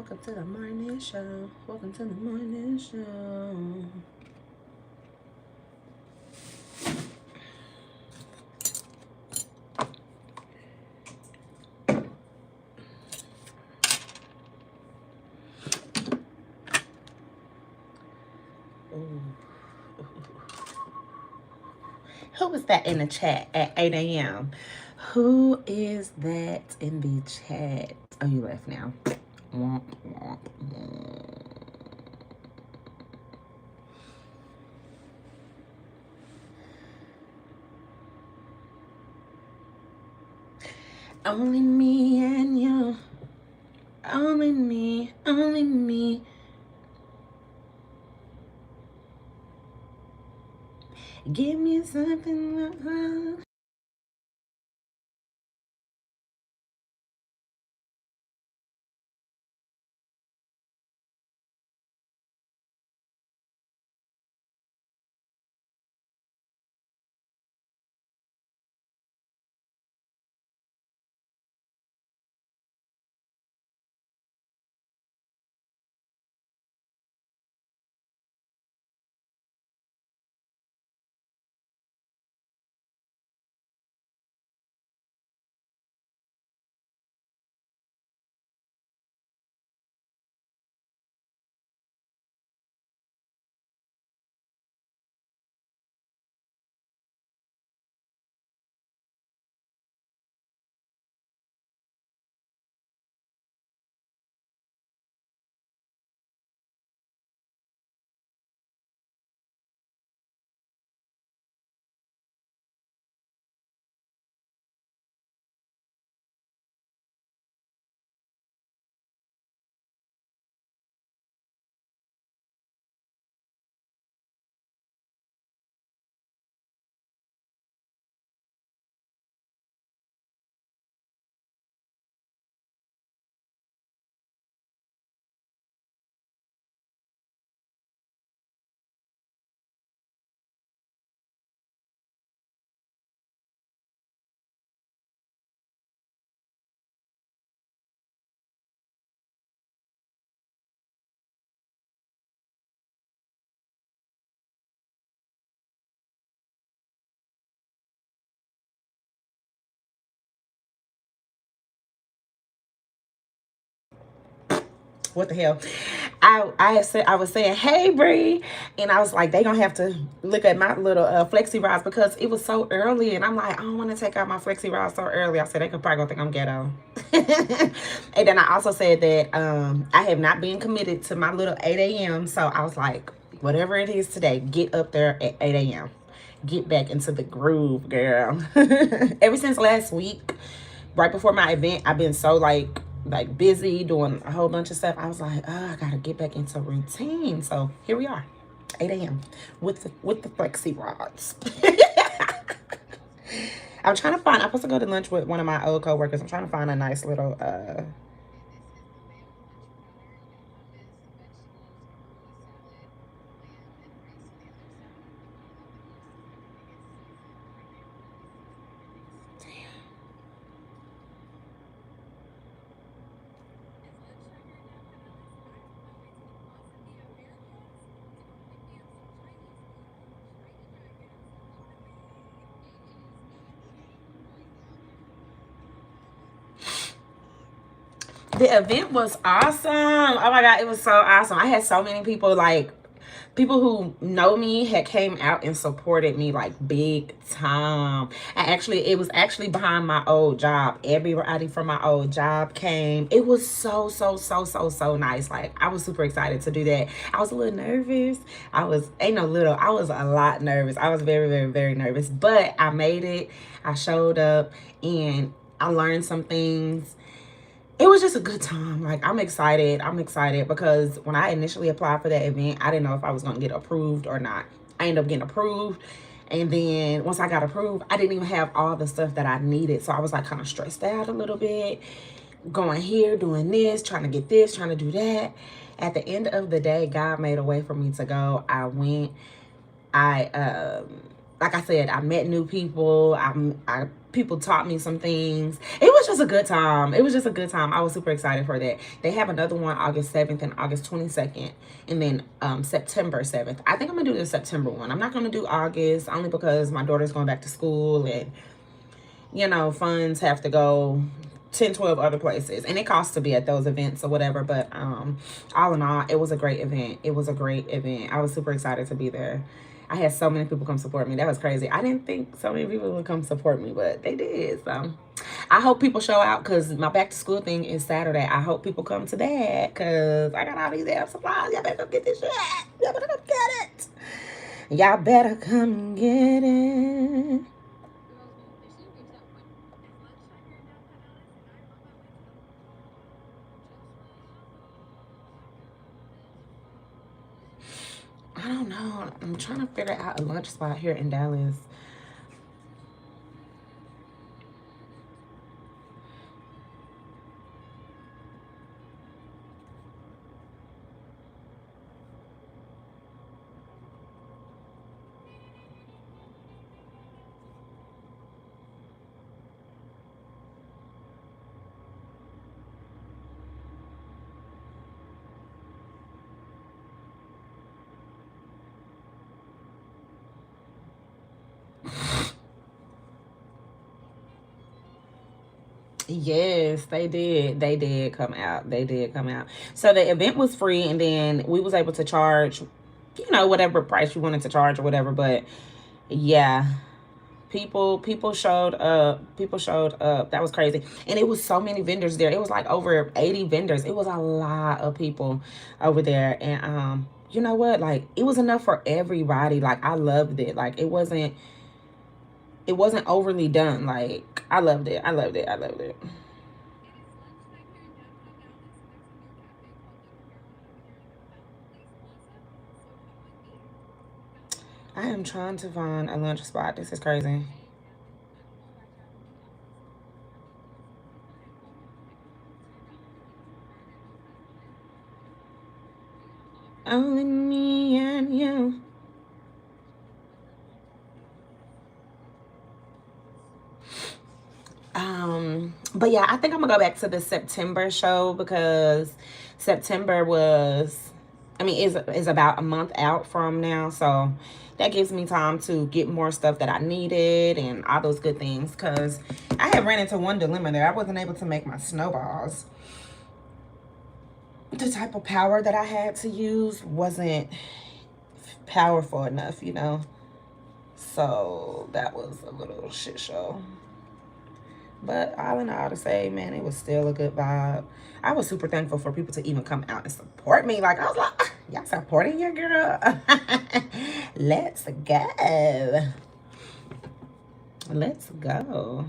Welcome to the morning show. Welcome to the morning show. Who was that in the chat at 8 a.m.? Who is that in the chat? Oh, you left now. Womp, womp, womp. Only me and you. Only me, only me. Give me something. What the hell? I was saying, hey Bree, and I was like, they gonna have to look at my little flexi rides because it was so early, and I'm like, I don't want to take out my flexi ride so early. I said they could probably gonna think I'm ghetto. And then I also said that I have not been committed to my little 8 a.m. So I was like, whatever it is today, get up there at 8 a.m. Get back into the groove, girl. Ever since last week, right before my event, I've been so like busy doing a whole bunch of stuff. I was like, oh, I gotta get back into routine. So here we are, 8 a.m. with the flexi rods. I'm trying to find. I'm supposed to go to lunch with one of my old coworkers. I'm trying to find a nice little The event was awesome. Oh my god, it was so awesome. I had so many people, like people who know me had came out and supported me like big time. It was actually behind my old job. Everybody from my old job came. It was so nice. Like I was super excited to do that. I was a little nervous. I was a lot nervous. I was very nervous, but I made it. I showed up and I learned some things. It was just a good time. Like I'm excited. I'm excited because when I initially applied for that event, I didn't know if I was going to get approved or not. I ended up getting approved. And then once I got approved, I didn't even have all the stuff that I needed. So I was like kind of stressed out a little bit, going here, doing this, trying to get this, trying to do that. At the end of the day, God made a way for me to go. I went. I like I said, I met new people. I People taught me some things. It was just a good time. It was just a good time. I was super excited for that. They have another one August 7th and August 22nd, and then September 7th. I think I'm gonna do the September one. I'm not gonna do August only because my daughter's going back to school, and funds have to go 10, 12 other places, and it costs to be at those events or whatever. But all in all, it was a great event. It was a great event. I was super excited to be there. I had so many people come support me. That was crazy. I didn't think so many people would come support me, but they did. So I hope people show out, because my back to school thing is Saturday. I hope people come to that, because I got all these damn supplies. Y'all better come get this shit. Y'all better come get it. Y'all better come get it. I don't know. I'm trying to figure out a lunch spot here in Dallas. Yes, they did. They did come out. They did come out. So the event was free, and then we was able to charge, whatever price you wanted to charge or whatever. But yeah, people showed up. People showed up. That was crazy. And it was so many vendors there. It was like over 80 vendors. It was a lot of people over there. And you know what? Like, it was enough for everybody. Like, I loved it. Like, it wasn't overly done. Like, I loved it. I loved it. I loved it. I am trying to find a lunch spot. This is crazy. Only me and you. But yeah, I think I'm gonna go back to the September show, because September was, I mean, is about a month out from now, so that gives me time to get more stuff that I needed and all those good things. Cause I had ran into one dilemma there. I wasn't able to make my snowballs. The type of power that I had to use wasn't powerful enough. So that was a little shit show. But all in all, to say, man, it was still a good vibe. I was super thankful for people to even come out and support me. Like, I was like, "Ah, y'all supporting your girl? Let's go. Let's go."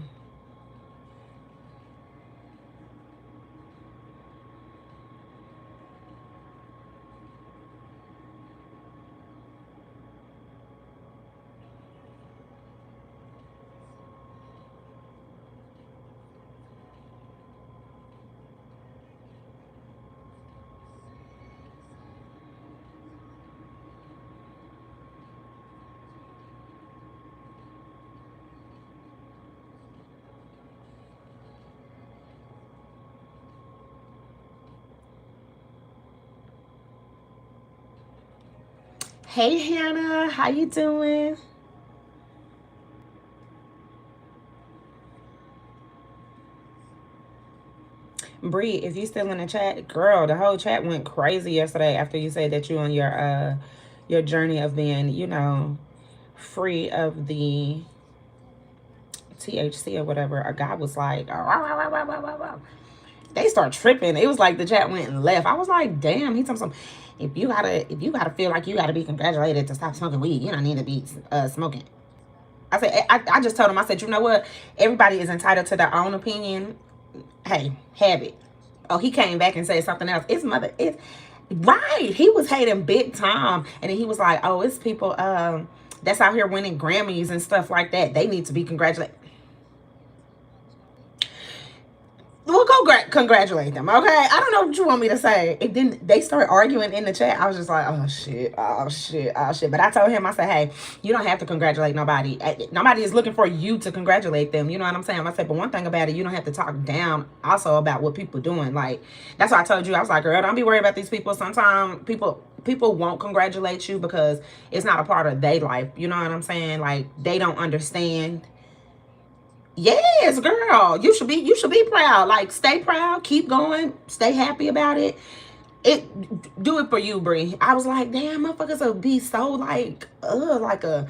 Hey, Hannah, how you doing? Bree, if you still in the chat, girl, the whole chat went crazy yesterday after you said that you on your journey of being, free of the THC or whatever. A guy was like, "Oh, wow, wow, wow, wow, wow, wow." They start tripping. It was like the chat went and left. I was like, damn. He told me something. If you gotta feel like you gotta be congratulated to stop smoking weed, you don't need to be smoking. I said, I just told him, I said, you know what? Everybody is entitled to their own opinion. Hey, have it. Oh, he came back and said something else. His mother is right. He was hating big time. And then he was like, oh, it's people that's out here winning Grammys and stuff like that. They need to be congratulated. Well, congratulate them. Okay, I don't know what you want me to say. And then they start arguing in the chat. I was just like, oh shit, oh shit, oh shit. But I told him, I said, hey, you don't have to congratulate nobody. Nobody is looking for you to congratulate them. You know what I'm saying? I said, but one thing about it, you don't have to talk down also about what people doing. Like, that's why I told you. I was like, girl, don't be worried about these people. Sometimes people won't congratulate you because it's not a part of their life. You know what I'm saying? Like, they don't understand. Yes, girl. You should be proud. Like, stay proud, keep going, stay happy about it. Do it for you, Bree. I was like, damn, motherfuckers will be so like a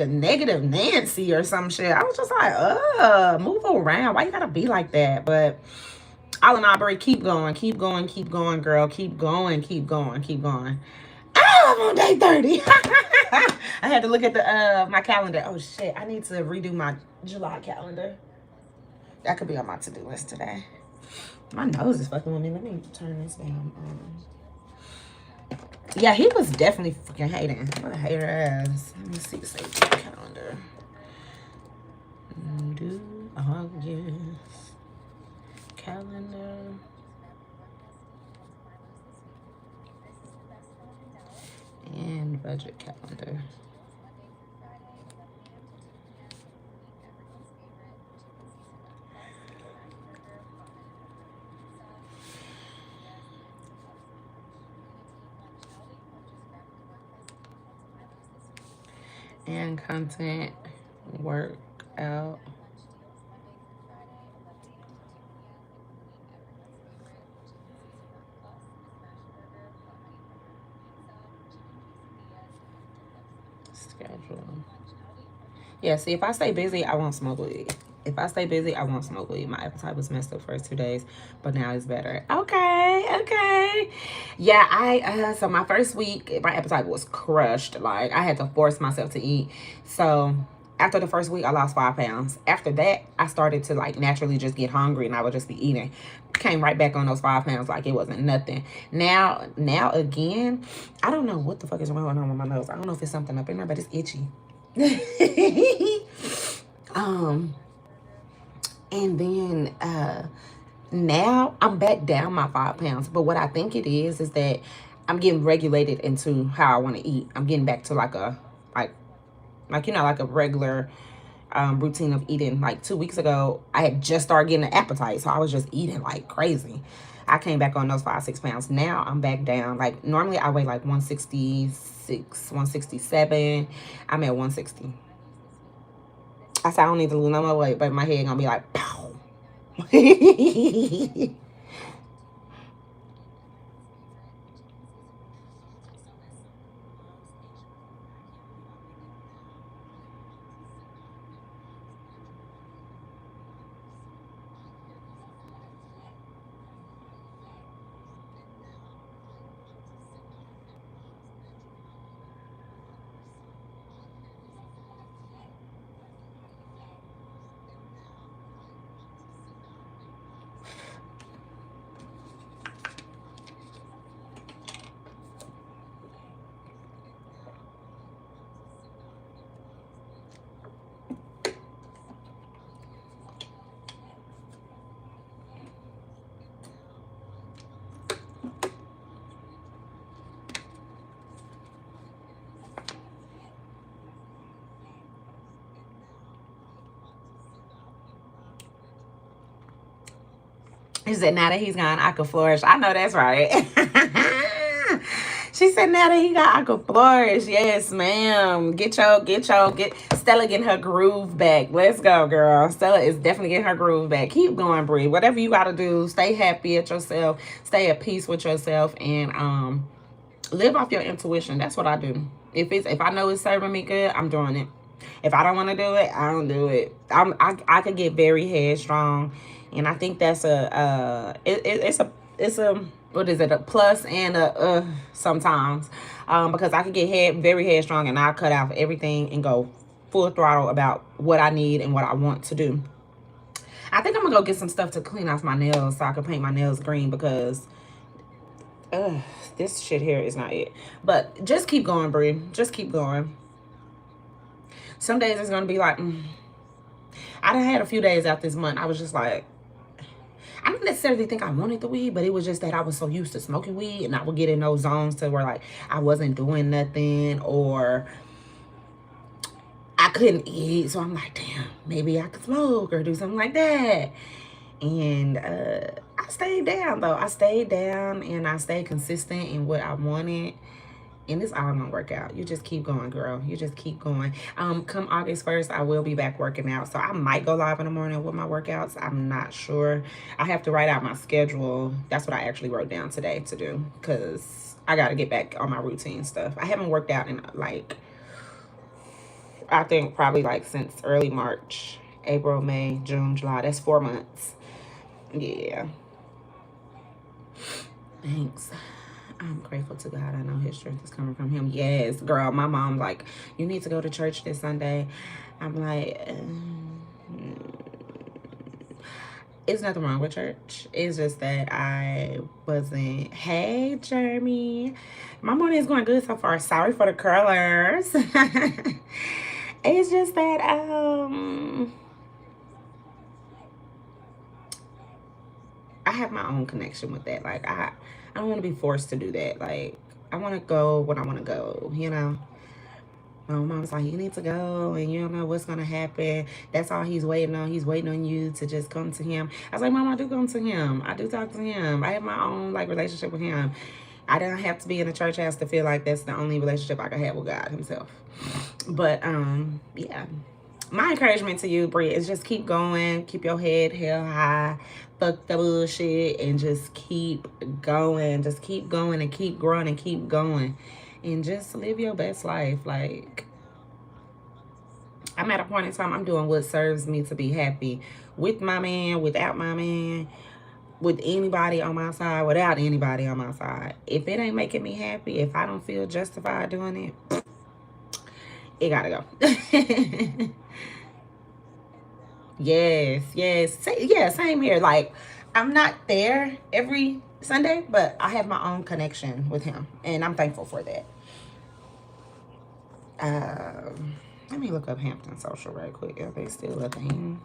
negative Nancy or some shit. I was just like, move around. Why you gotta be like that? But all in all, Bree, keep going, keep going, keep going, girl. Keep going, keep going, keep going. Oh, I'm on day 30. I had to look at the my calendar. Oh shit, I need to redo my July calendar. That could be on my to-do list today. My nose is fucking with me. Let me turn this down. Yeah, he was definitely fucking hating. What a hater ass. Let me see. Save the calendar. Do August calendar. And budget calendar. And content workout. Schedule. Yeah, see, if I stay busy, I won't smoke weed. If I stay busy, I won't smoke weed. My appetite was messed up first 2 days, but now it's better. Okay. Yeah, so my first week, my appetite was crushed. Like, I had to force myself to eat. So after the first week, I lost 5 pounds. After that, I started to like naturally just get hungry and I would just be eating. Came right back on those 5 pounds like it wasn't nothing. Now again, I don't know what the fuck is going on with my nose. I don't know if it's something up in there, but it's itchy. And then now I'm back down my 5 pounds. But what I think it is that I'm getting regulated into how I want to eat. I'm getting back to like a like a regular routine of eating. Like 2 weeks ago, I had just started getting an appetite, so I was just eating like crazy. I came back on those 5-6 pounds. Now I'm back down. Like normally I weigh like 166, 167. I'm at 160. I said I don't need to lose no more weight, but my head gonna be like, pow. He said, now that he's gone, I could flourish. I know that's right. She said, now that he got, I could flourish. Yes, ma'am. Get Stella getting her groove back. Let's go, girl. Stella is definitely getting her groove back. Keep going, Brie. Whatever you got to do, stay happy at yourself. Stay at peace with yourself. And live off your intuition. That's what I do. If I know it's serving me good, I'm doing it. If I don't want to do it, I don't do it. I could get very headstrong, and I think that's it's a what is it, a plus and a sometimes, because I could get very headstrong and I cut out everything and go full throttle about what I need and what I want to do. I think I'm gonna go get some stuff to clean off my nails so I can paint my nails green because this shit here is not it. But just keep going, Brie. Just keep going. Some days it's gonna be like, I done had a few days out this month. I was just like, I don't necessarily think I wanted the weed, but it was just that I was so used to smoking weed, and I would get in those zones to where like I wasn't doing nothing, or I couldn't eat. So I'm like, damn, maybe I could smoke or do something like that. And I stayed down though. I stayed down and I stayed consistent in what I wanted. And it's all gonna work out. You just keep going, girl. You just keep going. Come August 1st, I will be back working out. So I might go live in the morning with my workouts. I'm not sure. I have to write out my schedule. That's what I actually wrote down today to do, because I gotta get back on my routine stuff. I haven't worked out in like, I think probably like since early March. April, May, June, July. That's 4 months. Yeah. Thanks. I'm grateful to God. I know his strength is coming from him. Yes, girl. My mom like, you need to go to church this Sunday. I'm like, it's nothing wrong with church. It's just that I wasn't. Hey, Jeremy. My morning is going good so far. Sorry for the curlers. It's just that I have my own connection with that. Like I don't want to be forced to do that. Like I want to go when I want to go, you know. My mom's like, you need to go and you don't know what's gonna happen. That's all he's waiting on. He's waiting on you to just come to him. I was like, Mom, I do come to him. I do talk to him. I have my own like relationship with him. I don't have to be in a church house to feel like that's the only relationship I can have with God himself. But yeah. My encouragement to you, Brie, is just keep going, keep your head held high, fuck the bullshit, and just keep going. Just keep going and keep growing and keep going. And just live your best life. Like, I'm at a point in time, I'm doing what serves me to be happy. With my man, without my man, with anybody on my side, without anybody on my side. If it ain't making me happy, if I don't feel justified doing it gotta go. Yes, yes. Yeah, same here. Like, I'm not there every Sunday, but I have my own connection with him, and I'm thankful for that. Let me look up Hampton Social right quick. Are they still a thing?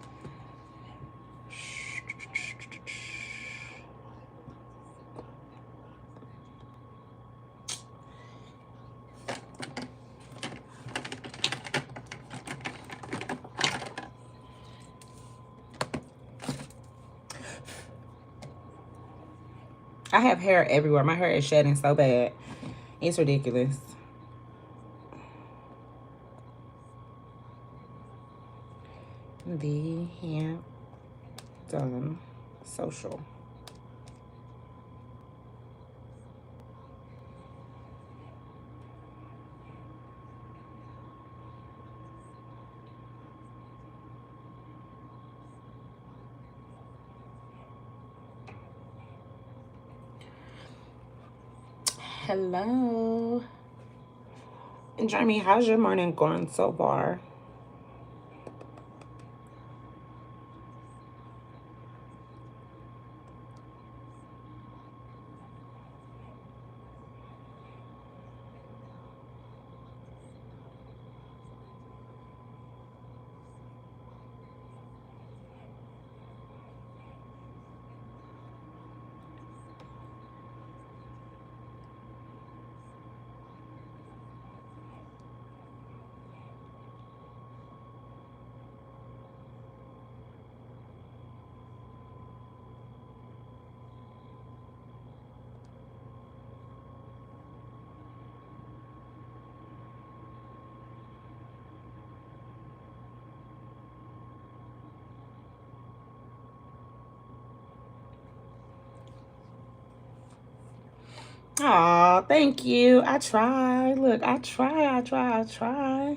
I have hair everywhere. My hair is shedding so bad. It's ridiculous. The Hampton Social. Hello. And Jeremy, how's your morning going so far? Aw, thank you. I try. Look, I try.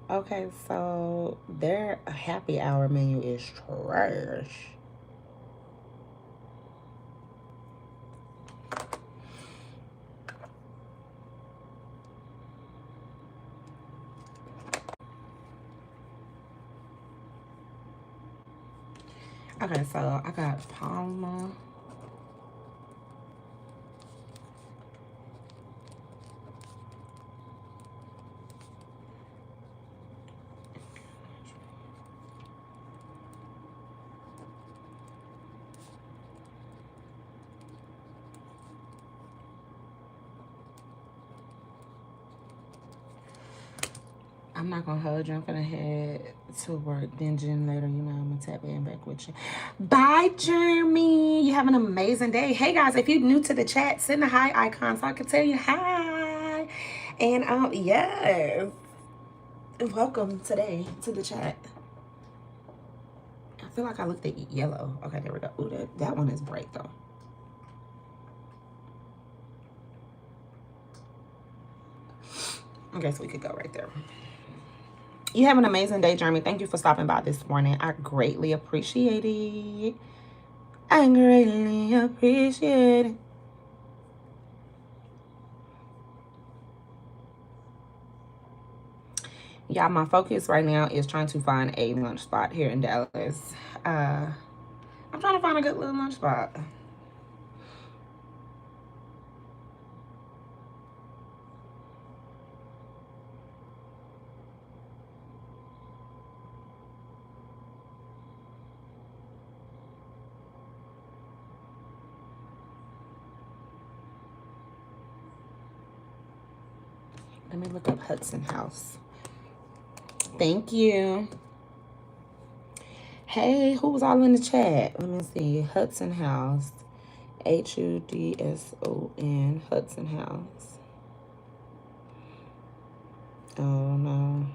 Okay, so their happy hour menu is trash. Okay, so I got Palma. I'm not gonna hold you. I'm gonna head to work. Then Jen later, you know, I'm gonna tap in back with you. Bye, Jeremy. You have an amazing day. Hey guys, if you're new to the chat, send a hi icon so I can tell you hi. And yes, welcome today to the chat. I feel like I looked at yellow. Okay, there we go. Ooh, that one is bright though. I guess we could go right there. You have an amazing day, Jeremy. Thank you for stopping by this morning. I greatly appreciate it. I greatly appreciate it. Yeah, my focus right now is trying to find a lunch spot here in Dallas. I'm trying to find a good little lunch spot. Let me look up Hudson House. Thank you. Hey, who was all in the chat? Let me see. Hudson House. Hudson, Hudson House. Oh no.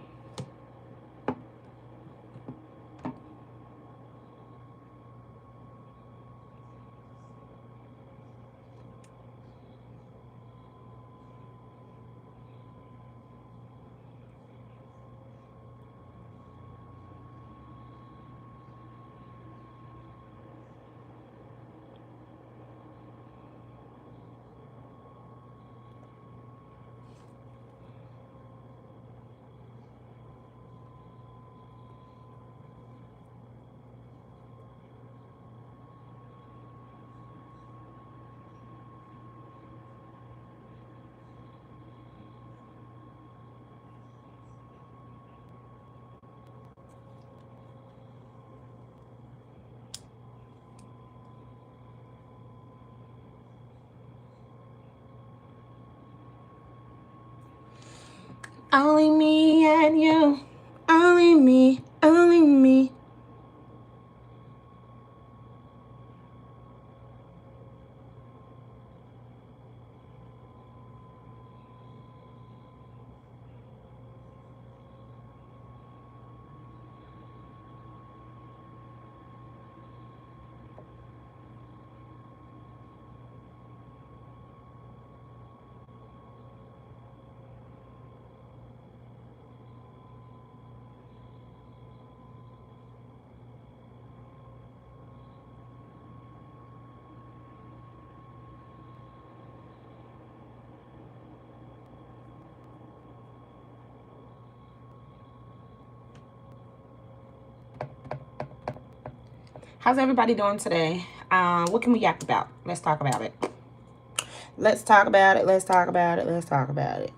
Only me and you. Only me. Only me. How's everybody doing today? What can we yap about? Let's talk about it. Let's talk about it. Let's talk about it. Let's talk about it.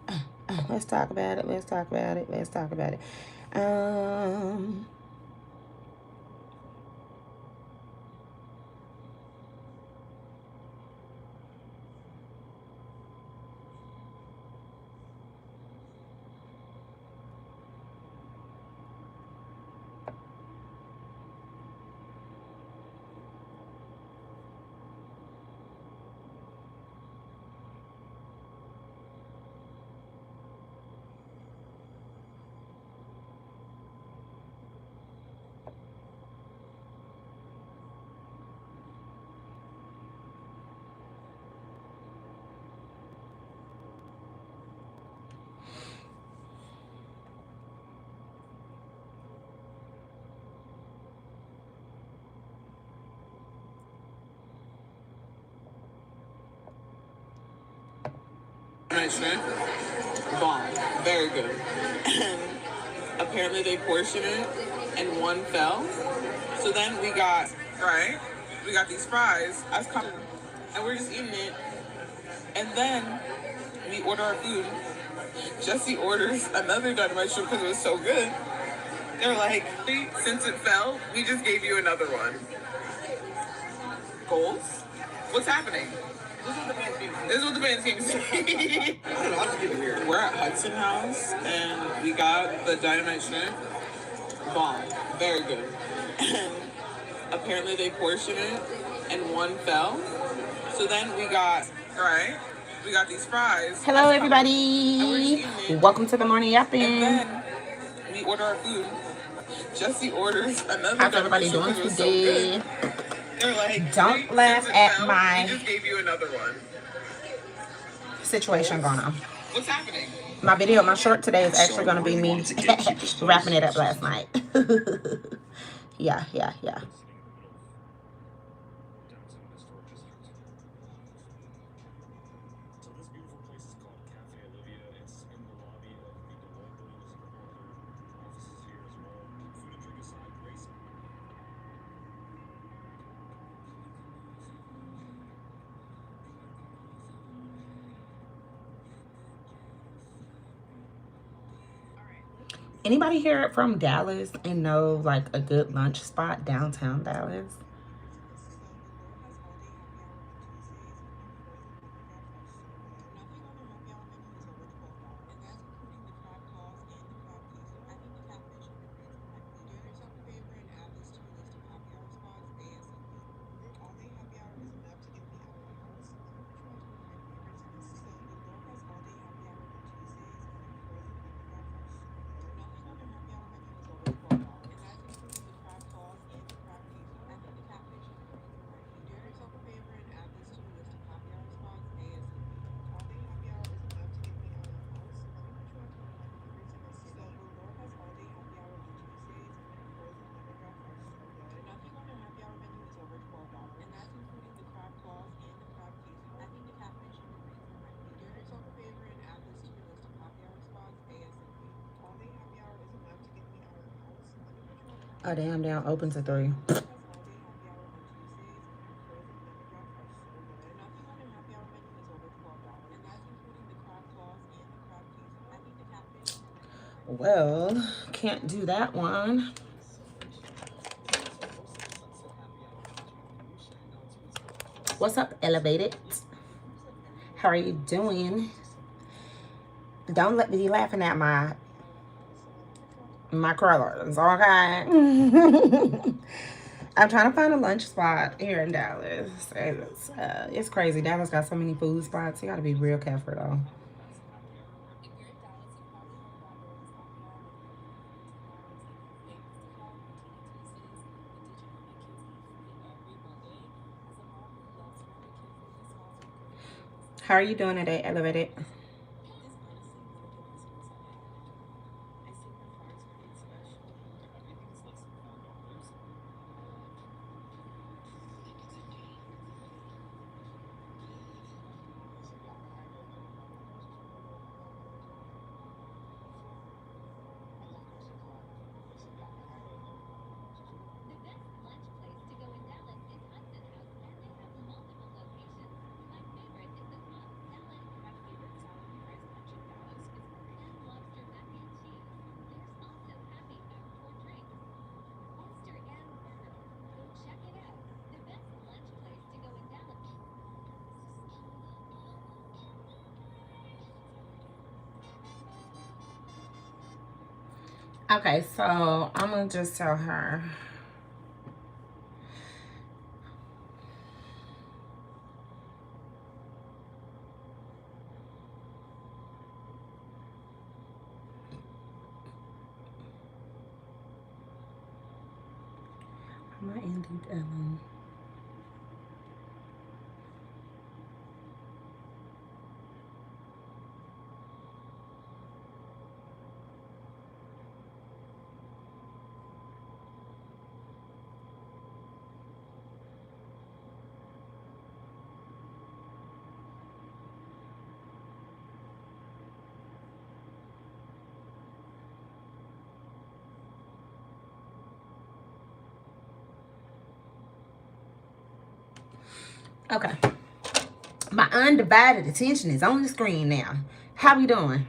Let's talk about it. Let's talk about it. Let's talk about it. Nice shrimp, bomb, very good. And apparently they portioned it, and one fell. So then we got these fries. And we're just eating it. And then we order our food. Jesse orders another dynamite shrimp because it was so good. They're like, since it fell, we just gave you another one. Goals? What's happening? This is what the fans came to see. We're at Hudson House, and we got the dynamite shrimp. Bomb. Very good. And apparently they portioned it, and one fell. So then we got, these fries. Hello, everybody. Welcome to the morning yapping. And then we order our food. Jesse orders another. How's everybody doing today? So they're like, don't laugh at my we just gave you another one. Situation going on. What's happening? My video, my short today is actually going to be me wrapping it up last night. Yeah. Anybody here from Dallas and know like a good lunch spot downtown Dallas? Oh, damn, down open to 3. Well, can't do that one. What's up, Elevated? How are you doing? Don't let me be laughing at my curlers, okay? I'm trying to find a lunch spot here in Dallas. It's crazy. Dallas got so many food spots. You gotta be real careful though. How are you doing today, Elevated? Okay, so I'm gonna just tell her. Am I indeed Ellen? Okay. My undivided attention is on the screen now. How we doing?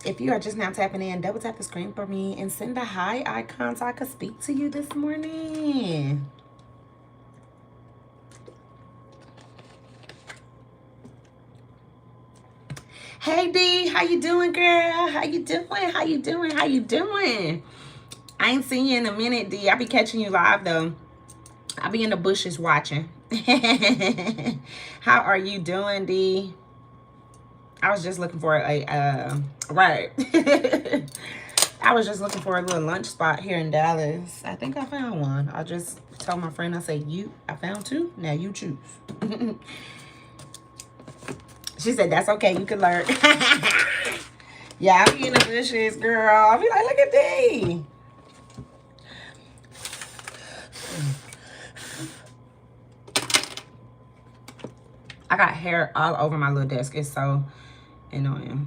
If you are just now tapping in, double tap the screen for me and send a hi icon so I could speak to you this morning. Hey D, how you doing, girl? How you doing? How you doing? How you doing? I ain't seen you in a minute, D. I be catching you live though. I be in the bushes watching. How are you doing, D? I was just looking for right. I was just looking for a little lunch spot here in Dallas. I think I found one. I just told my friend, I said, I found two. Now you choose. She said, that's okay. You can learn. Yeah, I be in the bushes, girl. I be like, look at thee. I got hair all over my little desk. It's so annoying.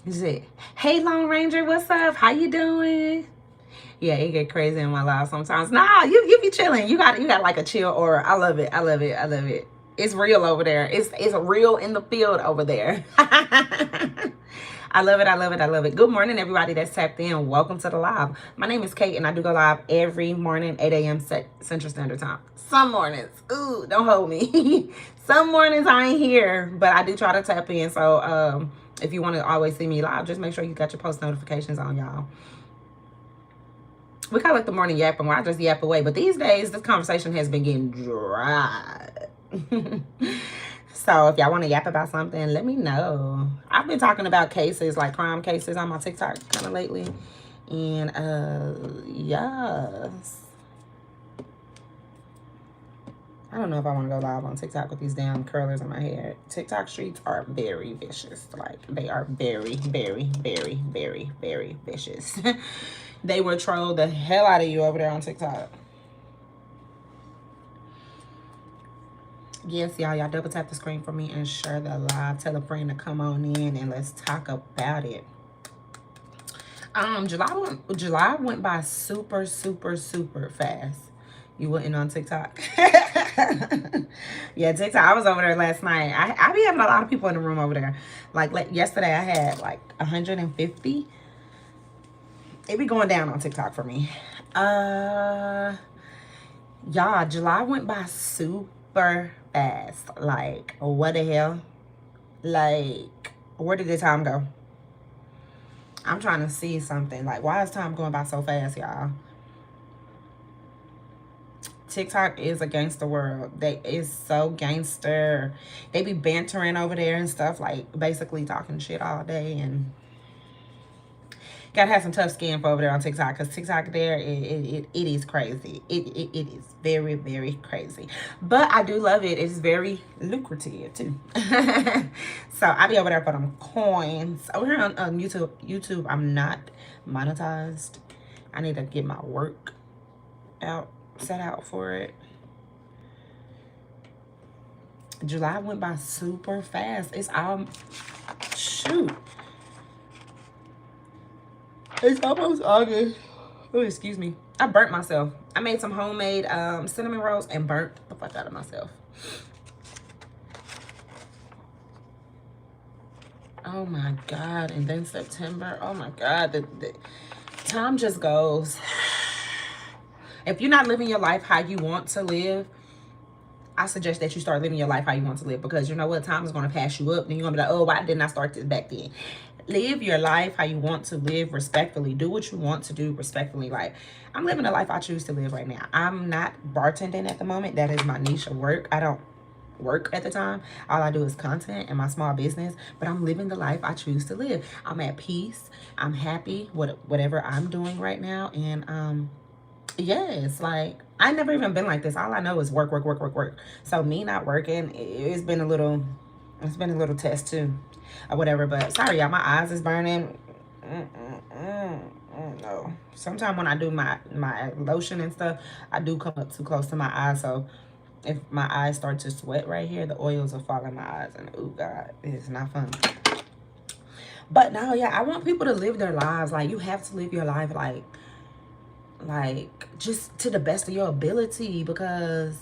Is it? Hey, Lone Ranger, what's up? How you doing? Yeah, it get crazy in my life sometimes. Nah, you be chilling. You got like a chill aura. I love it. I love it. I love it. It's real over there. It's real in the field over there. I love it. I love it. I love it. Good morning, everybody that's tapped in. Welcome to the live. My name is Kate, and I do go live every morning, 8 a.m. Central Standard Time. Some mornings, ooh, don't hold me. Some mornings I ain't here, but I do try to tap in. So if you want to always see me live, just make sure you got your post notifications on, y'all. We call it the morning yapping, where I just yap away. But these days, this conversation has been getting dry. So if y'all want to yap about something, let me know. I've been talking about cases, like crime cases on my TikTok kind of lately. And yes. I don't know if I want to go live on TikTok with these damn curlers in my hair. TikTok streets are very vicious. Like, they are very, very, very, very, very vicious. They will troll the hell out of you over there on TikTok. Yes, y'all double tap the screen for me and share the live. Tell a friend to come on in and let's talk about it. July went by super, super, super fast. You wasn't on TikTok. Yeah, TikTok. I was over there last night. I be having a lot of people in the room over there. Like yesterday, I had like 150. It be going down on TikTok for me. Y'all, July went by super fast. Like, what the hell? Like, where did the time go? I'm trying to see something. Like, why is time going by so fast, y'all? TikTok is a gangster world. They is so gangster. They be bantering over there and stuff, like basically talking shit all day, and gotta have some tough skin for over there on TikTok, because TikTok there, it is crazy. It is very, very crazy. But I do love it. It's very lucrative too. So I be over there for them coins. Over here on YouTube, I'm not monetized. I need to get my work set out for it. July went by super fast. It's shoot. It's almost August. Oh, excuse me. I burnt myself. I made some homemade cinnamon rolls and burnt the fuck out of myself. Oh my God. And then September. Oh my God. The time just goes. If you're not living your life how you want to live, I suggest that you start living your life how you want to live, because you know what? Time is going to pass you up. And you're going to be like, oh, why didn't I start this back then? Live your life how you want to live respectfully. Do what you want to do respectfully. Like, I'm living the life I choose to live right now. I'm not bartending at the moment. That is my niche of work. I don't work at the time. All I do is content and my small business, but I'm living the life I choose to live. I'm at peace. I'm happy with whatever I'm doing right now. And yes, like, I never even been like this. All I know is work, work, work, work, work. So me not working, it's been a little test too, or whatever. But sorry, y'all, my eyes is burning. No. Sometimes when I do my lotion and stuff, I do come up too close to my eyes. So if my eyes start to sweat right here, the oils will fall in my eyes, and oh God, it's not fun. But no, yeah, I want people to live their lives. Like, you have to live your life just to the best of your ability, because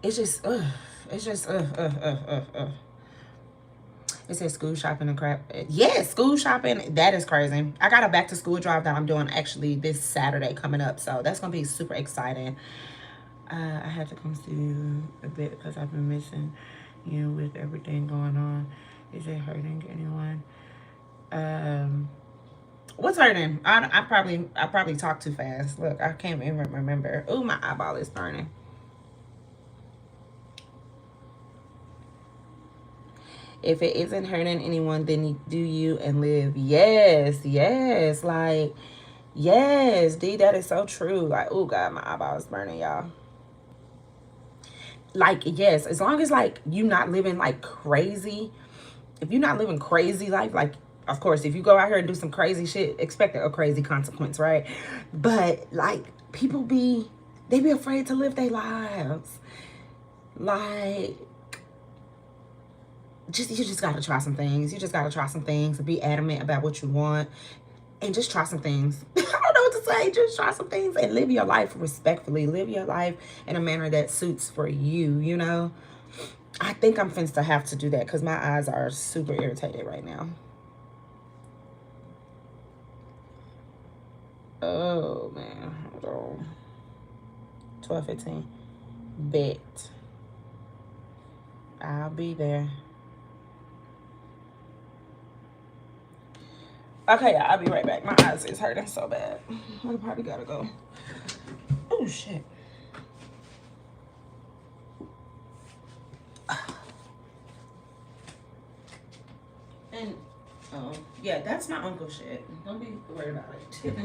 it's just it's just it says school shopping and crap. Yeah, school shopping, that is crazy. I got a back to school drive that I'm doing actually this Saturday coming up, so that's gonna be super exciting. I had to come see you a bit because I've been missing you with everything going on. Is it hurting anyone? What's hurting? I probably talk too fast. Look, I can't even remember. Ooh, my eyeball is burning. If it isn't hurting anyone, then do you and live. Yes, yes, like yes, D, that is so true. Like, oh God, my eyeball is burning, y'all. Like, yes, as long as like you not living like crazy, if you're not living crazy life, like of course, if you go out here and do some crazy shit, expect a crazy consequence, right? But like people they be afraid to live their lives. Like, you just gotta try some things. You just gotta try some things and be adamant about what you want, and just try some things. I don't know what to say. Just try some things and live your life respectfully. Live your life in a manner that suits for you, you know? I think I'm finna to have to do that because my eyes are super irritated right now. Oh, man. Hold on. 12:15. Bet. I'll be there. Okay, I'll be right back. My eyes is hurting so bad. I probably gotta go. Oh, shit. And, oh, yeah, that's my uncle shit. Don't be worried about it.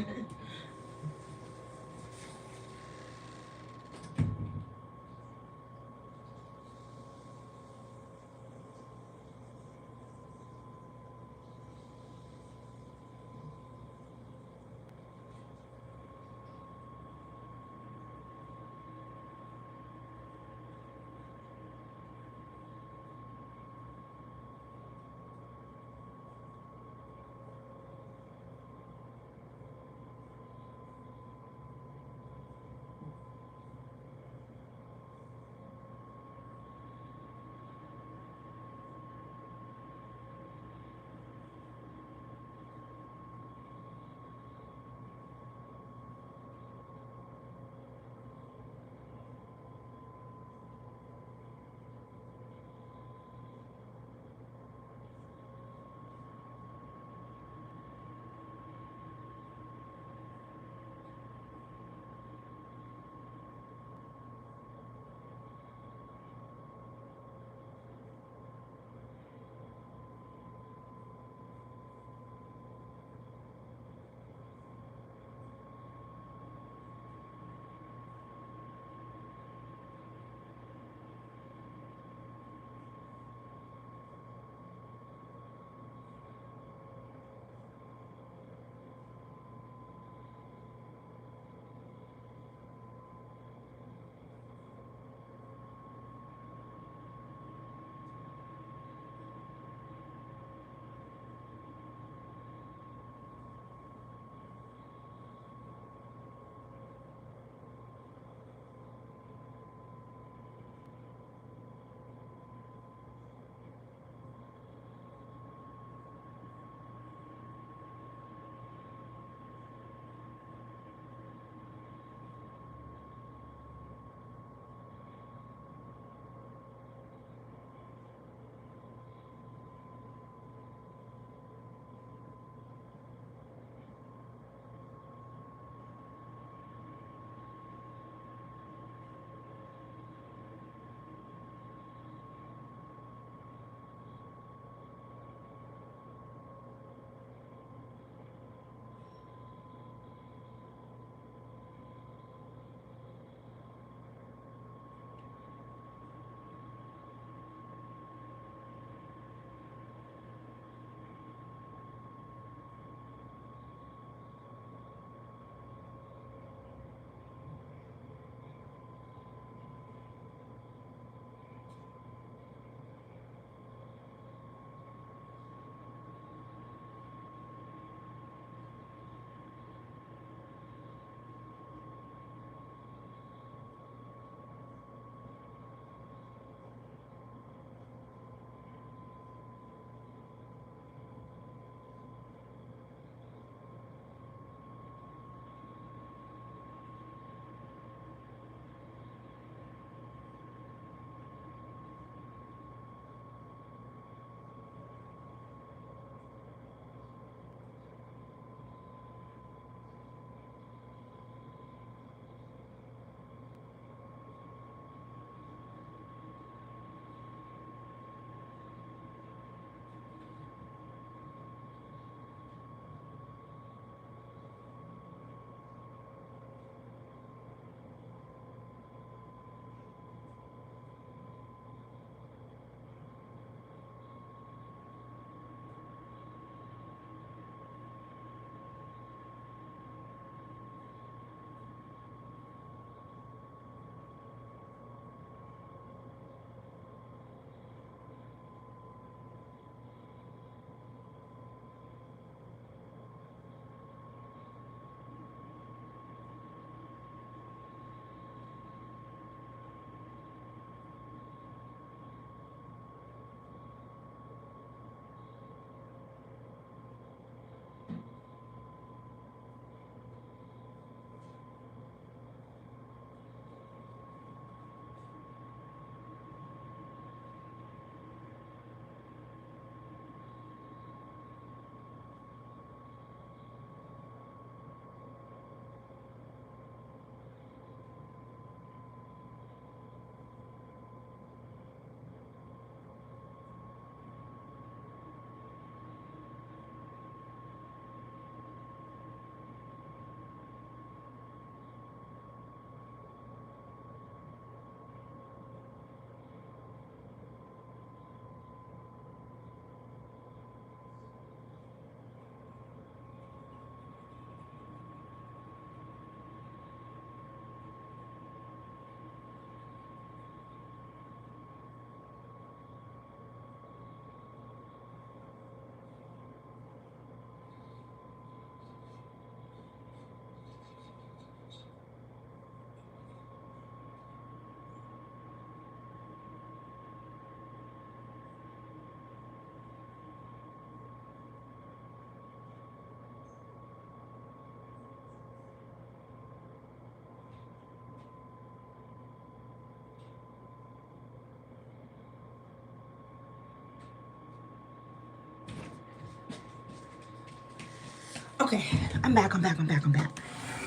Okay, I'm back.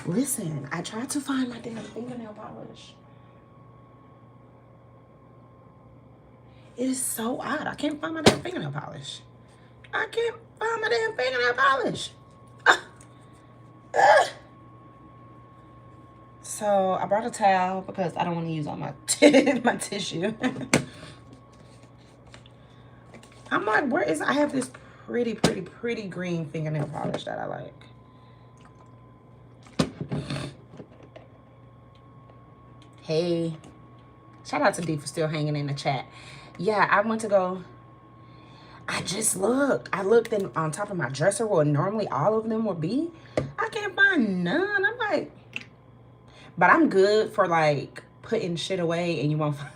Listen, I tried to find my damn fingernail polish. It is so odd. I can't find my damn fingernail polish. So I brought a towel because I don't want to use all my my tissue. I'm like, where is, I have this pretty green fingernail polish that I like. Hey, shout out to D for still hanging in the chat. Yeah, I went to go. I just looked. I looked in, on top of my dresser where normally all of them would be. I can't find none. I'm like, but I'm good for like putting shit away and you won't find.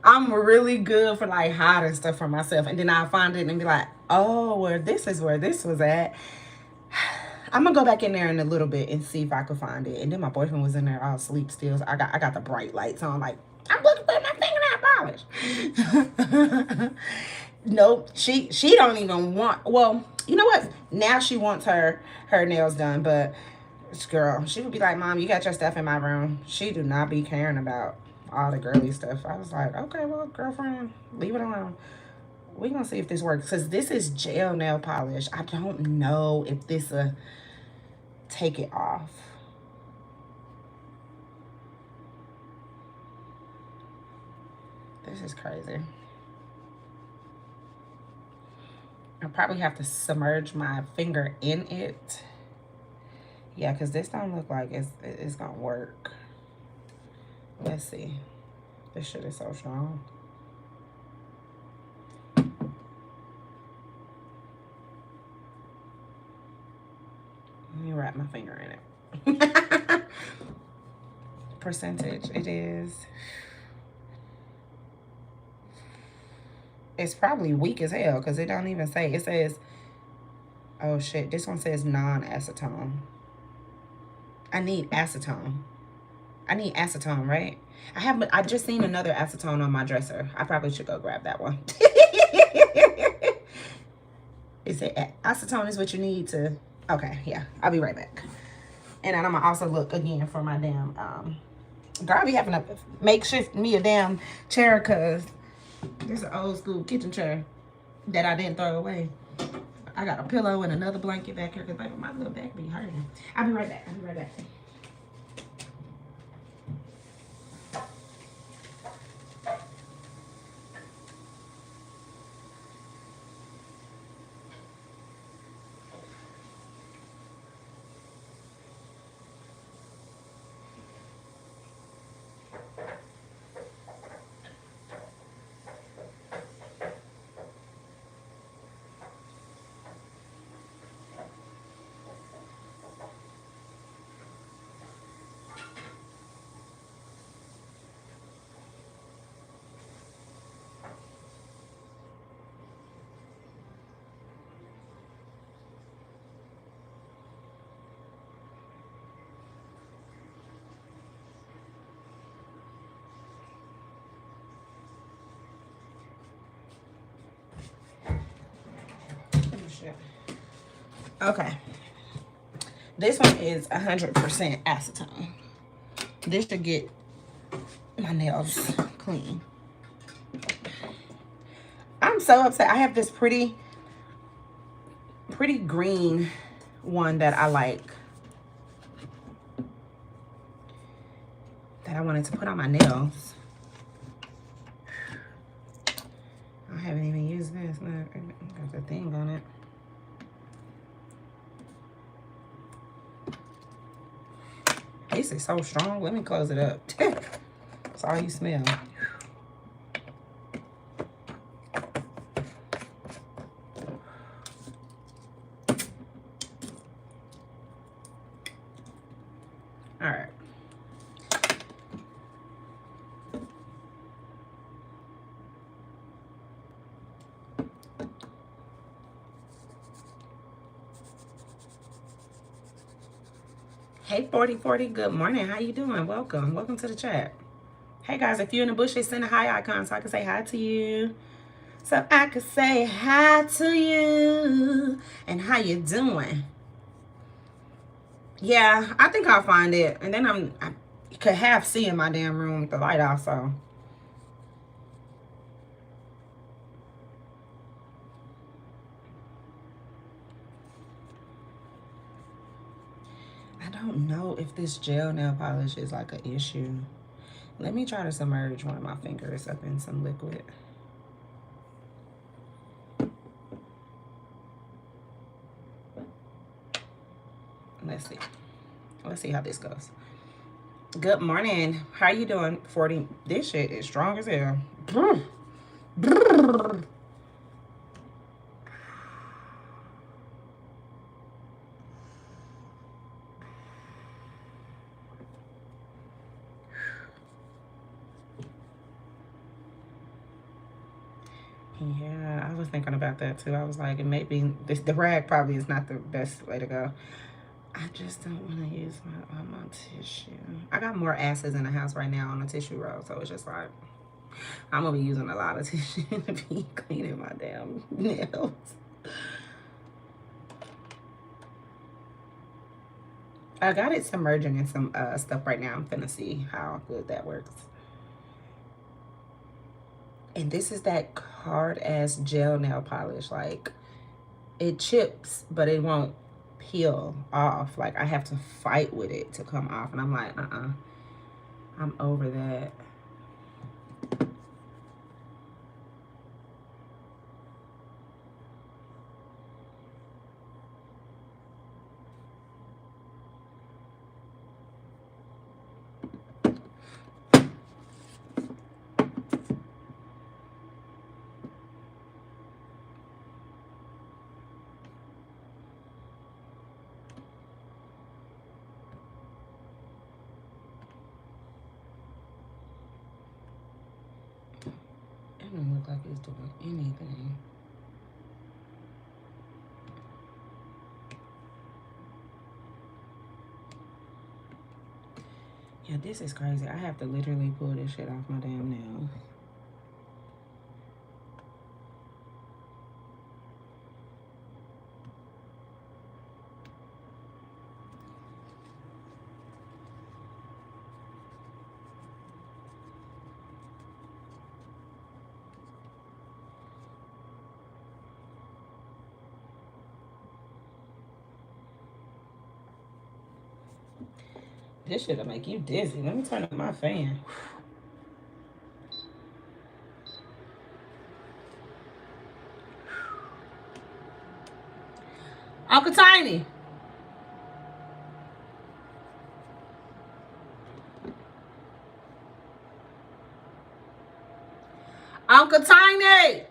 I'm really good for like hiding stuff from myself, and then I'll find it and be like, oh, well, this is where this was at. I'm gonna go back in there in a little bit and see if I can find it. And then my boyfriend was in there all asleep still. So I got the bright lights on, like, I'm looking for my fingernail polish. Nope, she don't even want. Well, you know what? Now she wants her nails done, but this girl, she would be like, Mom, you got your stuff in my room. She do not be caring about all the girly stuff. I was like, okay, well, girlfriend, leave it alone. We're gonna see if this works, because this is gel nail polish. I don't know if this take it off. This is crazy. I'll probably have to submerge my finger in it. Yeah, because this don't look like it's gonna work. Let's see. This shit is so strong. Let me wrap my finger in it. Percentage, it is. It's probably weak as hell because it don't even say. It says, oh shit, this one says non-acetone. I need acetone. I need acetone, right? I just seen another acetone on my dresser. I probably should go grab that one. It said acetone is what you need to. Okay, yeah, I'll be right back. And then I'm gonna also look again for my damn girl, I be having to makeshift me a damn chair because there's an old school kitchen chair that I didn't throw away. I got a pillow and another blanket back here because baby, my little back be hurting. I'll be right back. Okay, this one is 100% acetone. This should get my nails clean. I'm so upset. I have this pretty green one that I like, that I wanted to put on my nails. I haven't even used this. Look, got the thing on it. This is so strong. Let me close it up. That's all you smell. All right. Hey, 4040, good morning. How you doing? Welcome to the chat. Hey guys, if you're in the bushes, send a hi icon so I can say hi to you. so I could say hi to you. And how you doing? Yeah, I think I'll find it. And then I could half see in my damn room with the light off, so. I don't know if this gel nail polish is like an issue. Let me try to submerge one of my fingers up in some liquid. Let's see. Let's see how this goes. Good morning. How you doing? 40. This shit is strong as hell. Yeah, I was thinking about that too. I was like, it may be the rag probably is not the best way to go. I just don't want to use my tissue. I got more asses in the house right now on the tissue roll, so it's just like I'm gonna be using a lot of tissue to be cleaning my damn nails. I got it submerging in some stuff right now. I'm finna see how good that works. And this is that hard ass gel nail polish. Like, it chips, but it won't peel off. Like, I have to fight with it to come off. And I'm like, I'm over that. It don't look like it's doing anything. Yeah, this is crazy. I have to literally pull this shit off my damn nail. This shit'll make you dizzy. Let me turn up my fan. Uncle Tiny. Uncle Tiny.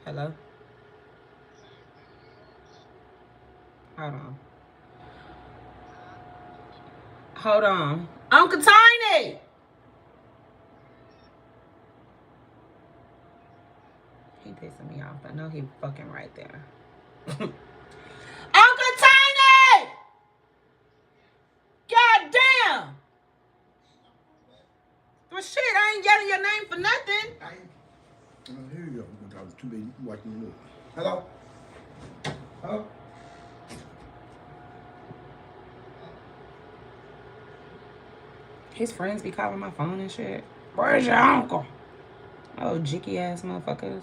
Hello? Hold on. Hold on. Uncle Tiny! He pissing me off. I know he fucking right there. Uncle Tiny! God damn! Well, shit, I ain't yelling your name for nothing. I hear you. I was too busy watching the movie. Hello? Hello? His friends be calling my phone and shit. Where's your uncle? Oh, jicky ass motherfuckers.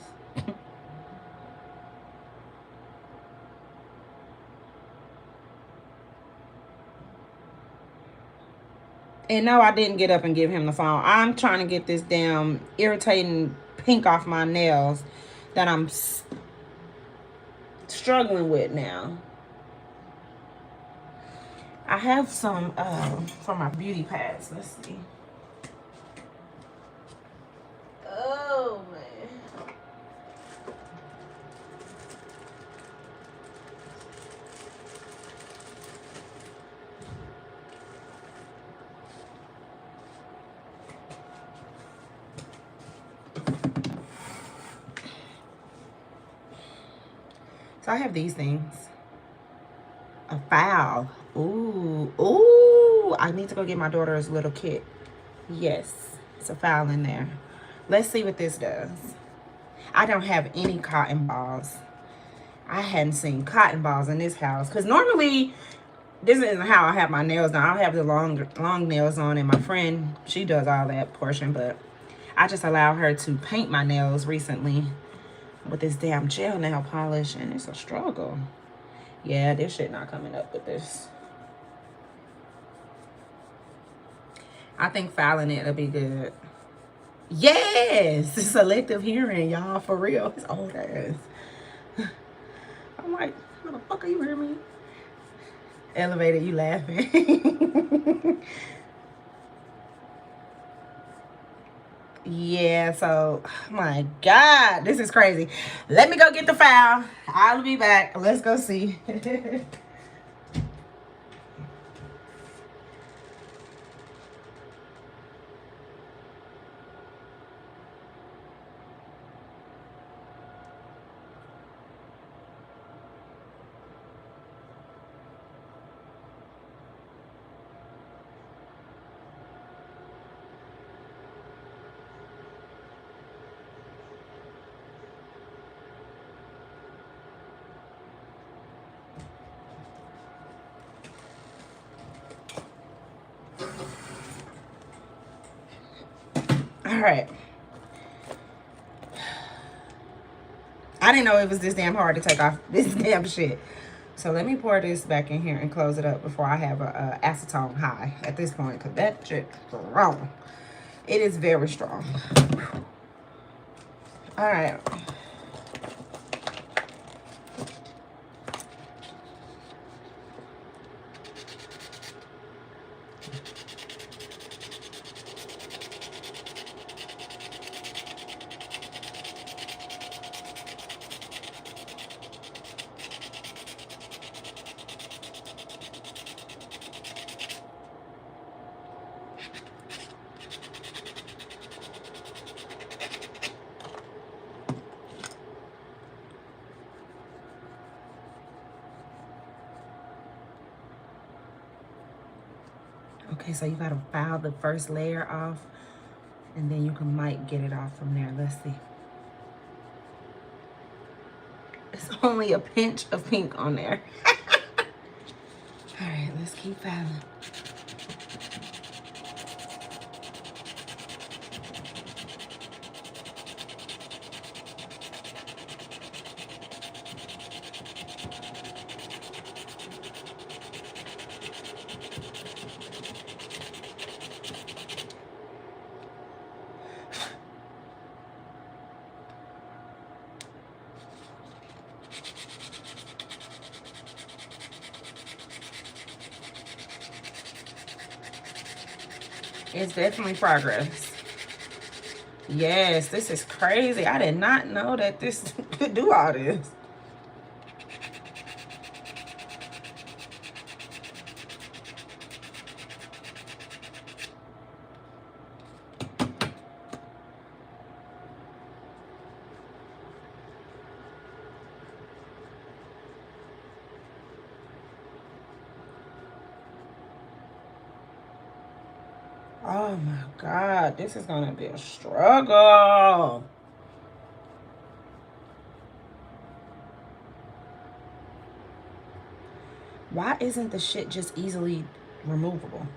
And no, I didn't get up and give him the phone. I'm trying to get this damn irritating pink off my nails that I'm struggling with now. I have some for my beauty pads. Let's see. Oh, man. So I have these things. A file. Ooh. Ooh. I need to go get my daughter's little kit. Yes. It's a file in there. Let's see what this does. I don't have any cotton balls. I hadn't seen cotton balls in this house. Because normally, this isn't how I have my nails done. I have the long nails on. And my friend, she does all that portion. But I just allowed her to paint my nails recently with this damn gel nail polish. And it's a struggle. Yeah, this shit not coming up with this. I think filing it will be good. Yes! Selective hearing, y'all. For real. It's old ass. I'm like, how the fuck are you hearing me? Elevated, you laughing. Yeah, so, oh my God, this is crazy. Let me go get the file. I'll be back. Let's go see. All right. I didn't know it was this damn hard to take off this damn shit. So let me pour this back in here and close it up before I have a acetone high at this point, because that shit's strong. It is very strong. All right. Okay, so you gotta file the first layer off, and then you might get it off from there. Let's see. It's only a pinch of pink on there. All right, let's keep filing. It's definitely progress. Yes, this is crazy. I did not know that this could do all this. Oh my God, this is gonna be a struggle. Why isn't the shit just easily removable?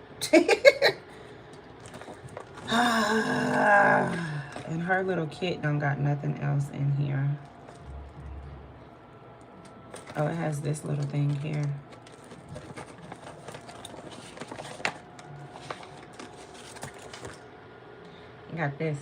And her little kit don't got nothing else in here. Oh, it has this little thing here. You got this.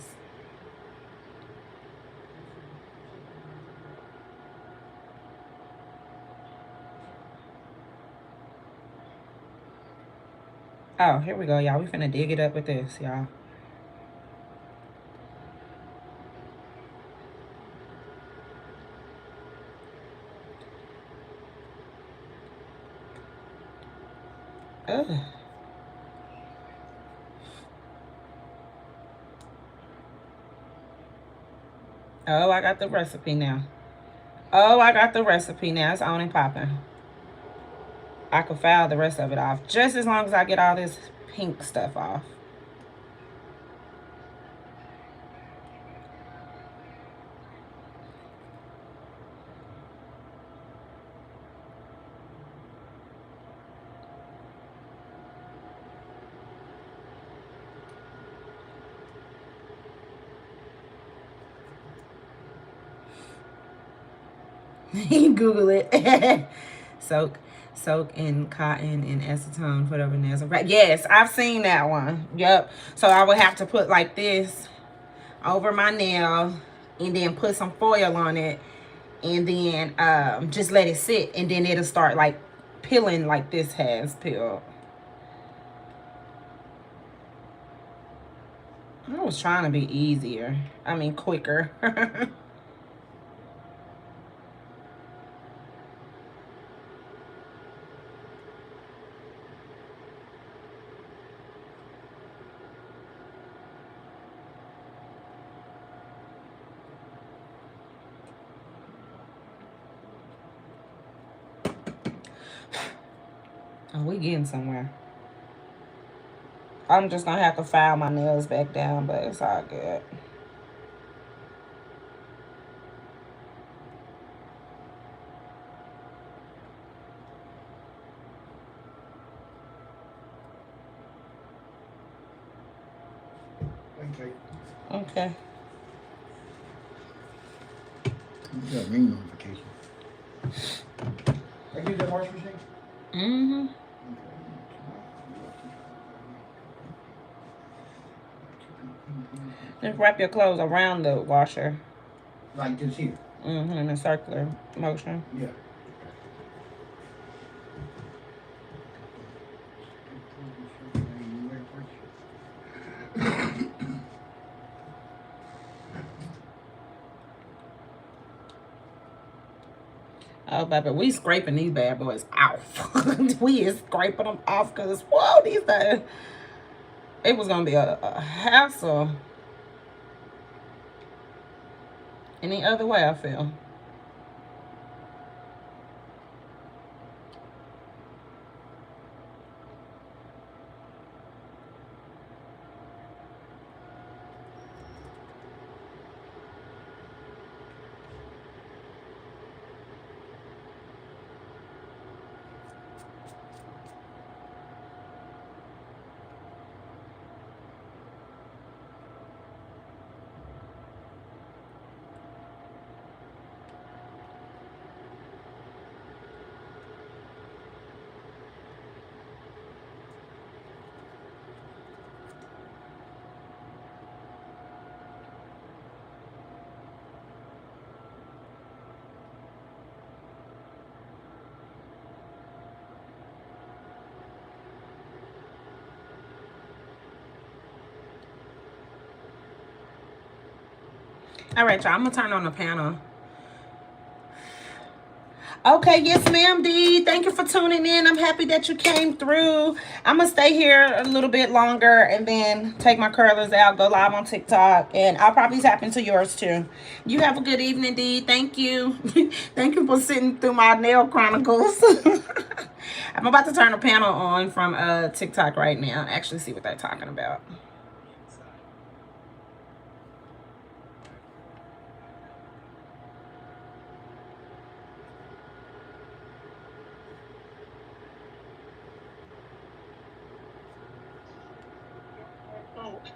Oh, here we go, y'all. We finna dig it up with this, y'all. Ugh. Oh, I got the recipe now. Oh, I got the recipe now. It's on and popping. I could file the rest of it off just as long as I get all this pink stuff off. You can Google it. Soak in cotton and acetone, put over nails. Yes, I've seen that one. Yep. So I would have to put like this over my nail and then put some foil on it and then just let it sit and then it'll start like peeling like this has peeled. I was trying to be easier. I mean quicker. Oh, we getting somewhere. I'm just gonna have to file my nails back down, but it's all good. Okay. Okay. You got ring notification. I use that washing machine? Mm-hmm. Just wrap your clothes around the washer. Like this here? Mm-hmm. In a circular motion. Yeah. Oh, baby, we scraping these bad boys off. We is scraping them off because, whoa, these days, it was going to be a hassle. Any other way, I feel. All right, y'all, I'm going to turn on the panel. Okay, yes, ma'am, D. Thank you for tuning in. I'm happy that you came through. I'm going to stay here a little bit longer and then take my curlers out, go live on TikTok, and I'll probably tap into yours too. You have a good evening, D. Thank you. Thank you for sitting through my nail chronicles. I'm about to turn the panel on from TikTok right now. Actually see what they're talking about.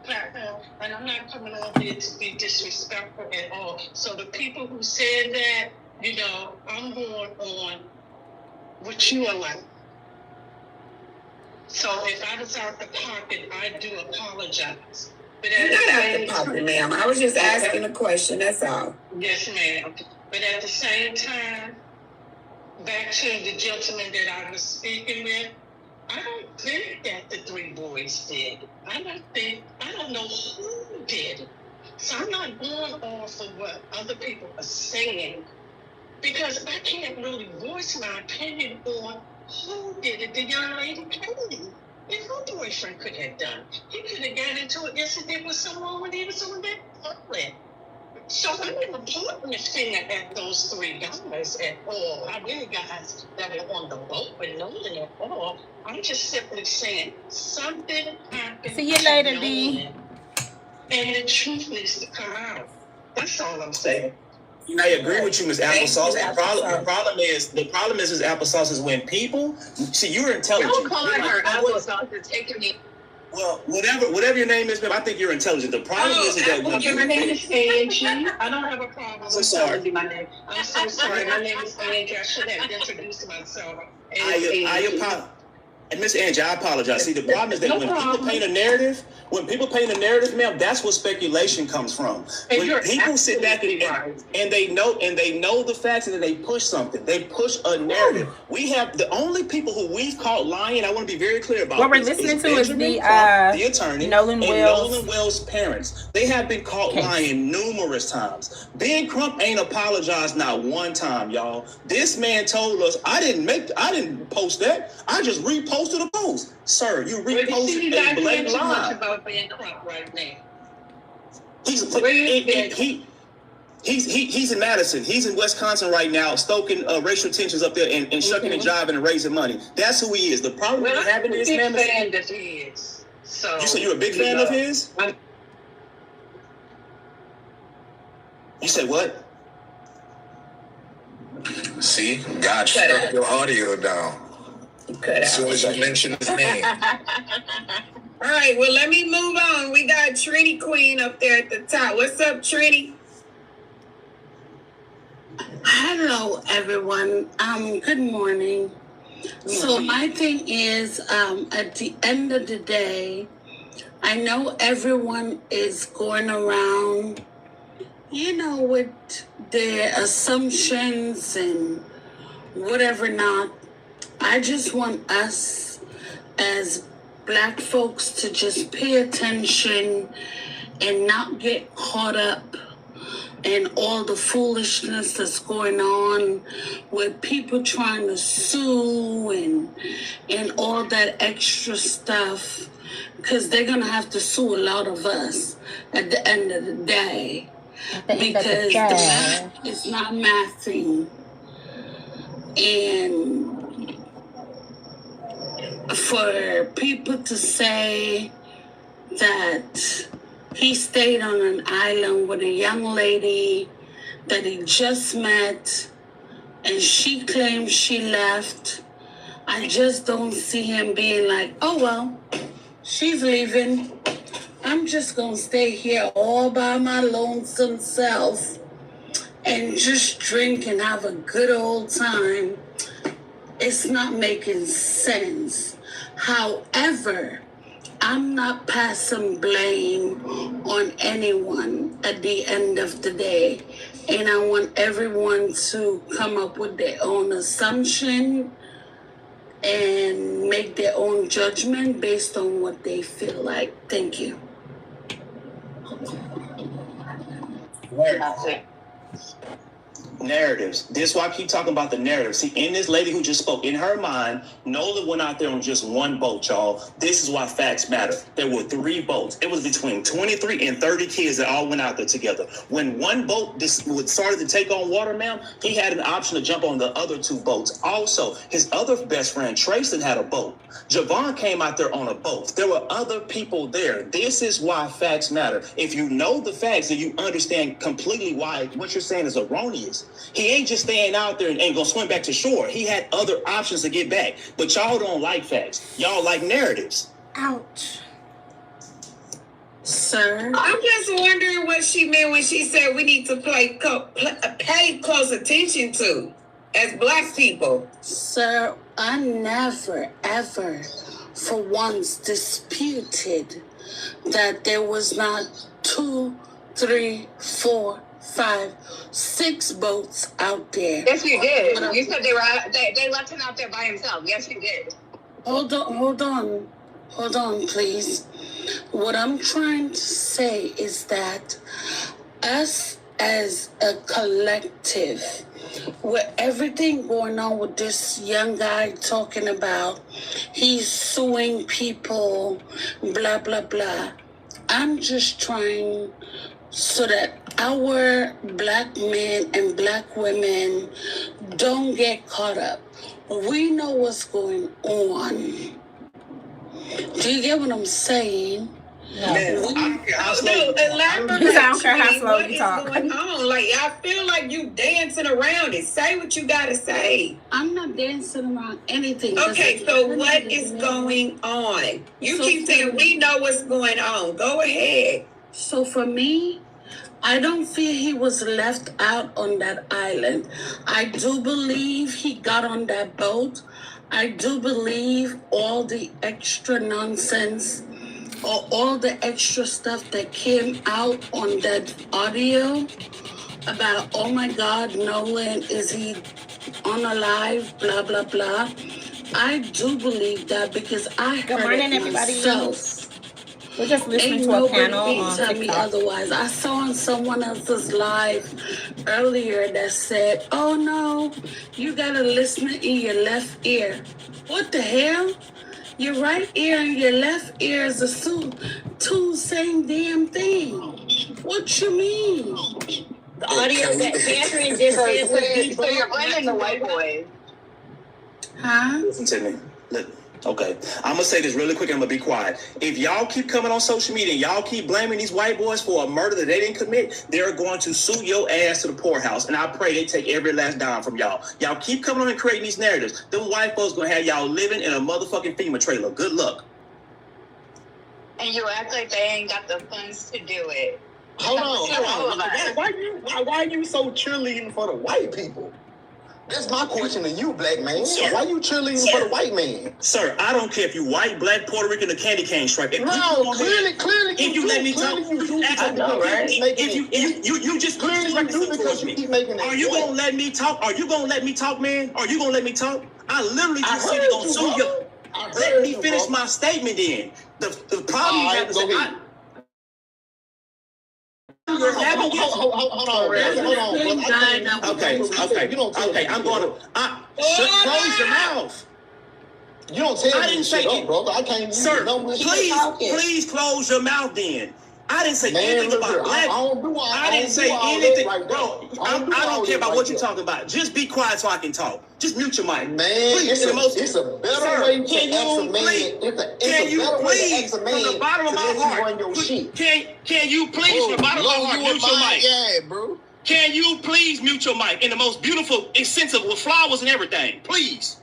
Platform, and I'm not coming on here to be disrespectful at all. So the people who said that, you know, I'm going on what you are like. So if I was out the pocket, I do apologize. But You're not out the pocket, ma'am. I was just asking a question, that's all. Yes, ma'am. But at the same time, back to the gentleman that I was speaking with, I don't think that the three boys did. I don't know who did it. So I'm not going off of what other people are saying because I can't really voice my opinion on who did it. The young lady Katie, and her boyfriend could have done. He could have got into an incident with someone when he was on that island. So I'm not pointing the finger at those three guys at all. I really guys that were on the boat with Nolan at all. I'm just simply saying something happened. See you later, D. And the truth needs to come out. That's all I'm saying. I agree with you, Ms. Applesauce. The problem is Ms. Applesauce is when people see you're intelligent. Don't call her applesauce. It's taking me. Well, whatever your name is, ma'am, I think you're intelligent. The problem is that when okay, my name is Angie. I don't have a problem So with sorry. telling you my name. I'm so sorry. My name is Angie. I should have introduced myself. I apologize. And Miss Angie, I apologize. See, the problem is that No when problem. people paint a narrative, ma'am, that's where speculation comes from. And When you're people sit back and they know the facts and then they push something. They push a narrative. We have the only people who we've caught lying. I want to be very clear about What we're this, listening to is Benjamin the Crump, the attorney, Nolan and Wells. Nolan Wells' parents. They have been caught Case. lying numerous times. Ben Crump ain't apologized not one time, y'all. This man told us, I didn't post that. I just reposted a post. Sir, you reposted a blatant too much lie. about Ben Crump right now. He's in Madison. He's in Wisconsin right now, stoking racial tensions up there and shucking and jiving and raising money. That's who he is. The problem we're having is, man. So you said you're a big fan of his? You said what? See, God shut your audio down as soon as you mention his name. All right, well, let me move on. We got Trini Queen up there at the top. What's up, Trini? Hello, everyone. Good morning. So my thing is, at the end of the day, I know everyone is going around, with their assumptions and whatever not. I just want us as Black folks to just pay attention and not get caught up in all the foolishness that's going on with people trying to sue and all that extra stuff, because they're going to have to sue a lot of us at the end of the day. Because the math is not mathing. And for people to say that he stayed on an island with a young lady that he just met and she claims she left, I just don't see him being like, oh, well, she's leaving. I'm just going to stay here all by my lonesome self and just drink and have a good old time. It's not making sense. However, I'm not passing blame on anyone at the end of the day. And I want everyone to come up with their own assumption and make their own judgment based on what they feel like. Thank you. Narratives. This is why I keep talking about the narrative. See, in this lady who just spoke, in her mind, Nola went out there on just one boat, y'all. This is why facts matter. There were 3 boats. It was between 23 and 30 kids that all went out there together. When one boat started to take on water, ma'am, he had an option to jump on the other 2 boats. Also, his other best friend, Trayson, had a boat. Javon came out there on a boat. There were other people there. This is why facts matter. If you know the facts and you understand completely why what you're saying is erroneous, he ain't just staying out there and ain't gonna swim back to shore. He had other options to get back. But y'all don't like facts. Y'all like narratives. Ouch. Sir? I'm just wondering what she meant when she said we need to pay close attention to as Black people. Sir, I never, ever, for once disputed that there was not 2, 3, 4, 5, 6 boats out there. Yes, you did. You said they left him out there by himself. Yes, you did. Hold on, please. What I'm trying to say is that us as a collective, with everything going on with this young guy talking about he's suing people, blah, blah, blah. I'm just trying so that our Black men and Black women don't get caught up. We know what's going on. Do you get what I'm saying? No. Man, I don't care how slow No, you talk. elaborate. I don't care how slow What you is talk. going on? Like, I feel like you dancing around it. Say what you gotta say. I'm not dancing around anything. Okay, so what is going on? You keep saying we know what's going on. Go ahead. So for me, I don't feel he was left out on that island. I do believe he got on that boat. I do believe all the extra nonsense or all the extra stuff that came out on that audio about, oh my God, Nolan, is he unalive, blah, blah, blah. I do believe that because I heard morning, it everybody. myself. We're just listening Ain't to a nobody panel can on tell me TikTok. otherwise. I saw on someone else's live earlier that said, oh no, you gotta listen in your left ear. What the hell? Your right ear and your left ear is the two same damn thing. What you mean? The audio that Catherine just said was deep. So you're blaming the white boys. Huh? Listen to me. Look, okay. I'm going to say this really quick and I'm going to be quiet. If y'all keep coming on social media and y'all keep blaming these white boys for a murder that they didn't commit, they're going to sue your ass to the poorhouse. And I pray they take every last dime from y'all. Y'all keep coming on and creating these narratives. Them white folks going to have y'all living in a motherfucking FEMA trailer. Good luck. And you act like they ain't got the funds to do it. Hold on. Why are you so cheerleading for the white people? That's my question to you, black man. Sir. Why you cheerleading for the white man? Sir, I don't care if you white, black, Puerto Rican, or candy cane stripe. If Clearly, if you let me talk, I know, right? You just Clearly you do because you keep making that. Are you gonna let me talk? Are you gonna let me talk, man? Are you gonna let me talk? I literally just said you're gonna sue you. Let me finish my statement then. The problem you have is that Hold on. Okay. I'm going to close your mouth. You don't tell I me didn't shit say up, brother. I can't use Sir, no more. please close your mouth then. I didn't say anything about black. I didn't say anything, bro. I don't care about what you're talking about. Just be quiet so I can talk. Just mute your mic. Man, it's a better way to ask a man. Can you please, from the bottom of my heart, can you please, from the bottom of my heart, mute your mic? Yeah, bro. Can you please mute your mic in the most beautiful, extensive, with flowers and everything? Please.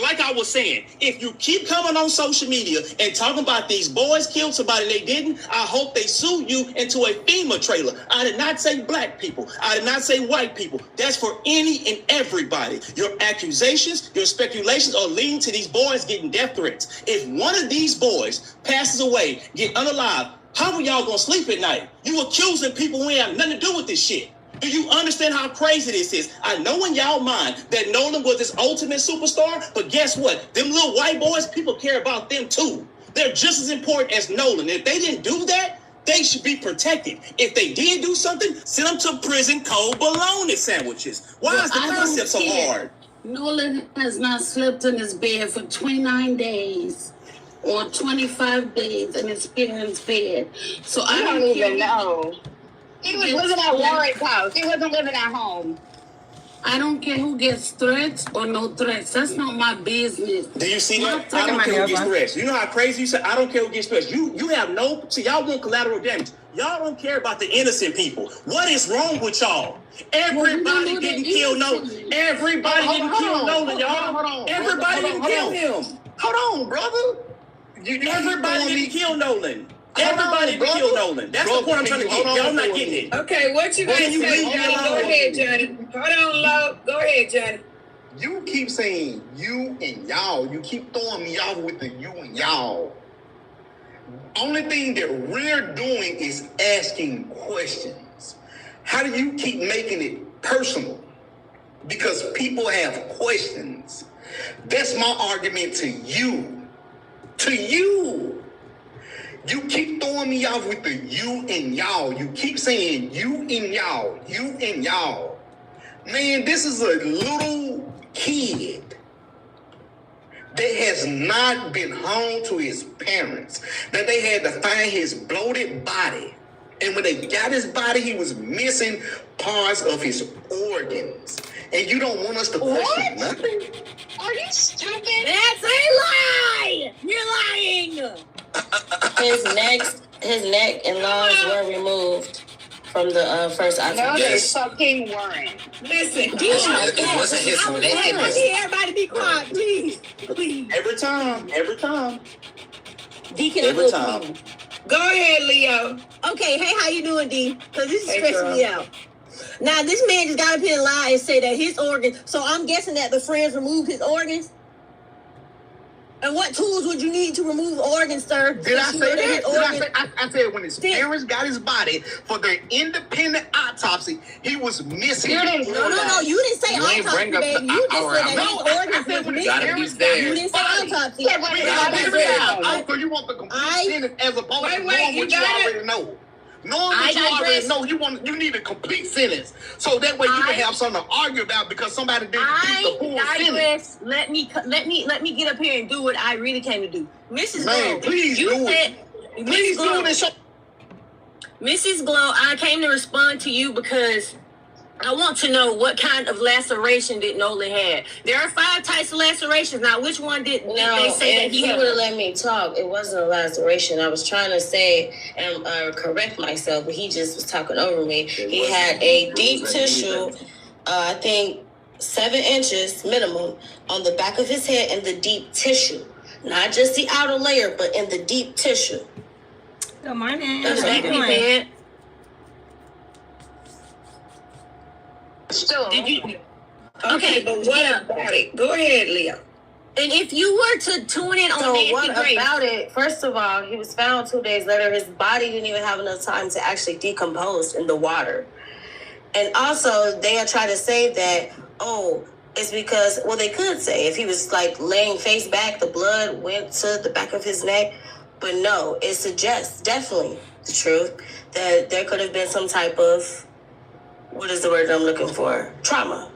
Like I was saying, if you keep coming on social media and talking about these boys killed somebody they didn't, I hope they sue you into a FEMA trailer. I did not say black people. I did not say white people. That's for any and everybody. Your accusations, your speculations are leading to these boys getting death threats. If one of these boys passes away, get unalive, how are y'all gonna sleep at night? You accusing people who ain't have nothing to do with this shit. Do you understand how crazy this is? I know in y'all mind that Nolan was this ultimate superstar, but guess what? Them little white boys, people care about them too. They're just as important as Nolan. If they didn't do that, they should be protected. If they did do something, send them to prison cold bologna sandwiches. Why is the concept so hard? Nolan has not slept in his bed for 29 days or 25 days in his parents' bed. So I don't even know. He was living at Warren's house. He wasn't living at home. I don't care who gets threats or no threats. That's not my business. Do you see that? I don't care who gets threats. You know how crazy you say, I don't care who gets threats. You have no, see, y'all want collateral damage. Y'all don't care about the innocent people. What is wrong with y'all? Everybody didn't kill Nolan. Everybody didn't kill Nolan, y'all. Everybody didn't kill him. Hold on, brother. Everybody didn't kill Nolan. Everybody didn't kill Nolan. That's the point I'm trying to get. Y'all not getting it. Okay, what you gonna say, Johnny? Go ahead, Johnny. Hold on, Lo. Go ahead, Johnny. You keep saying you and y'all. You keep throwing me off with the you and y'all. Only thing that we're doing is asking questions. How do you keep making it personal? Because people have questions. That's my argument to you. To you. You keep throwing me off with the you and y'all. You keep saying you and y'all. You and y'all. Man, this is a little kid that has not been home to his parents. That they had to find his bloated body. And when they got his body, he was missing parts of his organs. And you don't want us to question nothing? Are you stupid? That's a lie! You're lying! His neck and lungs were removed from the first autopsy. No, they fucking weren't. Listen, It wasn't his neck. I need everybody to be quiet, please. Please. Every time. Deacon, Every time. Go ahead, Leo. Okay, hey, how you doing, D? Because this is Hey, stressing girl. me out. Now, this man just got up here and lied and say that his organs, so I'm guessing that the friends removed his organs? And what tools would you need to remove organs, sir? Did I say that? I said when his parents got his body for their independent autopsy, he was missing. No, you didn't say autopsy, baby. You just said that his organs was missing. You didn't say autopsy. So you want the complete sentence as opposed to knowing what you already know. Knowing what you already know, you need a complete sentence. So that way you can have something to argue about because somebody didn't complete the full sentence. Let me get up here and do what I really came to do. Mrs. Man, Glow, please you do said, it. Please do this. Mrs. Glow, I came to respond to you because I want to know what kind of laceration did Nolan have. There are 5 types of lacerations. Now, which one did they say that he had? would have let me talk. It wasn't a laceration. I was trying to say and correct myself, but he just was talking over me. He had a deep tissue, I think 7 inches minimum, on the back of his head in the deep tissue. Not just the outer layer, but in the deep tissue. Good morning. That's How you doing? Still. Okay, but what about it? Go ahead, Leo. And if you were to tune in on Nancy Grace, about it? First of all, he was found 2 days later. His body didn't even have enough time to actually decompose in the water. And also, they are trying to say that, it's because, well, they could say if he was like laying face back, the blood went to the back of his neck. But no, it suggests definitely the truth that there could have been some type of, what is the word I'm looking for? Trauma.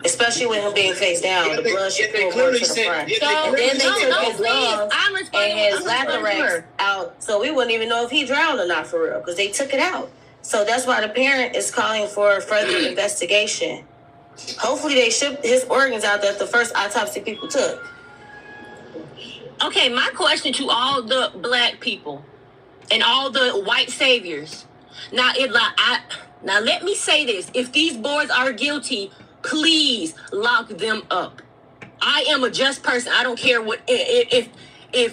Especially with him being face down, the blood should pull more to the front. Then they took his lungs and his larynx out, so we wouldn't even know if he drowned or not for real, because they took it out. So that's why the parent is calling for further investigation. Hopefully they shipped his organs out that the first autopsy people took. okay, my question to all the black people and all the white saviors. Now, now let me say this. If these boys are guilty, please lock them up. I am a just person. I don't care what if they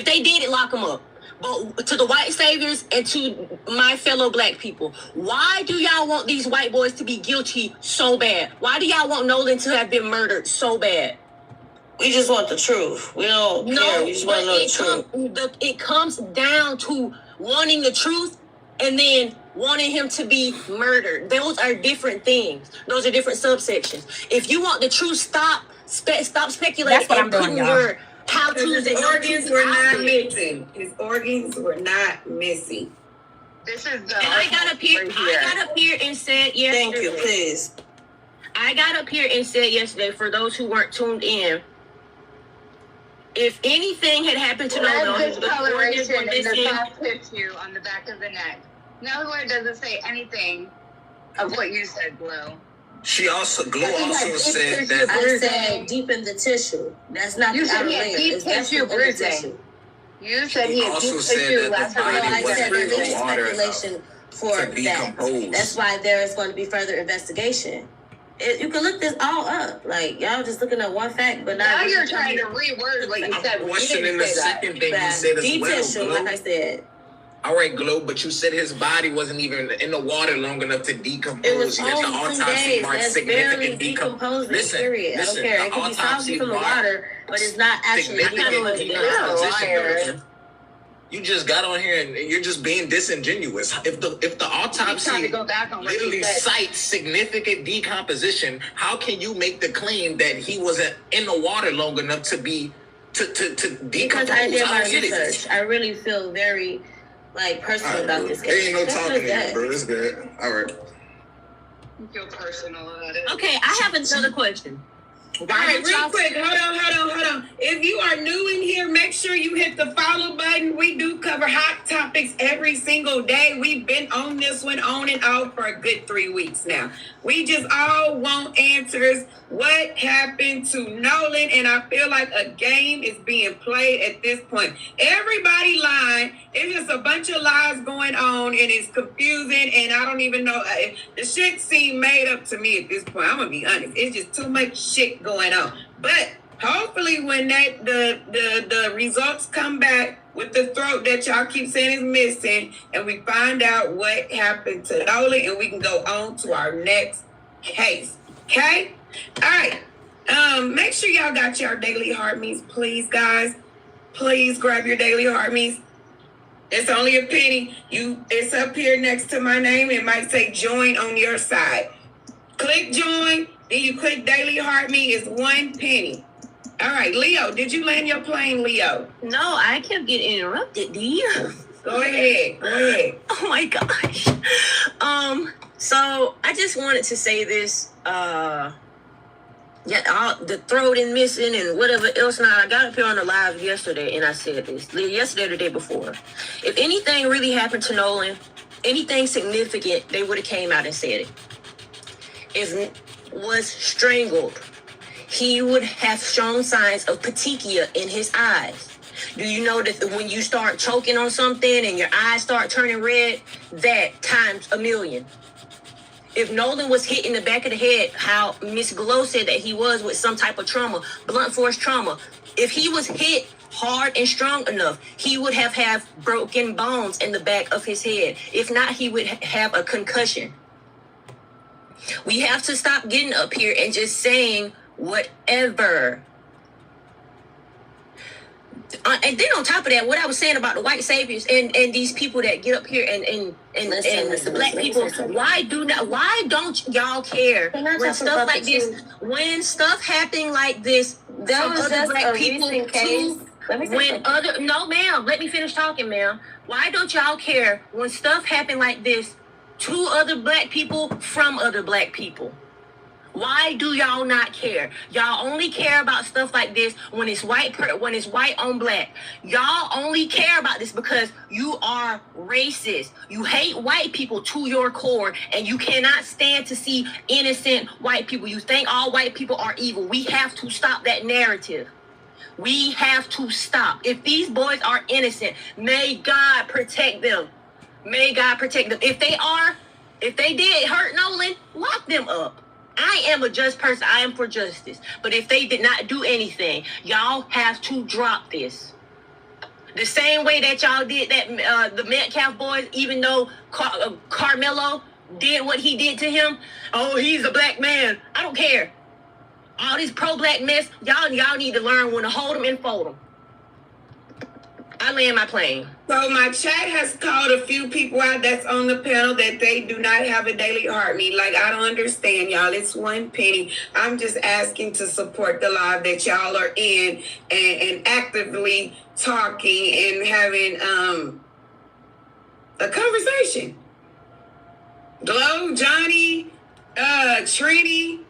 did it, lock them up. But to the white saviors and to my fellow black people, why do y'all want these white boys to be guilty so bad? Why do y'all want Nolan to have been murdered so bad? We just want the truth. We don't care. We just want to know the truth. It comes down to wanting the truth and then wanting him to be murdered. Those are different things. Those are different subsections. If you want the truth, stop speculating. That's what I'm doing, y'all. How to his organs were not missing. His organs were not missing. This is the. And I got up here and said yesterday. Thank you, please. I got up here and said yesterday, for those who weren't tuned in, if anything had happened to Nolan, discoloration in the soft tissue on the back of the neck. Nowhere does it say anything of what you said, Glow. She also, Glow also said that. I said deep in the tissue. That's not You the said outer he had layer. deep tissue bruising. You said he had deep tissue laceration. I said there is speculation for to that. decompose. That's why there is going to be further investigation. You can look this all up. Like, y'all just looking at one fact, but now you're trying to reword what you said. I'm questioning the second thing you said as deep well, tissue, Glow. like I said. All right, Glow, but you said his body wasn't even in the water long enough to decompose. It was Yet the only 2 autopsy days. marked That's significant barely decomposing, period. I don't listen, care. It could be salty from the water, but it's not actually decomposing. decomposition. You just got on here and you're just being disingenuous. If the autopsy literally cites significant decomposition, how can you make the claim that he wasn't in the water long enough to be to decompose? Because I did my research. I really feel very personal about this case. Ain't no talking to you, bro. It's good. All right. You feel personal about it. Okay, I have another question. All right, real quick, hold on. If you are new in here, make sure you hit the follow button. We do cover hot topics every single day. We've been on this one on and off for a good 3 weeks now. We just all want answers. What happened to Nolan? And I feel like a game is being played at this point. Everybody lying. It's just a bunch of lies going on, and it's confusing, and I don't even know. The shit seemed made up to me at this point. I'm gonna be honest. It's just too much shit going on. But hopefully when the results come back with the throat that y'all keep saying is missing, and we find out what happened to Nolan, and we can go on to our next case. Okay? All right. Make sure y'all got your daily heart meats, please, guys. Please grab your daily heart meats. It's only a penny. It's up here next to my name. It might say join on your side. Click join, then you click daily heart meat. It's 1 penny. All right, Leo, did you land your plane, Leo? No, I kept getting interrupted, D. Go ahead. Oh my gosh. So I just wanted to say this. The throat and missing and whatever else. Now, I got up here on the live yesterday and I said this. Yesterday or the day before. If anything really happened to Nolan, anything significant, they would have came out and said it. If was strangled, he would have shown signs of petechia in his eyes. Do you know that when you start choking on something and your eyes start turning red, that times 1,000,000? If Nolan was hit in the back of the head, how Miss Glow said that he was with some type of trauma, blunt force trauma, if he was hit hard and strong enough, he would have broken bones in the back of his head. If not, he would have a concussion. We have to stop getting up here and just saying whatever. And then on top of that, what I was saying about the white saviors and these people that get up here and the black people, why don't y'all care when stuff like this, when stuff happening like this, that was just black a people recent case. No, ma'am, let me finish talking, ma'am. Why don't y'all care when stuff happen like this to other black people from other black people? Why do y'all not care? Y'all only care about stuff like this when it's white on black. Y'all only care about this because you are racist. You hate white people to your core, and you cannot stand to see innocent white people. You think all white people are evil. We have to stop that narrative. We have to stop. If these boys are innocent, may God protect them. May God protect them. If they did hurt Nolan, lock them up. I am a just person. I am for justice. But if they did not do anything, y'all have to drop this. The same way that y'all did that, the Metcalf boys, even though Carmelo did what he did to him. Oh, he's a black man. I don't care. All this pro-black mess, y'all need to learn when to hold them and fold them. I land my plane. So my chat has called a few people out that's on the panel that they do not have a daily heart meat. Like, I don't understand, y'all. It's 1 penny. I'm just asking to support the live that y'all are in and actively talking and having a conversation. Glow, Johnny, Trini,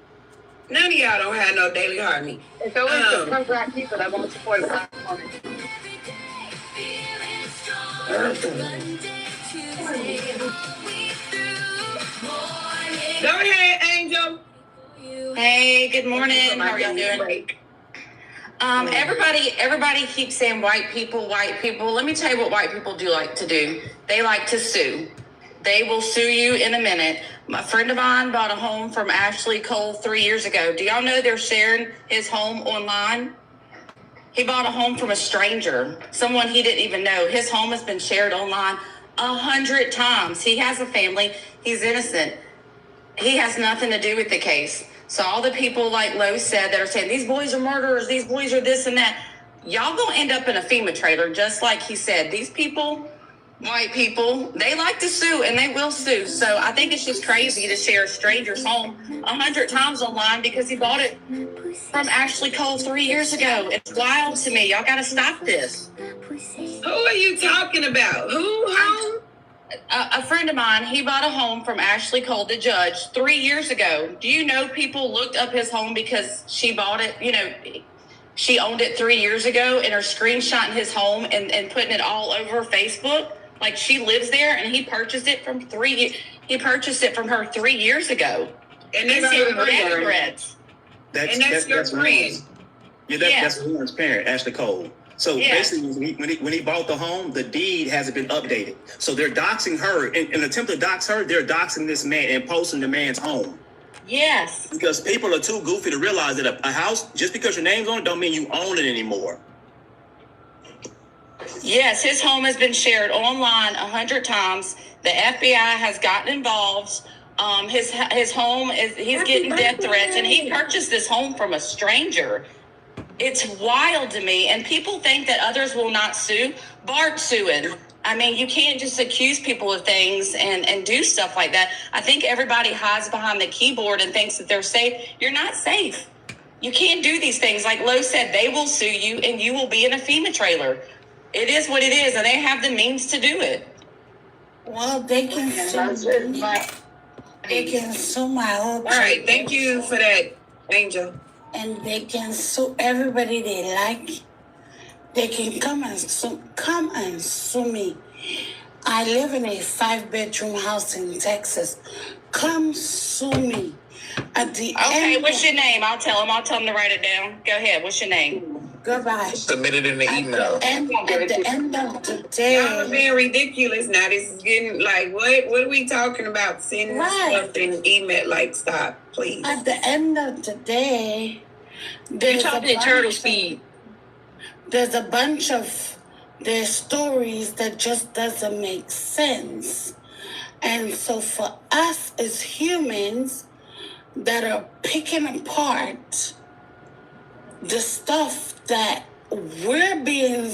none of y'all don't have no daily heart meat. It's always the black people that won't support the platform. Go ahead, Angel. Hey, good morning. How are y'all doing? Everybody keeps saying white people. Let me tell you what white people do like to do. They like to sue. They will sue you in a minute. My friend of mine bought a home from Ashley Cole 3 years ago. Do y'all know they're sharing his home online? He bought a home from a stranger, someone he didn't even know. His home has been shared online 100 times. He has a family. He's innocent. He has nothing to do with the case. So all the people, like Lo said, that are saying, these boys are murderers, these boys are this and that, y'all gonna end up in a FEMA trailer, just like he said. These people, white people, they like to sue, and they will sue. So I think it's just crazy to share a stranger's home 100 times online because he bought it from Ashley Cole 3 years ago. It's wild to me. Y'all got to stop this. Who are you talking about? Who home? A friend of mine, he bought a home from Ashley Cole, the judge, 3 years ago. Do you know people looked up his home because she bought it? You know, she owned it 3 years ago and are screenshotting his home and putting it all over Facebook. Like she lives there, and he purchased it from her 3 years ago. And He that's sent your death friend. threats. That's your friend. That's Warren's parent, Ashley Cole. So basically, when he bought the home, the deed hasn't been updated. So they're doxing her. In an attempt to dox her, they're doxing this man and posting the man's home. Yes. Because people are too goofy to realize that a house, just because your name's on it, don't mean you own it anymore. Yes, his home has been shared online 100 times. The FBI has gotten involved. His home he's getting death threats, and he purchased this home from a stranger. It's wild to me, and people think that others will not sue. Bart's suing. I mean, you can't just accuse people of things and do stuff like that. I think everybody hides behind the keyboard and thinks that they're safe. You're not safe. You can't do these things. Like Lo said, they will sue you, and you will be in a FEMA trailer. It is what it is, and they have the means to do it. Well, they can sue my whole. All right, thank you for that, Angel. And they can sue everybody they like. They can come and sue me. I live in a 5-bedroom house in Texas. Come sue me. At the end. What's your name? I'll tell them to write it down. Go ahead. What's your name? Goodbye. Submit it in the email. At the end of the day. Y'all are being ridiculous now. This is getting like, what are we talking about? Sending stuff in email. Like, stop, please. At the end of the day, You're talking in turtle speed. There's a bunch of their stories that just doesn't make sense. And so for us as humans that are picking apart the stuff that we're being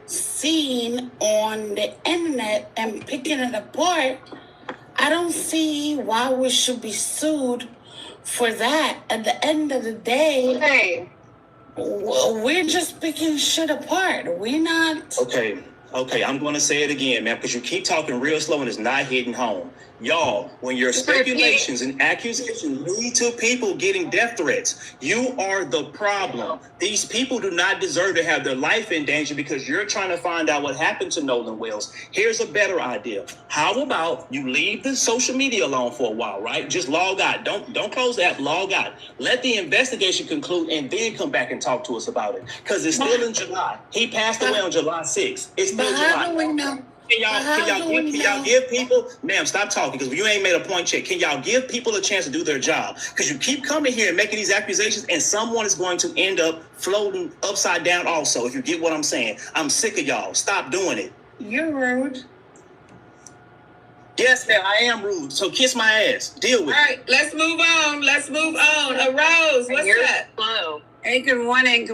seen on the internet and picking it apart, I don't see why we should be sued for that. At the end of the day, we're just picking shit apart. We're not. Okay, I'm going to say it again, man, because you keep talking real slow and it's not hitting home. Y'all, when your speculations and accusations lead to people getting death threats, you are the problem. These people do not deserve to have their life in danger because you're trying to find out what happened to Nolan Wells. Here's a better idea. How about you leave the social media alone for a while, right? Just log out. Don't close the app. Log out. Let the investigation conclude and then come back and talk to us about it. Because it's still in July. He passed away on July 6th. It's still July. How do we know? Can y'all give people, ma'am, stop talking because you ain't made a point check. Can y'all give people a chance to do their job? Because you keep coming here and making these accusations and someone is going to end up floating upside down also, if you get what I'm saying. I'm sick of y'all. Stop doing it. You're rude. Yes, ma'am, I am rude. So kiss my ass. Deal with it. All right, let's move on. Rose, what's up? Slow. Hey, good morning.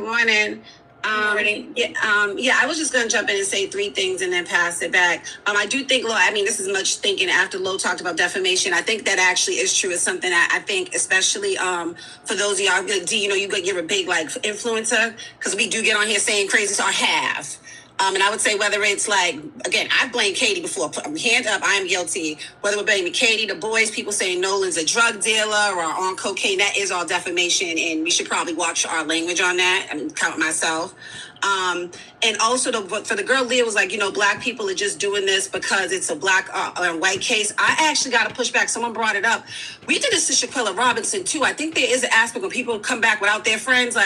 I was just going to jump in and say 3 things and then pass it back. I do think, this is much thinking after Lo talked about defamation. I think that actually is true. It's something that I think, especially for those of y'all, D, you're a big influencer because we do get on here saying crazy stuff, or have. And I would say whether it's again, I blame Katie before. Hand up, I am guilty. Whether we're blaming Katie, the boys, people saying Nolan's a drug dealer or on cocaine, that is all defamation. And we should probably watch our language on that and count myself. And also for the girl Leah was black people are just doing this because it's a black or white case. I actually got to push back. Someone brought it up. We did this to Shaquilla Robinson too. I think there is an aspect where people come back without their friends.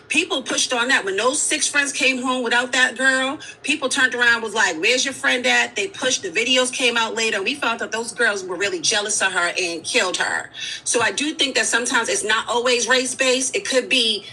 People pushed on that. When those 6 friends came home without that girl, people turned around, was like, where's your friend at? They pushed, the videos came out later. We found that those girls were really jealous of her and killed her. So I do think that sometimes it's not always race-based. It could be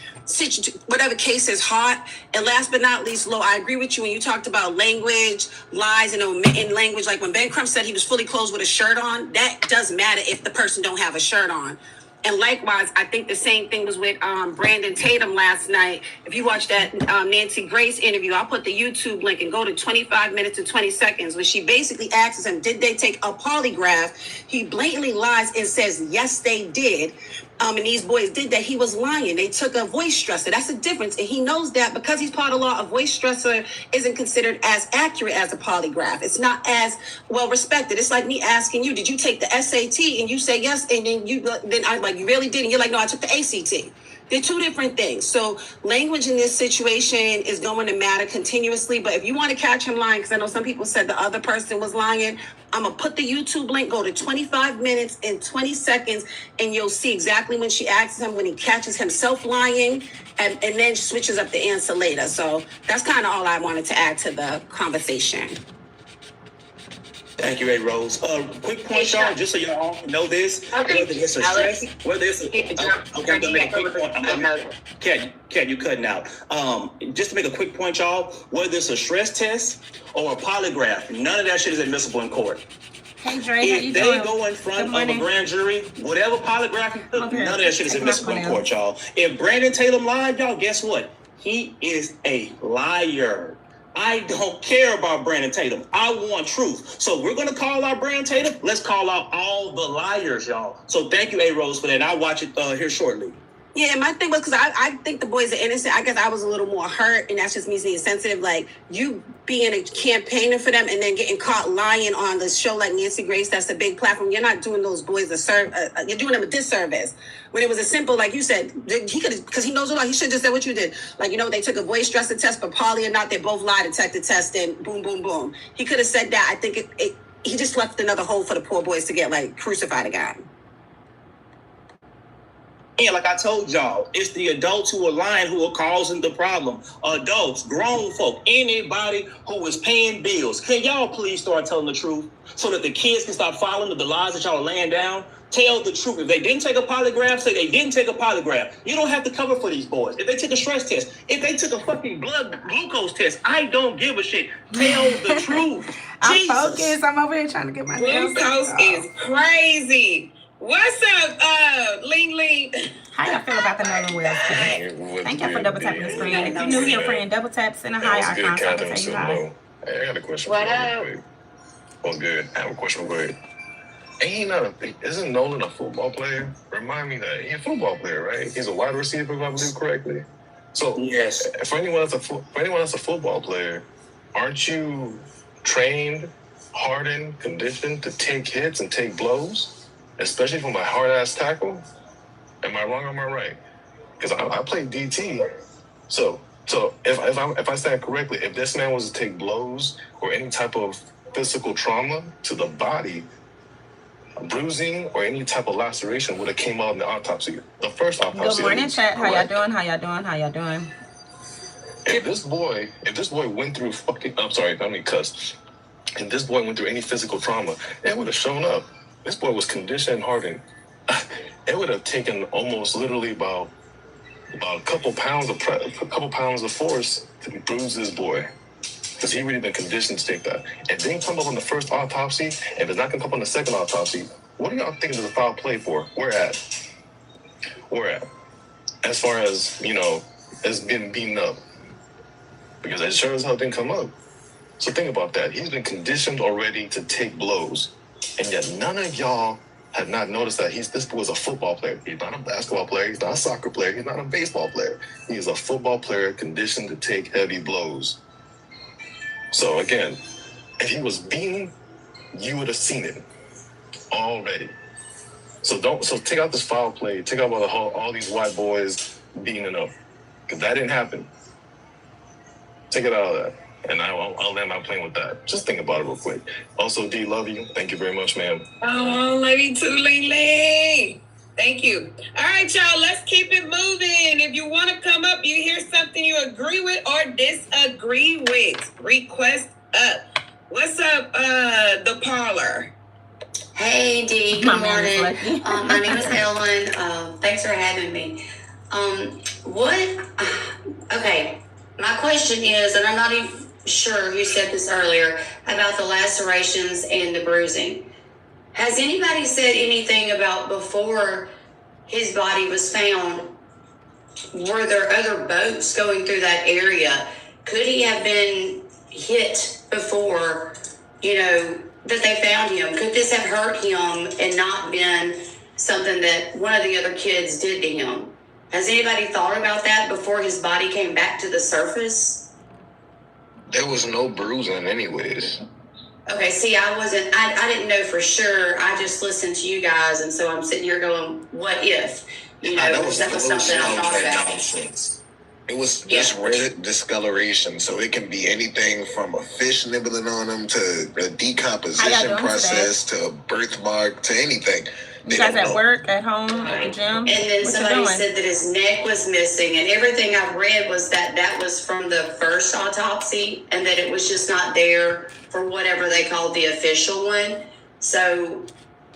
whatever case is hot. And last but not least, Lo, I agree with you when you talked about language, lies, and omitting language. Like when Ben Crump said he was fully clothed with a shirt on, that doesn't matter if the person don't have a shirt on. And likewise, I think the same thing was with Brandon Tatum last night. If you watch that Nancy Grace interview, I'll put the YouTube link and go to 25 minutes and 20 seconds when she basically asks him, did they take a polygraph? He blatantly lies and says, yes, they did. And these boys did that. He was lying. They took a voice stressor. That's a difference. And he knows that because he's part of the law, a voice stressor isn't considered as accurate as a polygraph. It's not as well respected. It's like me asking you, did you take the SAT? And you say yes. And then I'm like, you really did? And you're like, no, I took the ACT. They're two different things. So language in this situation is going to matter continuously. But if you want to catch him lying, because I know some people said the other person was lying, I'm going to put the YouTube link, go to 25 minutes and 20 seconds, and you'll see exactly when she asks him, when he catches himself lying, and then switches up the answer later. So that's kind of all I wanted to add to the conversation. Thank you, A. Rose. Quick point, y'all, just so y'all know this. Whether it's a stress, whether it's a... Okay, I'm going to make a quick point. Kat, you cutting out. Just to make a quick point, y'all, whether it's a stress test or a polygraph, none of that shit is admissible in court. Hey, Dre, if they go in front of a grand jury, whatever polygraph you took, none of that shit is admissible in court, y'all. If Brandon Tatum lied, y'all, guess what? He is a liar. I don't care about Brandon Tatum. I want truth. So we're going to call out Brandon Tatum. Let's call out all the liars, y'all. So thank you, A. Rose, for that. I'll watch it here shortly. Yeah, my thing was because I think the boys are innocent. I guess I was a little more hurt, and that's just me being sensitive. Like, you being a campaigner for them and then getting caught lying on the show like Nancy Grace, that's a big platform. You're not doing those boys you're doing them a disservice. When it was a simple, like you said, he could have, because he knows a lot, he should have just said what you did. Like, they took a voice stressor test for poly or not. They both lie detector test, and boom, boom, boom. He could have said that. I think he just left another hole for the poor boys to get, like, crucified again. Yeah, like I told y'all, it's the adults who are lying who are causing the problem. Adults, grown folk, anybody who is paying bills. Can y'all please start telling the truth so that the kids can stop following the lies that y'all are laying down? Tell the truth. If they didn't take a polygraph, say they didn't take a polygraph. You don't have to cover for these boys. If they took a stress test, if they took a fucking blood glucose test, I don't give a shit. Tell the truth. I'm focused. I'm over here trying to get my glucose is crazy. What's up, Ling Ling? How y'all feel about the Northern Wells today? Thank y'all for double tapping the screen. If you're new here, friend, double tap, send a hi icon so I can tell you hi. Hey, I got a question. What up? What's good? I have a question for you. Isn't Nolan a football player? Remind me that he's a football player, right? He's a wide receiver, if I believe correctly. So yes, for anyone that's a football player, aren't you trained, hardened, conditioned to take hits and take blows? Especially from a hard-ass tackle? Am I wrong or am I right? Because I played DT. So if I stand correctly, if this man was to take blows or any type of physical trauma to the body, bruising or any type of laceration would have came out in the autopsy. The first autopsy. Good morning, chat. How y'all doing? How y'all doing? If this boy went through If this boy went through any physical trauma, it would have shown up. This boy was conditioned and hardened. It would have taken almost literally about a couple pounds of force to bruise this boy, because he really been conditioned to take that. It didn't come up on the first autopsy, and it's not gonna come up on the second autopsy. What do y'all think is a foul play for? Where at? As far as as getting beaten up, because it sure as hell didn't come up. So think about that. He's been conditioned already to take blows. And yet none of y'all have not noticed that this boy is a football player. He's not a basketball player. He's not a soccer player. He's not a baseball player. He is a football player conditioned to take heavy blows. So again, if he was beaten, you would have seen it already. So take out this foul play. Take out all these white boys beating it up, because that didn't happen. Take it out of that. And I'll land my plane with that. Just think about it real quick. Also, D, love you. Thank you very much, ma'am. Oh, love you too, Ling Ling. Thank you. All right, y'all, let's keep it moving. If you want to come up, you hear something you agree with or disagree with, request up. What's up, the parlor? Hey, D. Good morning. My name is Ellen. Thanks for having me. Okay, my question is, and I'm not even sure who said this earlier, about the lacerations and the bruising. Has anybody said anything about before his body was found, were there other boats going through that area? Could he have been hit before, that they found him? Could this have hurt him and not been something that one of the other kids did to him? Has anybody thought about that before his body came back to the surface? There was no bruising anyways. Okay, see, I didn't know for sure. I just listened to you guys, and so I'm sitting here going, what if? That was something I thought about. Nonsense. It was just red discoloration, so it can be anything from a fish nibbling on them to a decomposition process to a birthmark to anything. You guys at work, at home, at the gym? And then somebody said that his neck was missing, and everything I've read was that was from the first autopsy, and that it was just not there for whatever they called the official one. So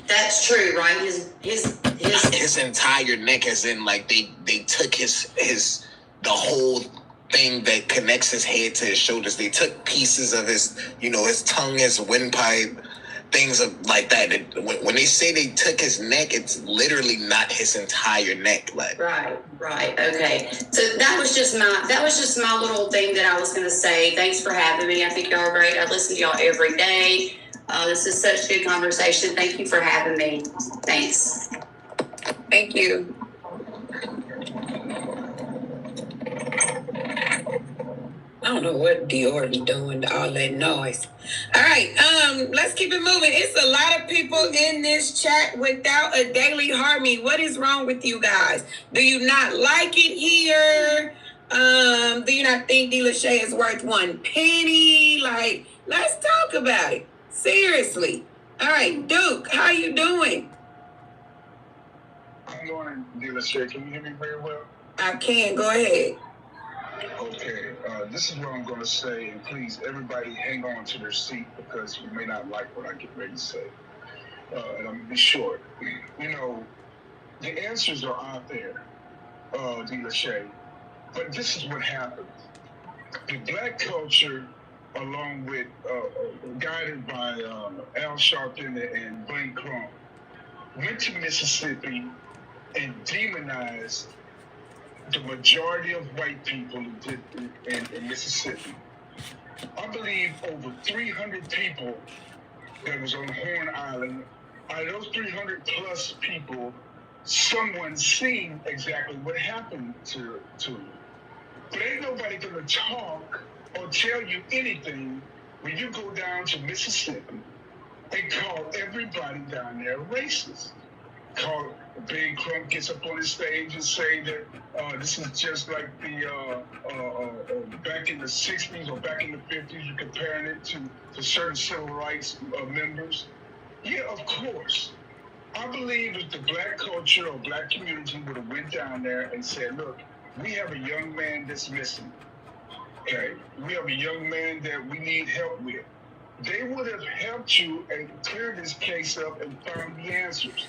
that's true, right? His entire neck, as in like they took the whole thing that connects his head to his shoulders. They took pieces of his, his tongue, his windpipe, things like that. When they say they took his neck, it's literally not his entire neck. Like right, okay. So that was just my little thing that I was going to say. Thanks for having me. I think y'all are great. I listen to y'all every day. This is such good conversation. Thank you for having me. Thanks. Thank you. I don't know what Dior be doing to all that noise. All right, let's keep it moving. It's a lot of people in this chat without a daily Harmony. What is wrong with you guys? Do you not like it here? Do you not think D. Lachey is worth one penny? Like, let's talk about it. Seriously. All right, Duke, how you doing? I'm doing, D. Lachey. Can you hear me very well? I can. Go ahead. Okay, this is what I'm going to say, and please, everybody hang on to their seat because you may not like what I get ready to say. And I'm going to be short. The answers are out there, D. Lachey, but this is what happened. The black culture, along with, guided by Al Sharpton and Blaine Crump, went to Mississippi and demonized the majority of white people in Mississippi. I believe over 300 people that was on Horn Island. Out of those 300 plus people, someone seen exactly what happened to them. But ain't nobody gonna talk or tell you anything when you go down to Mississippi and call everybody down there racist. Big Crump gets up on the stage and say that this is just like the back in the 60s or back in the 50s, you're comparing it to certain civil rights members. Yeah, of course. I believe if the black culture or black community would have went down there and said, look, we have a young man that's missing. Okay, we have a young man that we need help with. They would have helped you and cleared this case up and found the answers.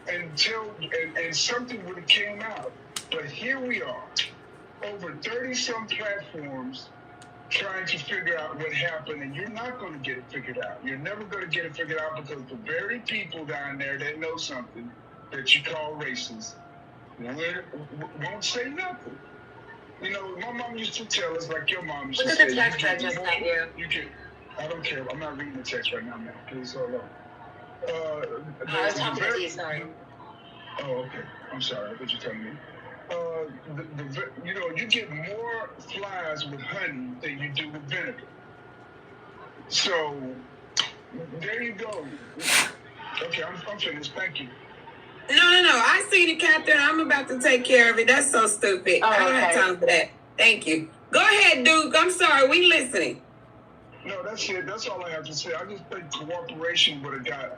And something would have came out. But here we are, over 30-some platforms trying to figure out what happened, and you're not going to get it figured out. You're never going to get it figured out because the very people down there that know something that you call racist won't say nothing. My mom used to tell us, like your mom used to say. Look at the text I just sent you. I don't care. I'm not reading the text right now, man. Please hold on. I was talking to you, sorry. Oh, okay. I'm sorry. I thought you were telling me. You get more flies with honey than you do with vinegar. So, there you go. Okay, I'm finished. Thank you. No. I seen it, Captain. I'm about to take care of it. That's so stupid. I don't have time for that. Thank you. Go ahead, Duke. I'm sorry. We listening. No, that's it. That's all I have to say. I just think cooperation would have got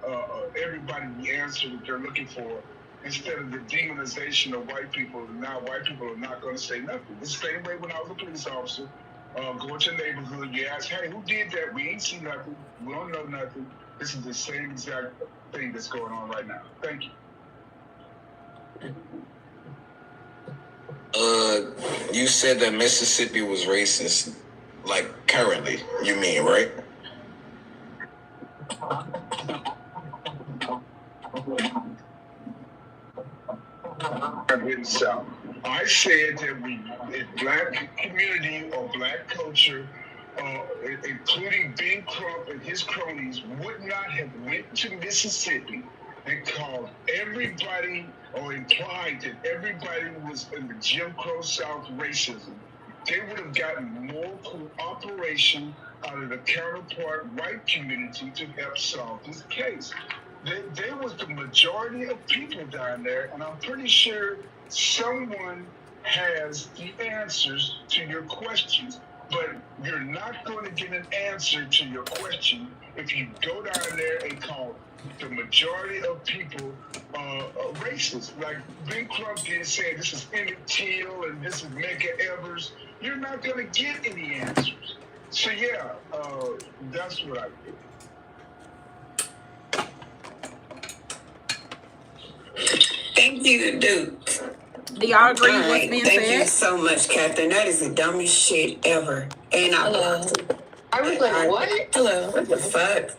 everybody the answer that they're looking for instead of the demonization of white people. Now white people are not going to say nothing. It's the same way when I was a police officer. Go to the neighborhood, you ask, hey, who did that? We ain't seen nothing. We don't know nothing. This is the same exact thing that's going on right now. Thank you. You said that Mississippi was racist. Like currently, you mean, right? went south. I said that if black community or black culture, including Ben Crump and his cronies, would not have went to Mississippi and called everybody or implied that everybody was in the Jim Crow South racism, they would have gotten more cooperation out of the counterpart white community to help solve this case. There was the majority of people down there, and I'm pretty sure someone has the answers to your questions, but you're not going to get an answer to your question if you go down there and call the majority of people racist. Like Ben Crump did say, this is Emmett Till and this is Medgar Evers. You're not going to get any answers. So yeah, that's what I think. Thank you, dude. Do y'all agree with what's Alright, being thank you said? so much, Catherine. That is the dumbest shit ever. And I blocked him. I was like, what? Hello. What the fuck?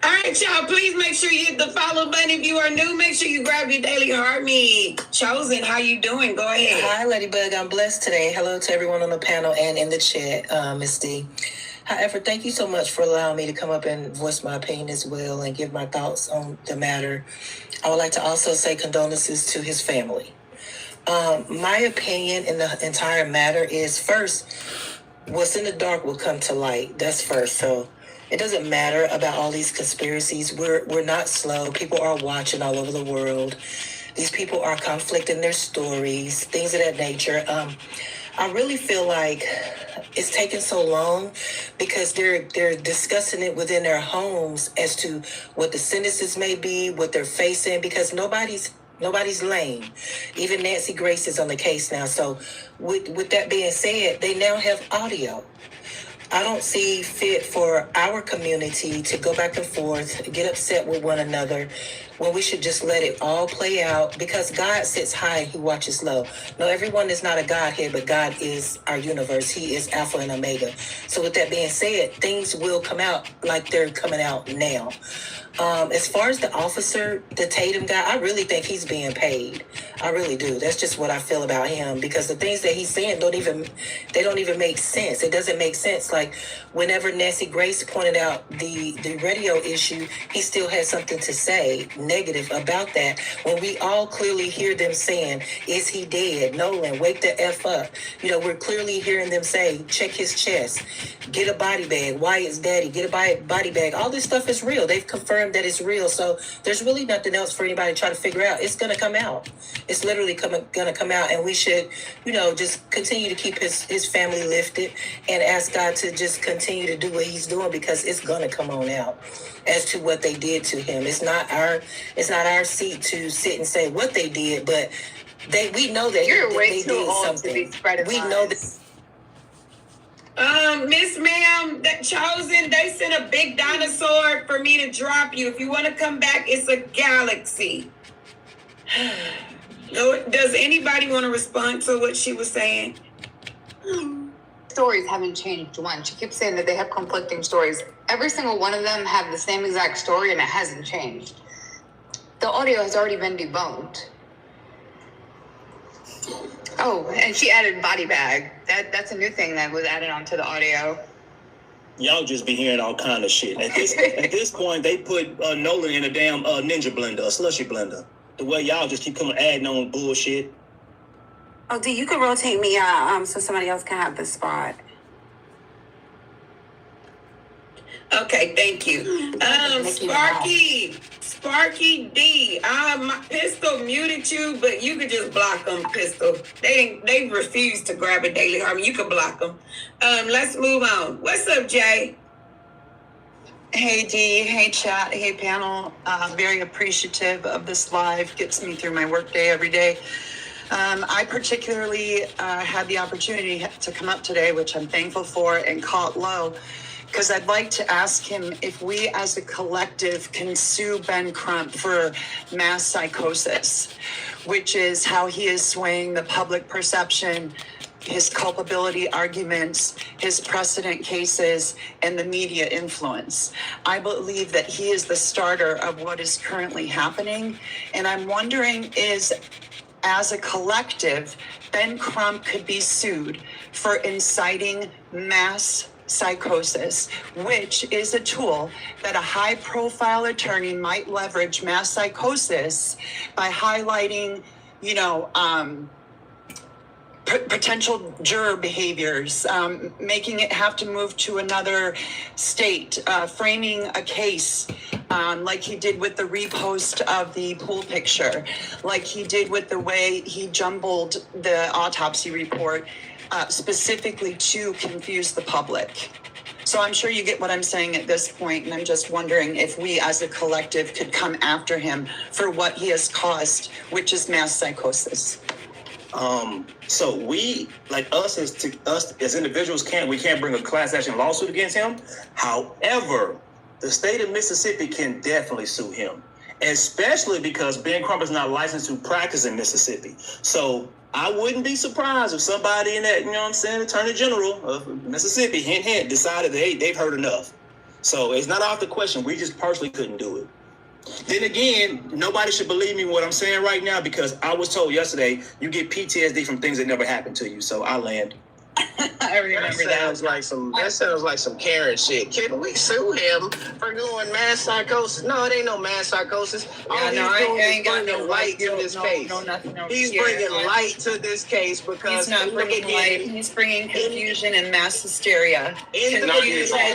All right, y'all, please make sure you hit the follow button. If you are new, make sure you grab your daily heart meat. Chosen, how you doing? Go ahead. Hi, Ladybug. I'm blessed today. Hello to everyone on the panel and in the chat, Miss D. However, thank you so much for allowing me to come up and voice my opinion as well and give my thoughts on the matter. I would like to also say condolences to his family. My opinion in the entire matter is, first, what's in the dark will come to light. That's first. So it doesn't matter about all these conspiracies. We're not slow. People are watching all over the world. These people are conflicting their stories, things of that nature. I really feel like it's taken so long because they're discussing it within their homes as to what the sentences may be, what they're facing, because nobody's lame. Even Nancy Grace is on the case now. So with that being said, they now have audio. I don't see fit for our community to go back and forth, get upset with one another, when we should just let it all play out, because God sits high and he watches low. No, everyone is not a Godhead, but God is our universe. He is Alpha and Omega. So with that being said, things will come out like they're coming out now. As far as the officer, the Tatum guy, I really think he's being paid. I really do. That's just what I feel about him, because the things that he's saying don't even make sense. It doesn't make sense. Like whenever Nancy Grace pointed out the radio issue, he still had something to say negative about that, when we all clearly hear them saying, is he dead? Nolan, wake the F up. We're clearly hearing them say, check his chest, get a body bag, Wyatt's daddy, get a body bag. All this stuff is real. They've confirmed that it's real. So there's really nothing else for anybody to try to figure out. It's going to come out. It's literally going to come out, and we should, just continue to keep his family lifted and ask God to just continue to do what he's doing, because it's going to come on out as to what they did to him. It's not our seat to sit and say what they did, but we know that they did something. We know that. Miss Ma'am, that Chosen, they sent a big dinosaur for me to drop you. If you want to come back, it's a galaxy. Does anybody want to respond to what she was saying? Stories haven't changed once. She keeps saying that they have conflicting stories. Every single one of them have the same exact story, and it hasn't changed. The audio has already been debunked. Oh, and she added body bag. That's a new thing that was added onto the audio. Y'all just be hearing all kind of shit. At this point, they put Nolan in a damn ninja blender, a slushy blender. The way y'all just keep coming adding on bullshit. Oh, D, you can rotate me out so somebody else can have the spot. Okay, thank you. Sparky D. My Pistol muted you, but you could just block them, Pistol. They refuse to grab a daily harmony. You could block them. Let's move on. What's up, Jay? Hey D, hey chat, hey panel. Very appreciative of this live. Gets me through my workday every day. I particularly had the opportunity to come up today, which I'm thankful for, and caught low, because I'd like to ask him if we as a collective can sue Ben Crump for mass psychosis, which is how he is swaying the public perception, his culpability arguments, his precedent cases, and the media influence. I believe that he is the starter of what is currently happening. And I'm wondering, is as a collective, Ben Crump could be sued for inciting mass psychosis, which is a tool that a high-profile attorney might leverage mass psychosis by highlighting, potential juror behaviors, making it have to move to another state, framing a case, like he did with the repost of the pool picture, like he did with the way he jumbled the autopsy report, specifically to confuse the public. So I'm sure you get what I'm saying at this point, and I'm just wondering if we as a collective could come after him for what he has caused, which is mass psychosis. So we, like us as individuals, we can't bring a class action lawsuit against him. However, the state of Mississippi can definitely sue him, especially because Ben Crump is not licensed to practice in Mississippi. So I wouldn't be surprised if somebody in that, Attorney General of Mississippi, hint, hint, decided they've heard enough. So it's not off the question. We just personally couldn't do it. Then again, nobody should believe me what I'm saying right now, because I was told yesterday you get PTSD from things that never happened to you. So I land. I remember that. That sounds like some Karen shit. Can we sue him for doing mass psychosis? No, it ain't no mass psychosis. He's bringing light to this case. He's bringing light to this case because he's not bringing light. He's bringing confusion and mass hysteria. They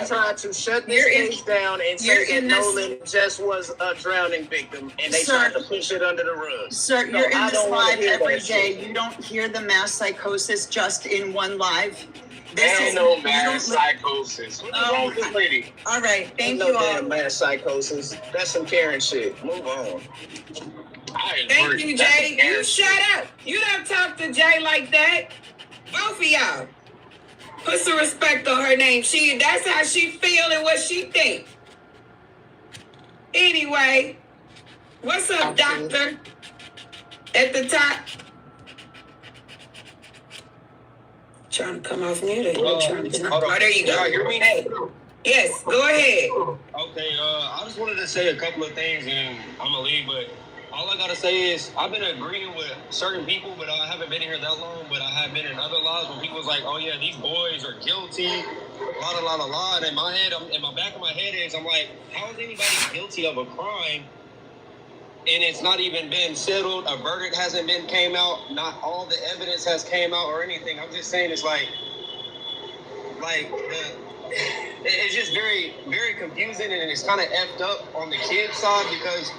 tried to shut this case down and say that Nolan just was a drowning victim, and they tried to push it under the rug. Sir, you're in this live every day. You don't hear the mass psychosis just in one live. This is no mass psychosis. What's wrong with this lady? All right, thank you all. No damn mass psychosis. That's some Karen shit. Move on. Thank you, Jay. You shut up. You don't talk to Jay like that. Both of y'all. Put some respect on her name. That's how she feel and what she think. Anyway, what's up, doctor? At the top. Trying to come off mute. Oh, there you go. Hear me? Hey. Yes, go ahead. Okay, I just wanted to say a couple of things, and I'm gonna leave. But all I gotta say is I've been agreeing with certain people, but I haven't been here that long. But I have been in other lives when people was like, "Oh yeah, these boys are guilty." La. And in my head, in my back of my head is I'm like, how is anybody guilty of a crime? And it's not even been settled. A verdict hasn't been came out. Not all the evidence has came out or anything. I'm just saying it's it's just very, very confusing, and it's kind of effed up on the kid's side because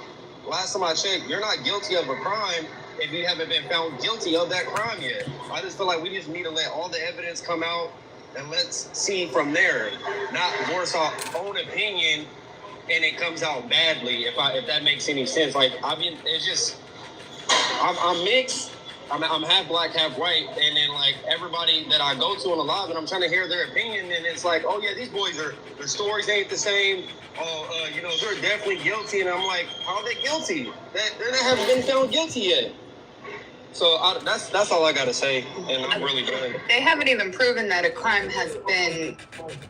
last time I checked, you're not guilty of a crime if you haven't been found guilty of that crime yet. I just feel like we just need to let all the evidence come out and let's see from there, not voice our own opinion and it comes out badly, if that makes any sense. Like, I mean, it's just, I'm mixed. I'm half black, half white, and then like everybody that I go to on the live, and I'm trying to hear their opinion, and it's like, oh yeah, these boys their stories ain't the same. Oh, they're definitely guilty, and I'm like, how are they guilty? They haven't been found guilty yet. So that's all I gotta say, and I'm really done. They haven't even proven that a crime has been.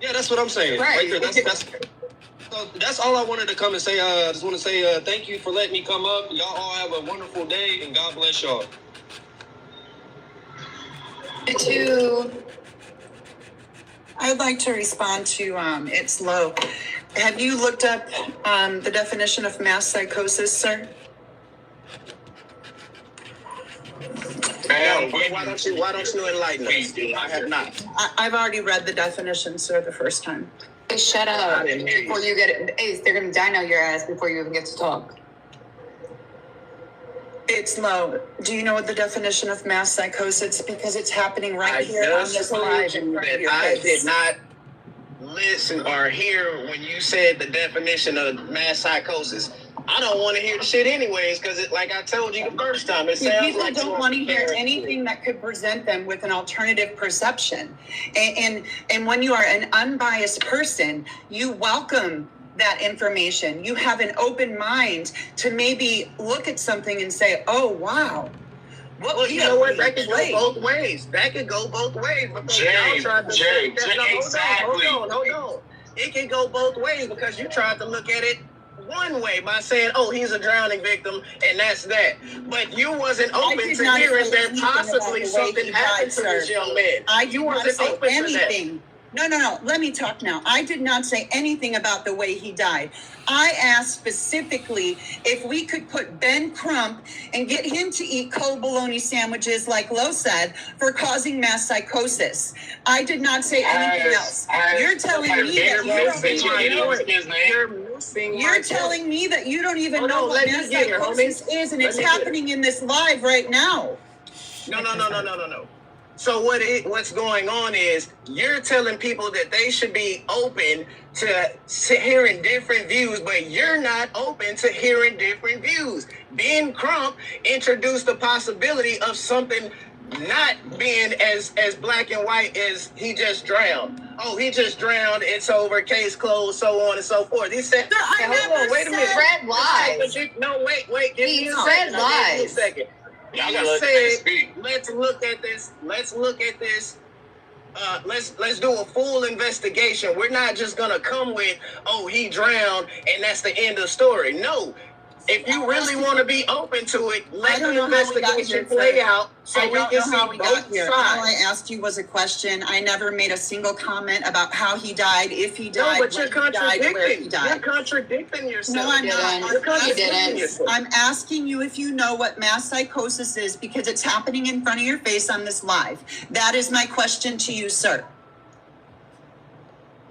Yeah, that's what I'm saying. Right there. So that's all I wanted to come and say. I just want to say thank you for letting me come up. Y'all all have a wonderful day, and God bless y'all. I'd like to respond to It's Low. Have you looked up the definition of mass psychosis, sir? Why don't you enlighten us? I have not. I've already read the definition, sir, the first time. Hey, shut up before you get it. Ace, they're going to dino your ass before you even get to talk. It's Low. Do you know what the definition of mass psychosis is? Because it's happening right here on this live in front of your face. I did not listen or hear when you said the definition of mass psychosis. I don't want to hear the shit anyways, because like I told you the first time, it sounds people like don't want to hear anything that could present them with an alternative perception. And when you are an unbiased person, you welcome that information. You have an open mind to maybe look at something and say, oh, wow. Well, you know what? That could go both ways. Hold on. It can go both ways because you tried to look at it one way by saying, "Oh, he's a drowning victim," and that's that. But you wasn't open to hearing that possibly something happened to this young man. You wasn't open to that. No. Let me talk now. I did not say anything about the way he died. I asked specifically if we could put Ben Crump and get him to eat cold bologna sandwiches, like Lo said, for causing mass psychosis. I did not say anything else. You're telling me that you're telling me that you don't even know what mass psychosis is, and it's happening in this live right now. No. So what's going on is you're telling people that they should be open to hearing different views, but you're not open to hearing different views. Ben Crump introduced the possibility of something not being as black and white as he just drowned. Oh, he just drowned. It's over. Case closed. So on and so forth. He said, "Hold on, wait a minute." Fred lies. No, wait. Give me a second. Lies. Give me a second. You said, let's look at this. Let's do a full investigation. We're not just gonna come with, "Oh, he drowned," and that's the end of the story. No. If you really want to be open to it, let the investigation play out so we can see both sides. All I asked you was a question. I never made a single comment about how he died, if he died, no, but you're contradicting. Where he died. You're contradicting yourself. No, I'm not. I'm asking you if you know what mass psychosis is, because it's happening in front of your face on this live. That is my question to you, sir.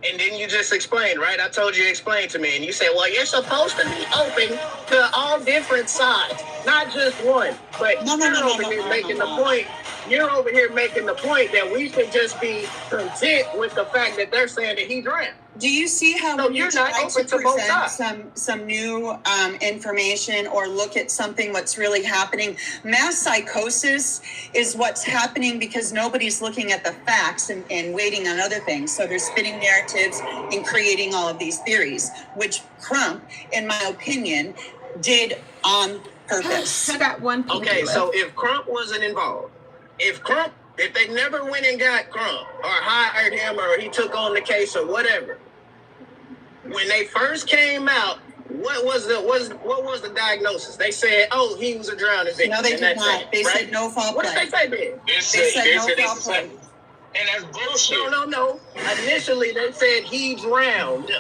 And then you just explained, right? I told you to explain to me. And you said, well, you're supposed to be open to all different sides, not just one. But you're over here making the point. You're over here making the point that we should just be content with the fact that they're saying that he drowned. Do you see how so you're not open to both sides? Some new information, or look at something what's really happening? Mass psychosis is what's happening because nobody's looking at the facts and waiting on other things. So they're spinning narratives and creating all of these theories, which Crump, in my opinion, did on purpose. I got one. Okay, so if Crump wasn't involved, if they never went and got Crump or hired him or he took on the case or whatever, when they first came out, what was the diagnosis? They said, "Oh, he was a drowning victim." No, they did not. They said no foul play. What did they say then? They said no foul play. And that's bullshit. No. Initially, they said he drowned.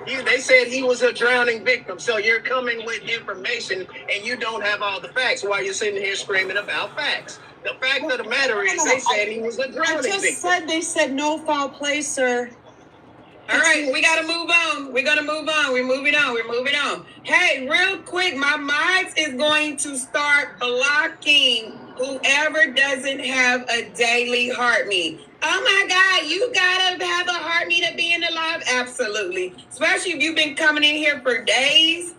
They said he was a drowning victim. So you're coming with information and you don't have all the facts while you're sitting here screaming about facts. The fact of the matter is, they said he was a drowning victim. I just said they said no foul play, sir. All right, we got to move on. We're going to move on. We're moving on. Hey, real quick, my mods is going to start blocking whoever doesn't have a daily heart meet. Oh my God, you got to have a heart meet to be in the live? Absolutely. Especially if you've been coming in here for days.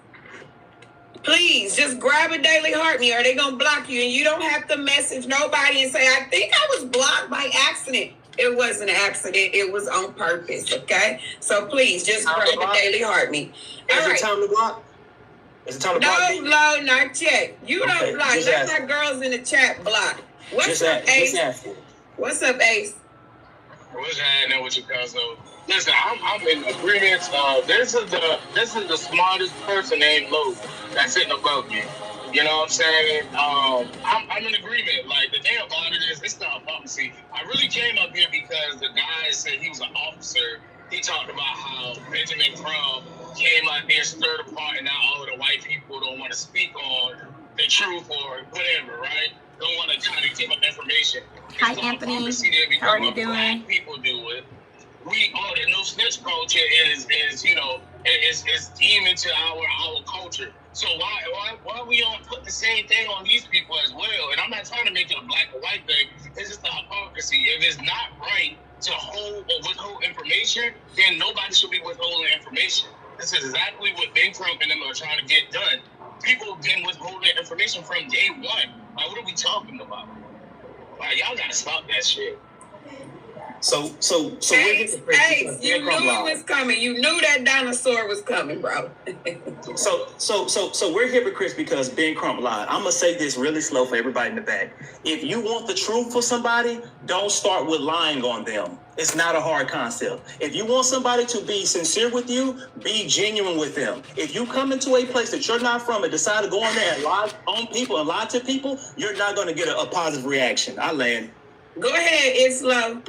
Please just grab a daily heart meet, or they're going to block you, and you don't have to message nobody and say, "I think I was blocked by accident." It wasn't an accident. It was on purpose, okay? So please just grab a daily heart meet. Is it time to block? Is it time to block? No, not yet. You don't block. Let my girls in the chat block. What's up, Ace? What's up, Ace? What's happening with you, cousin? Listen, I'm in agreement. This is the smartest person named Lo that's sitting above me. You know what I'm saying? I'm in agreement. Like, the thing about it is, it's not about, see, I really came up here because the guy said he was an officer. He talked about how Benjamin Crump came out there, stirred the pot, and now all of the white people don't want to speak on the truth or whatever, right? Don't want to kind of give up information. Hi, Anthony. How are you doing? Black people do it. We all the no snitch culture is you know, is deemed into our culture. So why we don't put the same thing on these people as well? And I'm not trying to make it a black or white thing. It's just the hypocrisy. If it's not right to hold or withhold information, then nobody should be withholding information. This is exactly what Ben Crump and them are trying to get done. People have been withholding information from day one. Like, what are we talking about? Like, y'all gotta stop that shit. So we're getting Hey, you knew it was coming. You knew that dinosaur was coming, bro. So we're hypocrites because Ben Crump lied. I'm gonna say this really slow for everybody in the back. If you want the truth for somebody, don't start with lying on them. It's not a hard concept. If you want somebody to be sincere with you, be genuine with them. If you come into a place that you're not from and decide to go in there and lie on people and lie to people, you're not gonna get a positive reaction. I land. Go ahead, it's slow.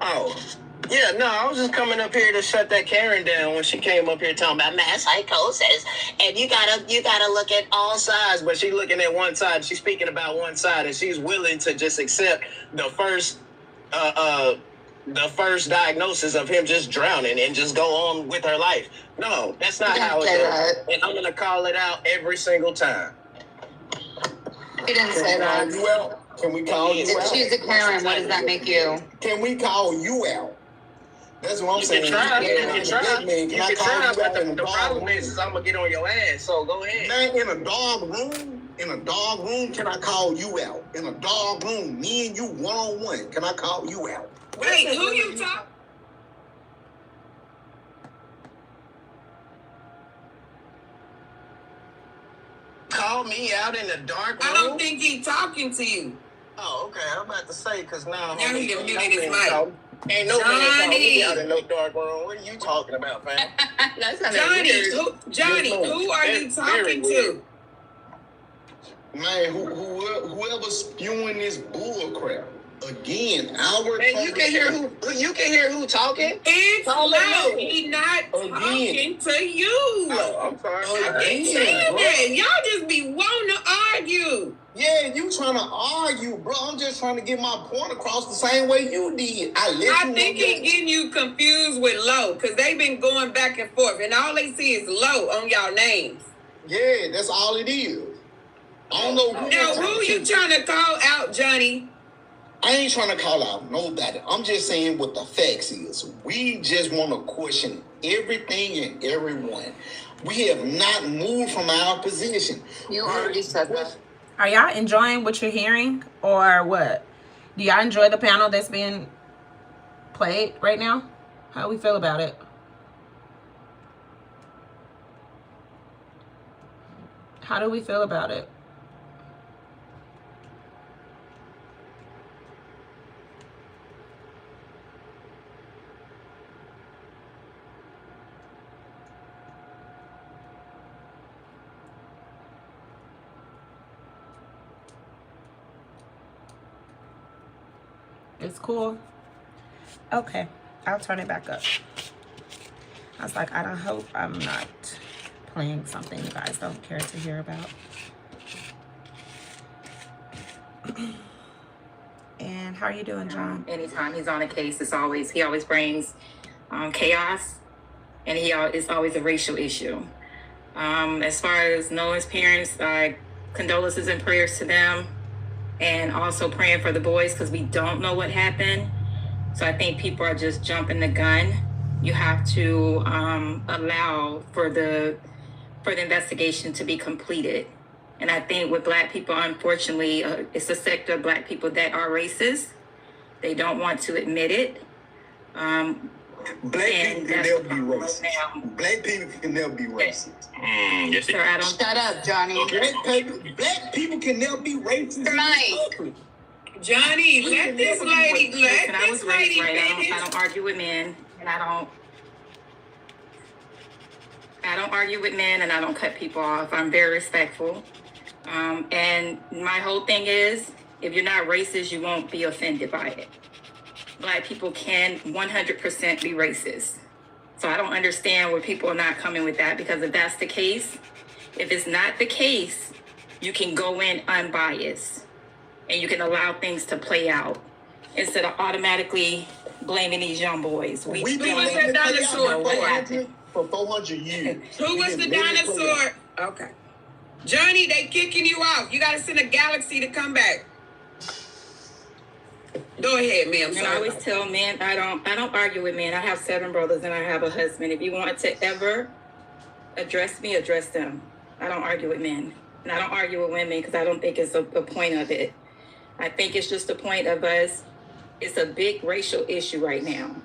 Oh, yeah, no, I was just coming up here to shut that Karen down when she came up here talking about mass psychosis, and you gotta look at all sides, but she's looking at one side, she's speaking about one side, and she's willing to just accept the first diagnosis of him just drowning and just go on with her life. No, that's not how it goes, and I'm gonna call it out every single time. He didn't say that. Well, can we call you out? If she's a Karen, what does that make you? Can we call you out? That's what I'm saying. You can try, but the problem is I'm gonna get on your ass, so go ahead. Man, in a dog room, can I call you out? In a dog room, me and you one-on-one, can I call you out? Wait, who you talk? Call me out in the dark room? I don't think he's talking to you. Oh, okay. I'm about to say, because now he done muted his mic. Ain't no man call me out in no dark room. What are you talking about, fam? Johnny, who are you talking to? Man, whoever's spewing this bull crap. Again, our and you can hear who talking. It's low. He's not talking to you. Oh, I'm sorry. I can't stand that. Y'all just be wanting to argue. Yeah, you trying to argue, bro. I'm just trying to get my point across the same way you did. I think he's getting you confused with Low, because they've been going back and forth, and all they see is Low on y'all names. Yeah, that's all it is. I don't know. Now, who you trying to call out, Johnny? I ain't trying to call out nobody. I'm just saying what the facts is. We just want to question everything and everyone. We have not moved from our position. You already said that. Are y'all enjoying what you're hearing or what? Do y'all enjoy the panel that's being played right now? How do we feel about it? How do we feel about it? It's cool. Okay, I'll turn it back up. I was like, I hope I'm not playing something you guys don't care to hear about. And how are you doing, John? Anytime he's on a case, he always brings chaos, and it's always a racial issue. As far as Noah's parents, condolences and prayers to them. And also praying for the boys because we don't know what happened. So I think people are just jumping the gun. You have to allow for the investigation to be completed. And I think with Black people, unfortunately, it's a sector of Black people that are racist. They don't want to admit it. Black people can never be racist. Black people can never be racist. Yes, sir, I don't. Shut up, Johnny. Black people can never be racist. Mike. Johnny, let this lady. Listen, I was raised right. I don't argue with men, and I don't argue with men, and I don't cut people off. I'm very respectful. And my whole thing is, if you're not racist, you won't be offended by it. Black people can 100% be racist. So I don't understand where people are not coming with that, because if that's the case, if it's not the case, you can go in unbiased and you can allow things to play out instead of automatically blaming these young boys. Who was that dinosaur for 400 years? Who was the dinosaur? Okay. Johnny, they kicking you off. You got to send a galaxy to come back. Go ahead, ma'am. And I always tell men, I don't argue with men. I have 7 brothers and I have a husband. If you want to ever address me, address them. I don't argue with men. And I don't argue with women because I don't think it's a point of it. I think it's just a point of us. It's a big racial issue right now.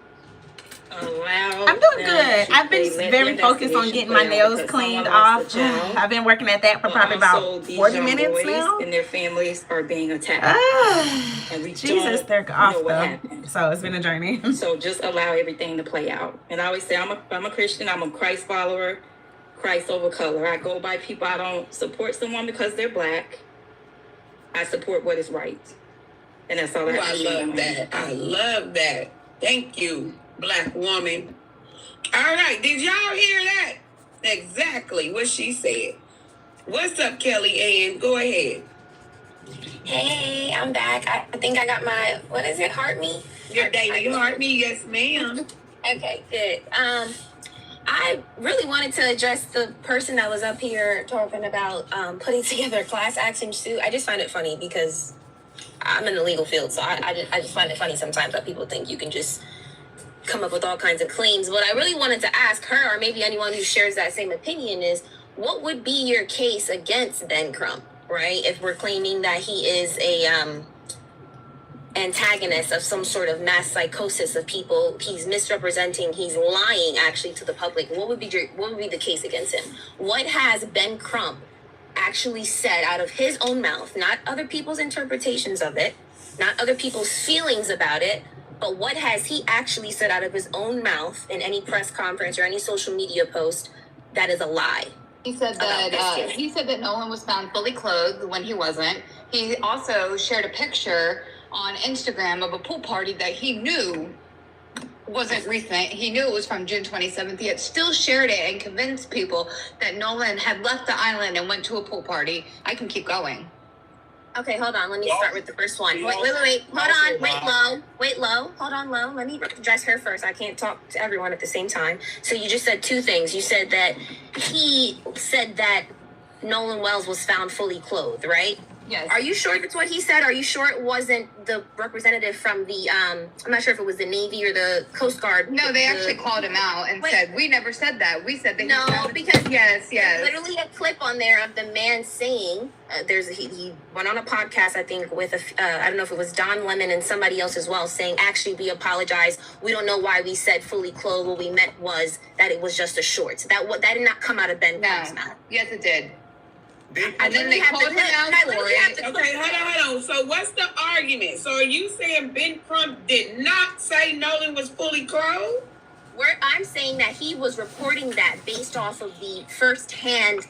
I'm doing good. I've been very focused on getting my nails cleaned off. I've been working at that for probably about 40 minutes now. And their families are being attacked. And we Jesus, they're off though. So it's been a journey. So just allow everything to play out. And I always say I'm a Christian. I'm a Christ follower. Christ over color. I go by people. I don't support someone because they're black. I support what is right. And that's all I have to say. I love that. I love that. Thank you, Black woman. All right, did y'all hear that? Exactly what she said. What's up, Kelly Ann? Go ahead. Hey, I'm back. I think I got my, what is it, Heart Me? Your daily Heart Me, yes ma'am. Okay, good. I really wanted to address the person that was up here talking about putting together a class action suit. I just find it funny because I'm in the legal field, so I just find it funny sometimes that people think you can just come up with all kinds of claims. What I really wanted to ask her, or maybe anyone who shares that same opinion, is what would be your case against Ben Crump, right? If we're claiming that he is a antagonist of some sort of mass psychosis of people, he's misrepresenting, he's lying actually to the public, what would be the case against him? What has Ben Crump actually said out of his own mouth, not other people's interpretations of it, not other people's feelings about it, but what has he actually said out of his own mouth in any press conference or any social media post that is a lie? He said that Nolan was found fully clothed when he wasn't. He also shared a picture on Instagram of a pool party that he knew wasn't recent. He knew it was from June 27th. He had still shared it and convinced people that Nolan had left the island and went to a pool party. I can keep going. Okay, hold on. Let me start with the first one. Wait. Hold on. Wait, low. Hold on, low. Let me address her first. I can't talk to everyone at the same time. So you just said two things. You said that he said that Nolan Wells was found fully clothed, right? Yes. Are you sure that's what he said? Are you sure it wasn't the representative from the, I'm not sure if it was the Navy or the Coast Guard? No, they actually called him out and said, we never said that. We said that. No, because yes. There's literally a clip on there of the man saying, he went on a podcast, I think, with, I don't know if it was Don Lemon and somebody else as well, saying, actually, we apologize. We don't know why we said fully clothed. What we meant was that it was just a shorts. That did not come out of Ben Crump's mouth. Yes, it did. And then they called him out for it. Okay, hold on. So what's the argument? So are you saying Ben Crump did not say Nolan was fully clothed? I'm saying that he was reporting that based off of the first-hand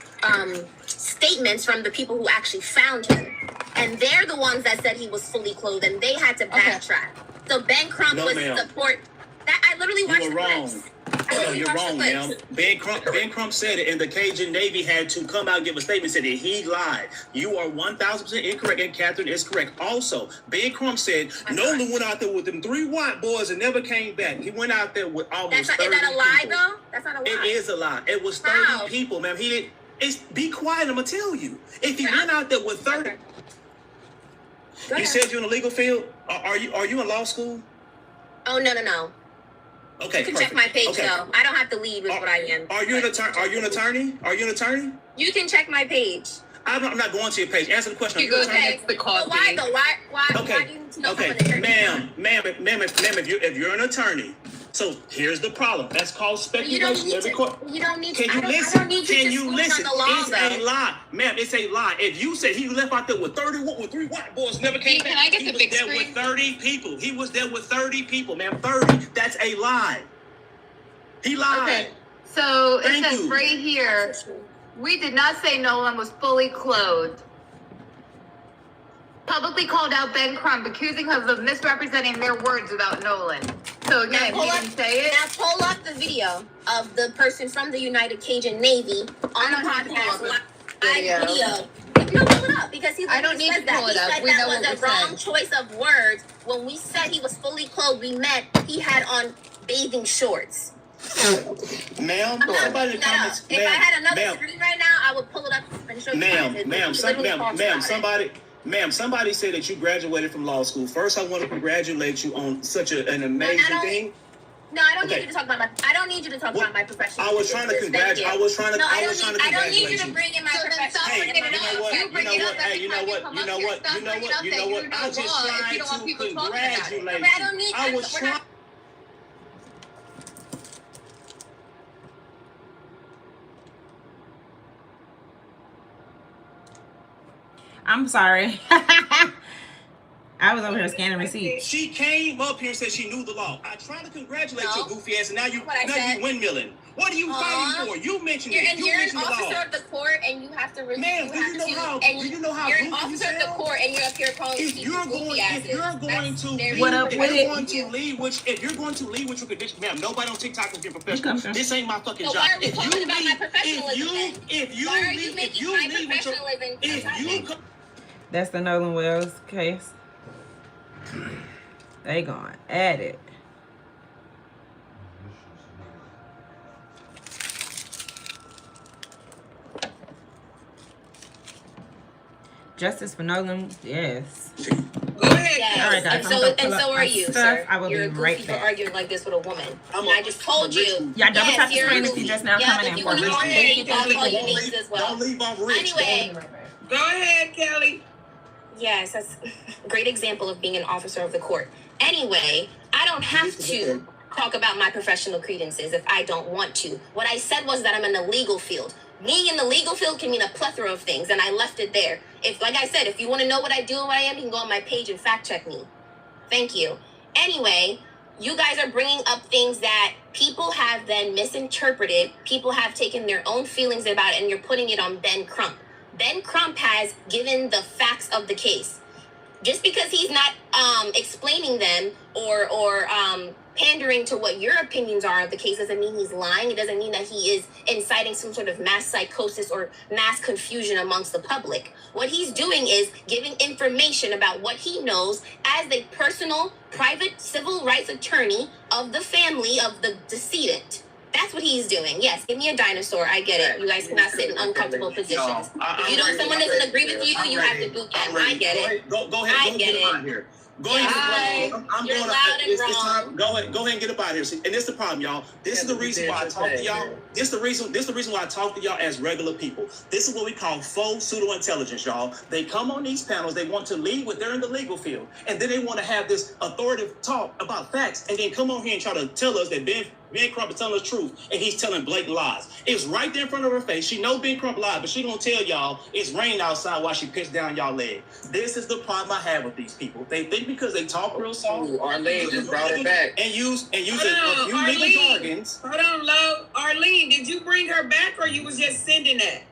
statements from the people who actually found him. And they're the ones that said he was fully clothed, and they had to backtrack. So Ben Crump was support. That I literally watched the clips. No, you're wrong, ma'am. Ben Crump said it, and the Cajun Navy had to come out and give a statement said that he lied. You are 1,000% incorrect, and Catherine is correct. Also, Ben Crump said Nolan went out there with them 3 white boys and never came back. He went out there with almost 30 people. Is that a lie, though? That's not a lie. It is a lie. It was 30 people, ma'am. He didn't. Be quiet. I'm gonna tell you. If he went out there with 30, you said you're in the legal field. Are you in law school? Oh no. Okay, you can check my page though. I don't have to lead with what I am. Are you an attorney? You can check my page. I'm not going to your page. Answer the question. Okay. Well, why though? Why do you need to know from an attorney? Ma'am, if you're an attorney, so here's the problem. That's called speculation. You don't need to. Can you listen? It's a lie. Ma'am, it's a lie. If you said he left out there with 3 white boys, never came back. Can I get the big screen? He was there with 30 people. He was there with 30 people, ma'am. 30. That's a lie. He lied. Okay. So it says right here, we did not say Nolan was fully clothed. Publicly called out Ben Crump, accusing him of misrepresenting their words about Nolan. So again, he didn't say it. Now pull up the video of the person from the United Cajun Navy on a podcast live video. No, pull it up because he literally said that. He said that was the wrong choice of words. When we said he was fully clothed, we meant he had on bathing shorts. Ma'am, somebody in the comments. If I had another screen right now, I would pull it up and show you. Somebody said that you graduated from law school. First, I want to congratulate you on such an amazing thing. No, I don't need you to talk about my. I don't need you to talk about my professional. I was trying to congratulate. I was trying to. No, I congratulate don't need you to bring in my professional. You know what? I just tried to congratulate you. I don't need. I was trying. I'm sorry. I was over here scanning receipts. She came up here and said she knew the law. I tried to congratulate your goofy ass, and now you windmilling. What are you fighting for? You mentioned it. You mentioned the law. You're an officer of the court, and you have to. Ma'am, do you know how? You're an officer of the court, and you're up here calling people goofy asses. If you're going to lead with your condition, ma'am, nobody on TikTok is being professional. This ain't my fucking job. Why are we talking about my professionalism? That's the Nolan Wells case. They gonna add it. Justice for Nolan, yes. Go ahead. Yes. All right, guys. And so are you, sir. I will You're be a right goofy back. for arguing like this with a woman. I just told you. Yeah, double tap the screen if you just now coming in for I'll call you names as well. Don't leave off rich. Anyway. Go ahead, Kelly. Yes, that's a great example of being an officer of the court. Anyway, I don't have to talk about my professional credences if I don't want to. What I said was that I'm in the legal field. Being in the legal field can mean a plethora of things, and I left it there. If, like I said, if you want to know what I do and what I am, you can go on my page and fact check me. Thank you. Anyway, you guys are bringing up things that people have then misinterpreted. People have taken their own feelings about it, and you're putting it on Ben Crump. Ben Crump has given the facts of the case. Just because he's not explaining them or pandering to what your opinions are of the case doesn't mean he's lying. It doesn't mean that he is inciting some sort of mass psychosis or mass confusion amongst the public. What he's doing is giving information about what he knows as a personal, private civil rights attorney of the family of the decedent. That's what he's doing. Yes, give me a dinosaur. I get it. You guys cannot sit in uncomfortable positions. If someone doesn't agree with you, you have to boot them. I get it. Go ahead. I get it. Go ahead. You're loud and wrong. Go ahead and get up out of here. See, and this is the problem, y'all. This is the reason why I talk to y'all. This is the reason why I talk to y'all as regular people. This is what we call faux pseudo-intelligence, y'all. They come on these panels, they want to lead they're in the legal field, and then they want to have this authoritative talk about facts, and then come on here and try to tell us that Ben Crump is telling the truth, and he's telling blatant lies. It's right there in front of her face. She know Ben Crump lied, but she gonna tell y'all it's rain outside while she pissed down y'all leg. This is the problem I have with these people. They think because they talk real soft. Arlene just brought it back. And use a few legal jargons. Hold on, Lo. Arlene, did you bring her back or you was just sending that?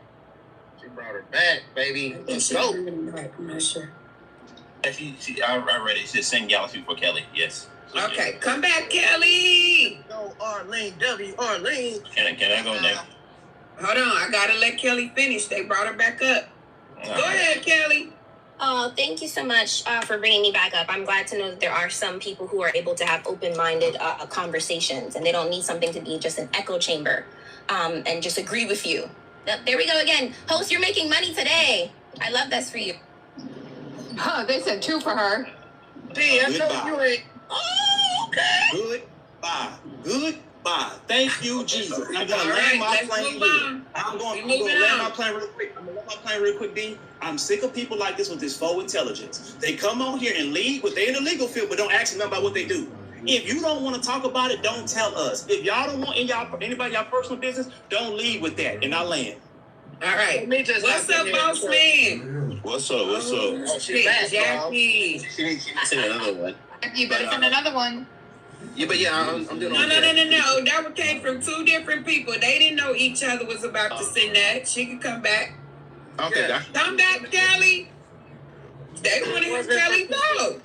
She brought her back, baby. Let's go. I'm not sure. I read it. It says send Galaxy for Kelly. Yes. Okay, come back, Kelly. Go, Arlene. Arlene. Can I go there? Hold on, I gotta let Kelly finish. They brought her back up. Go ahead, Kelly. Oh, thank you so much for bringing me back up. I'm glad to know that there are some people who are able to have open-minded conversations, and they don't need something to be just an echo chamber and just agree with you. There we go again. Host, you're making money today. I love this for you. Huh, they said 2 for her. See, I told you ain't. Oh, okay. Goodbye. Thank you, Jesus. I'm gonna land my plane. I'm gonna land my plane real quick. I'm gonna land my plane real quick, D. I'm sick of people like this with this faux intelligence. They come on here and lead, but they're in the legal field, but don't ask them about what they do. If you don't want to talk about it, don't tell us. If y'all don't want anybody y'all personal business, don't lead with that. And I land. All right. What's up, boss man? What's up? Oh, she's back, Jackie. She sent another one. You better send another one. Yeah, but I'm doing No. That one came from 2 different people. They didn't know each other was about to send that. She could come back. Okay, yeah. Come back, Kelly. They want to hear Kelly go.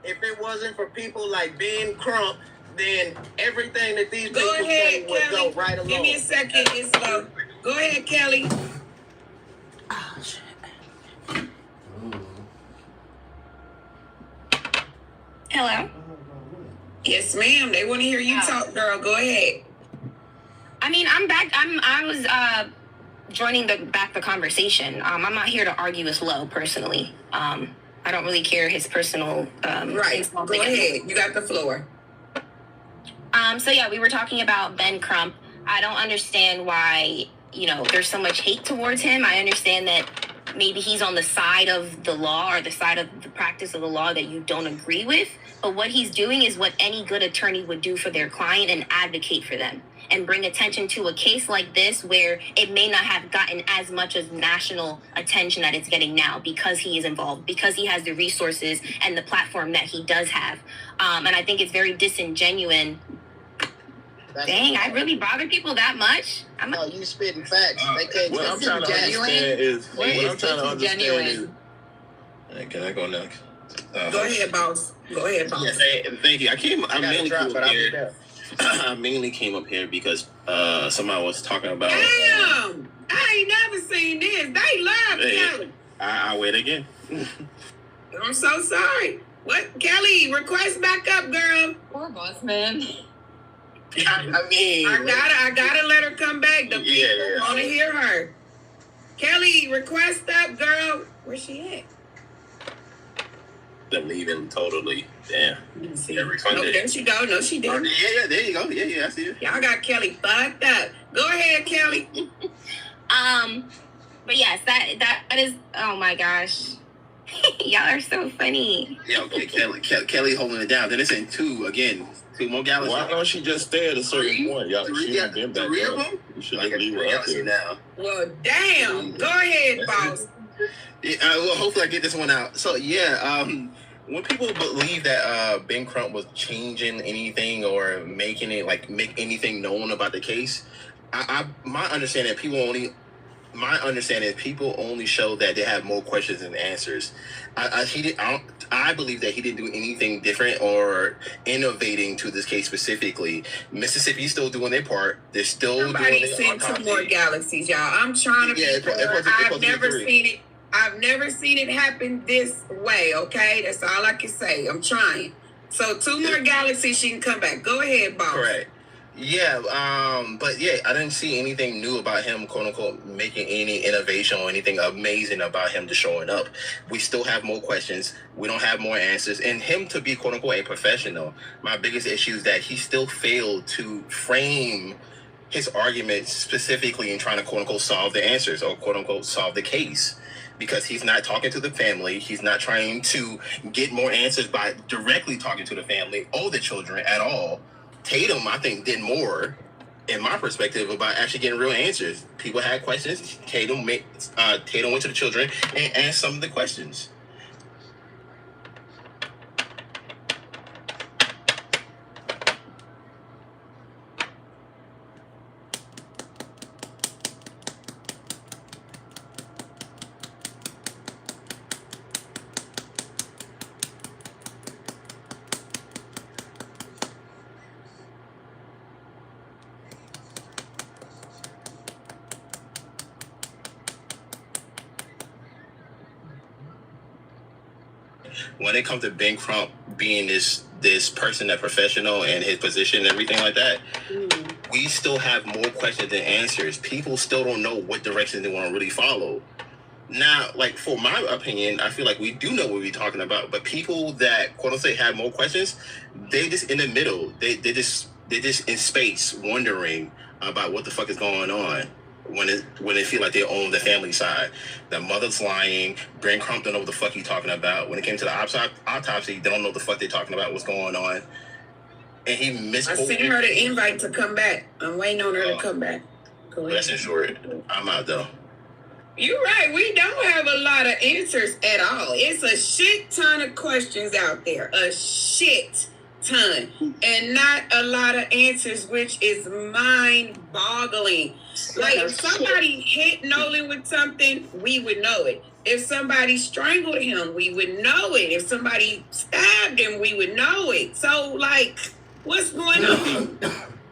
If it wasn't for people like Ben Crump, then everything that these people ahead, say would Kelly. go right along. Give me a second. It's slow. Go ahead, Kelly. Oh, shit. Hello? Yes, ma'am. They want to hear you talk, girl. Go ahead. I mean, I'm back. I was joining the conversation. I'm not here to argue with Lo personally. I don't really care his personal. Right. Go ahead. You got the floor. So yeah, we were talking about Ben Crump. I don't understand why, there's so much hate towards him. I understand that maybe he's on the side of the law or the side of the practice of the law that you don't agree with. But what he's doing is what any good attorney would do for their client and advocate for them and bring attention to a case like this where it may not have gotten as much as national attention that it's getting now because he is involved, because he has the resources and the platform that he does have. And I think it's very disingenuous. Dang, I really bother people that much? No, you spitting facts. They can't. What I'm trying to understand is. Can I go next? Go ahead, boss. Yes, thank you. I mainly came up here because somebody was talking about. Damn! I ain't never seen this. They love Kelly. I'll wait again. I'm so sorry. What, Kelly? Request back up, girl. Poor boss man. I gotta let her come back. The people want to hear her. Kelly, request up, girl. Where's she at? Them leaving totally. Damn. Oh, there she go. No, she didn't. Yeah, there you go. Yeah, I see it. Y'all got Kelly fucked up. Go ahead, Kelly. But yes, that is. Oh my gosh, y'all are so funny. Yeah, okay, Kelly holding it down. Then it's in two more galaxies. Why don't she just stay at a certain point? Y'all, she ain't been back three of them? You should leave her up there now. Well, damn. Go ahead, boss. Yeah, well, hopefully I get this one out. So when people believe that Ben Crump was changing anything or make anything known about the case, my understanding is people only show that they have more questions than answers. I believe that he didn't do anything different or innovating to this case specifically. Mississippi's still doing their part. They're still Somebody doing sent 2 more galaxies, y'all. I'm trying to. I've never seen it. I've never seen it happen this way. Okay, that's all I can say. I'm trying. So 2 more galaxies, she can come back. Go ahead, boss. Correct. Yeah, but I didn't see anything new about him, quote unquote, making any innovation or anything amazing about him just showing up. We still have more questions. We don't have more answers. And him to be, quote unquote, a professional, my biggest issue is that he still failed to frame his arguments specifically in trying to, quote unquote, solve the answers or, quote unquote, solve the case. Because he's not talking to the family. He's not trying to get more answers by directly talking to the family or the children at all. Tatum, I think, did more, in my perspective, about actually getting real answers. People had questions. Tatum went to the children and asked some of the questions. When it comes to Ben Crump being this person, that professional and his position and everything like that, we still have more questions than answers. People still don't know what direction they want to really follow. Now, for my opinion, I feel like we do know what we're talking about, but people that, quote unquote, have more questions, they just in the middle. They're just in space wondering about what the fuck is going on. When they feel like they own the family side. The mother's lying. Ben Crump don't know what the fuck he's talking about. When it came to the autopsy, they don't know what the fuck they're talking about, what's going on. And he missed. I sent her the invite to come back. I'm waiting on her to come back. Go ahead. That's insured. I'm out though. You're right. We don't have a lot of answers at all. It's a shit ton of questions out there. A shit ton. And not a lot of answers, which is mind-boggling. If somebody hit Nolan with something, we would know it. If somebody strangled him, we would know it. If somebody stabbed him, we would know it. So, what's going on?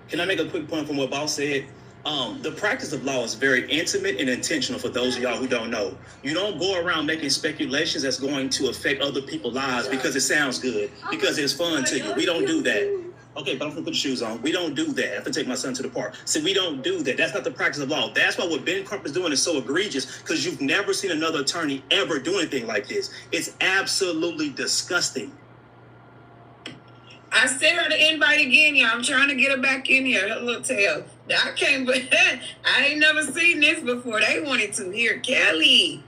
Can I make a quick point from what Boss said? The practice of law is very intimate and intentional for those of y'all who don't know. You don't go around making speculations that's going to affect other people's lives because it sounds good, because it's fun to you. We don't do that. Okay, but I'm gonna put the shoes on. We don't do that. I have to take my son to the park. See, we don't do that. That's not the practice of law. That's why what Ben Crump is doing is so egregious, because you've never seen another attorney ever do anything like this. It's absolutely disgusting. I sent her the invite again, y'all. I'm trying to get her back in here. Her little tail. I can't, but I ain't never seen this before. They wanted to hear Kelly.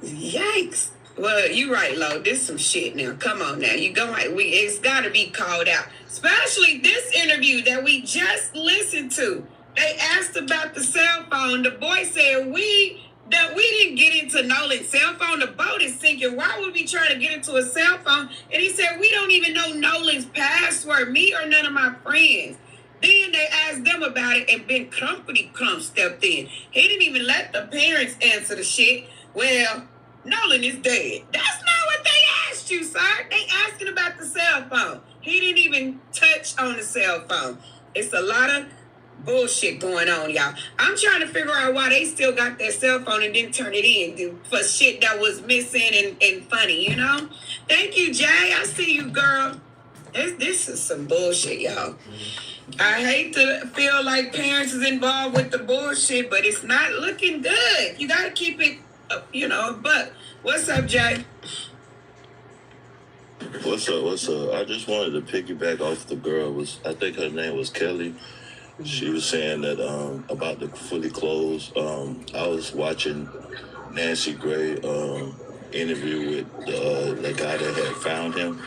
Yikes. Well, you right, Lo. This some shit now. Come on now. It's gotta be called out. Especially this interview that we just listened to. They asked about the cell phone. The boy said we didn't get into Nolan's cell phone. The boat is sinking. Why would we try to get into a cell phone? And he said, we don't even know Nolan's password, me or none of my friends. Then they asked them about it, and Ben Crumpety Crump stepped in. He didn't even let the parents answer the shit. Well, Nolan is dead. That's not what they asked you, sir. They asking about the cell phone. He didn't even touch on the cell phone. It's a lot of bullshit going on, y'all. I'm trying to figure out why they still got their cell phone and didn't turn it in for shit that was missing and funny, you know? Thank you, Jay. I see you, girl. This is some bullshit, y'all. I hate to feel like parents is involved with the bullshit, but it's not looking good. You got to keep it, but what's up, Jay? What's up? I just wanted to piggyback off the girl. I think her name was Kelly. She was saying that about the fully closed. I was watching Nancy Gray interview with the guy that had found him,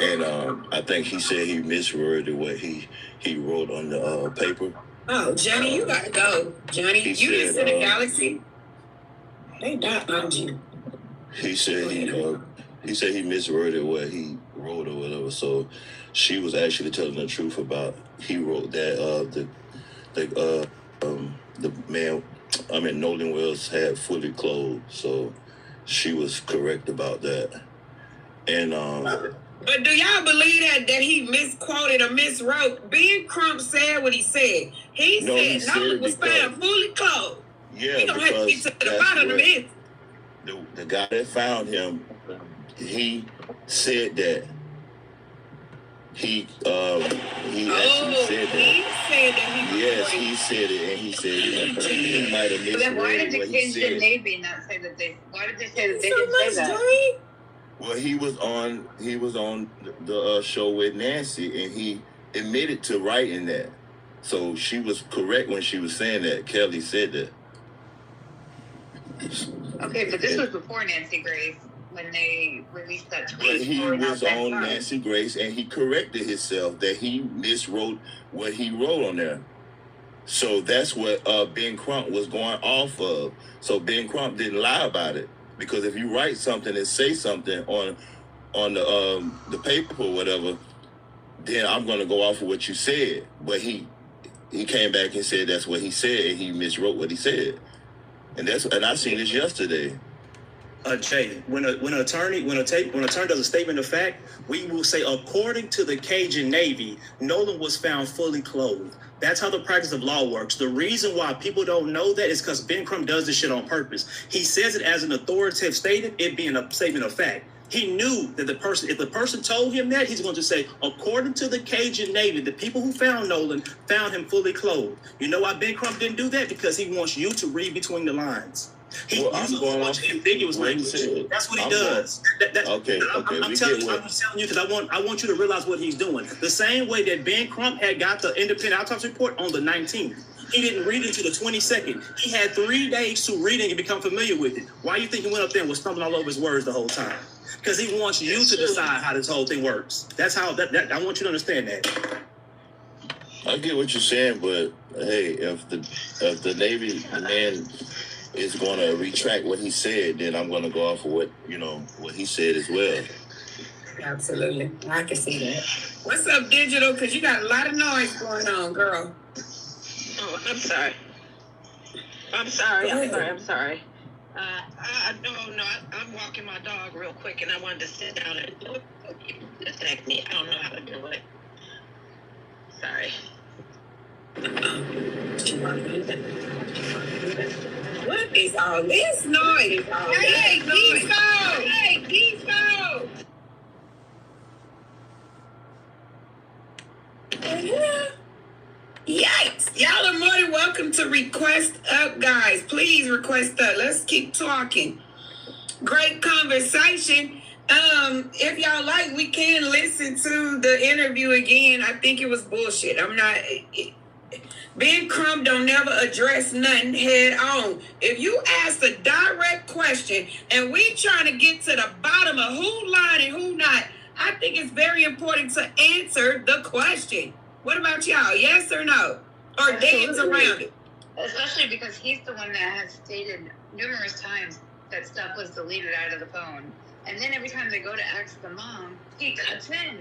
and I think he said he misworded what he wrote on the paper. Oh, Johnny, you gotta go. Johnny, you just in a galaxy. They not on you. He said he misworded what he wrote or whatever. So she was actually telling the truth about he wrote that the man, Nolan Wells had fully clothed. So she was correct about that. And but do y'all believe that he misquoted or miswrote? Ben Crump said what he said. He said Nolan was found fully clothed. Yeah, we don't have to get to the bottom of it. The guy that found him, he said that he actually said that. He said that he yes, he said it, and he said he might have misread Why did what the he kids said. in Navy not say that they? Why did they say that they didn't say that? Well, he was on the show with Nancy, and he admitted to writing that. So she was correct when she was saying that. Kelly said that. Okay, but this was before Nancy Grace when they released that tweet. But he was on Nancy Grace, and he corrected himself that he miswrote what he wrote on there. So that's what Ben Crump was going off of. So Ben Crump didn't lie about it. Because if you write something and say something on the paper or whatever, then I'm going to go off of what you said. But he came back and said that's what he said, and he miswrote what he said. And I seen this yesterday. Jay, when an attorney does a statement of fact, we will say, according to the Cajun Navy, Nolan was found fully clothed. That's how the practice of law works. The reason why people don't know that is because Ben Crump does this shit on purpose. He says it as an authoritative statement, it being a statement of fact. He knew that if the person told him that, he's going to say, according to the Cajun Navy, the people who found Nolan found him fully clothed. You know why Ben Crump didn't do that? Because he wants you to read between the lines. He uses a bunch of ambiguous language. That's what he does. I'm telling you because I want you to realize what he's doing. The same way that Ben Crump had got the independent autopsy report on the 19th. He didn't read it until the 22nd. He had 3 days to read it and become familiar with it. Why do you think he went up there and was stumbling all over his words the whole time? Because he wants you to decide how this whole thing works. That's how I want you to understand that. I get what you're saying, but hey, if the Navy man is going to retract what he said, then I'm going to go off of what he said as well. Absolutely, I can see that. What's up, Digital? Because you got a lot of noise going on, girl. Oh, I'm sorry. I'm sorry. I'm walking my dog real quick, and I wanted to sit down and do it. Distract me. I don't know how to do it. Sorry. What is all this noise? Hey, Giso! Hey, Giso! Yikes! Y'all are more than welcome to request up, guys. Please request up. Let's keep talking. Great conversation. If y'all like, we can listen to the interview again. I think it was bullshit. I'm not. Ben Crump don't never address nothing head on. If you ask a direct question and we trying to get to the bottom of who lied and who not, I think it's very important to answer the question. What about y'all? Yes or no? Or dance around it? Especially because he's the one that has stated numerous times that stuff was deleted out of the phone. And then every time they go to ask the mom, he cuts in.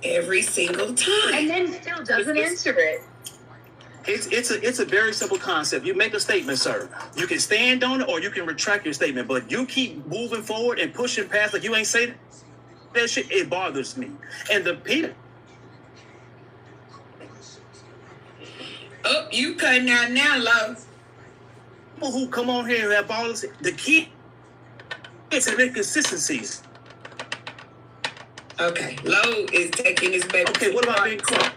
Every single time. And then still doesn't answer it. It's a very simple concept. You make a statement, sir. You can stand on it or you can retract your statement. But you keep moving forward and pushing past like you ain't saying that shit. It bothers me. And the people. Oh, you cutting out now, love. People who come on here and have all this, the key. It's an inconsistencies. Okay, Lo is taking his baby. Okay, what about being crunk?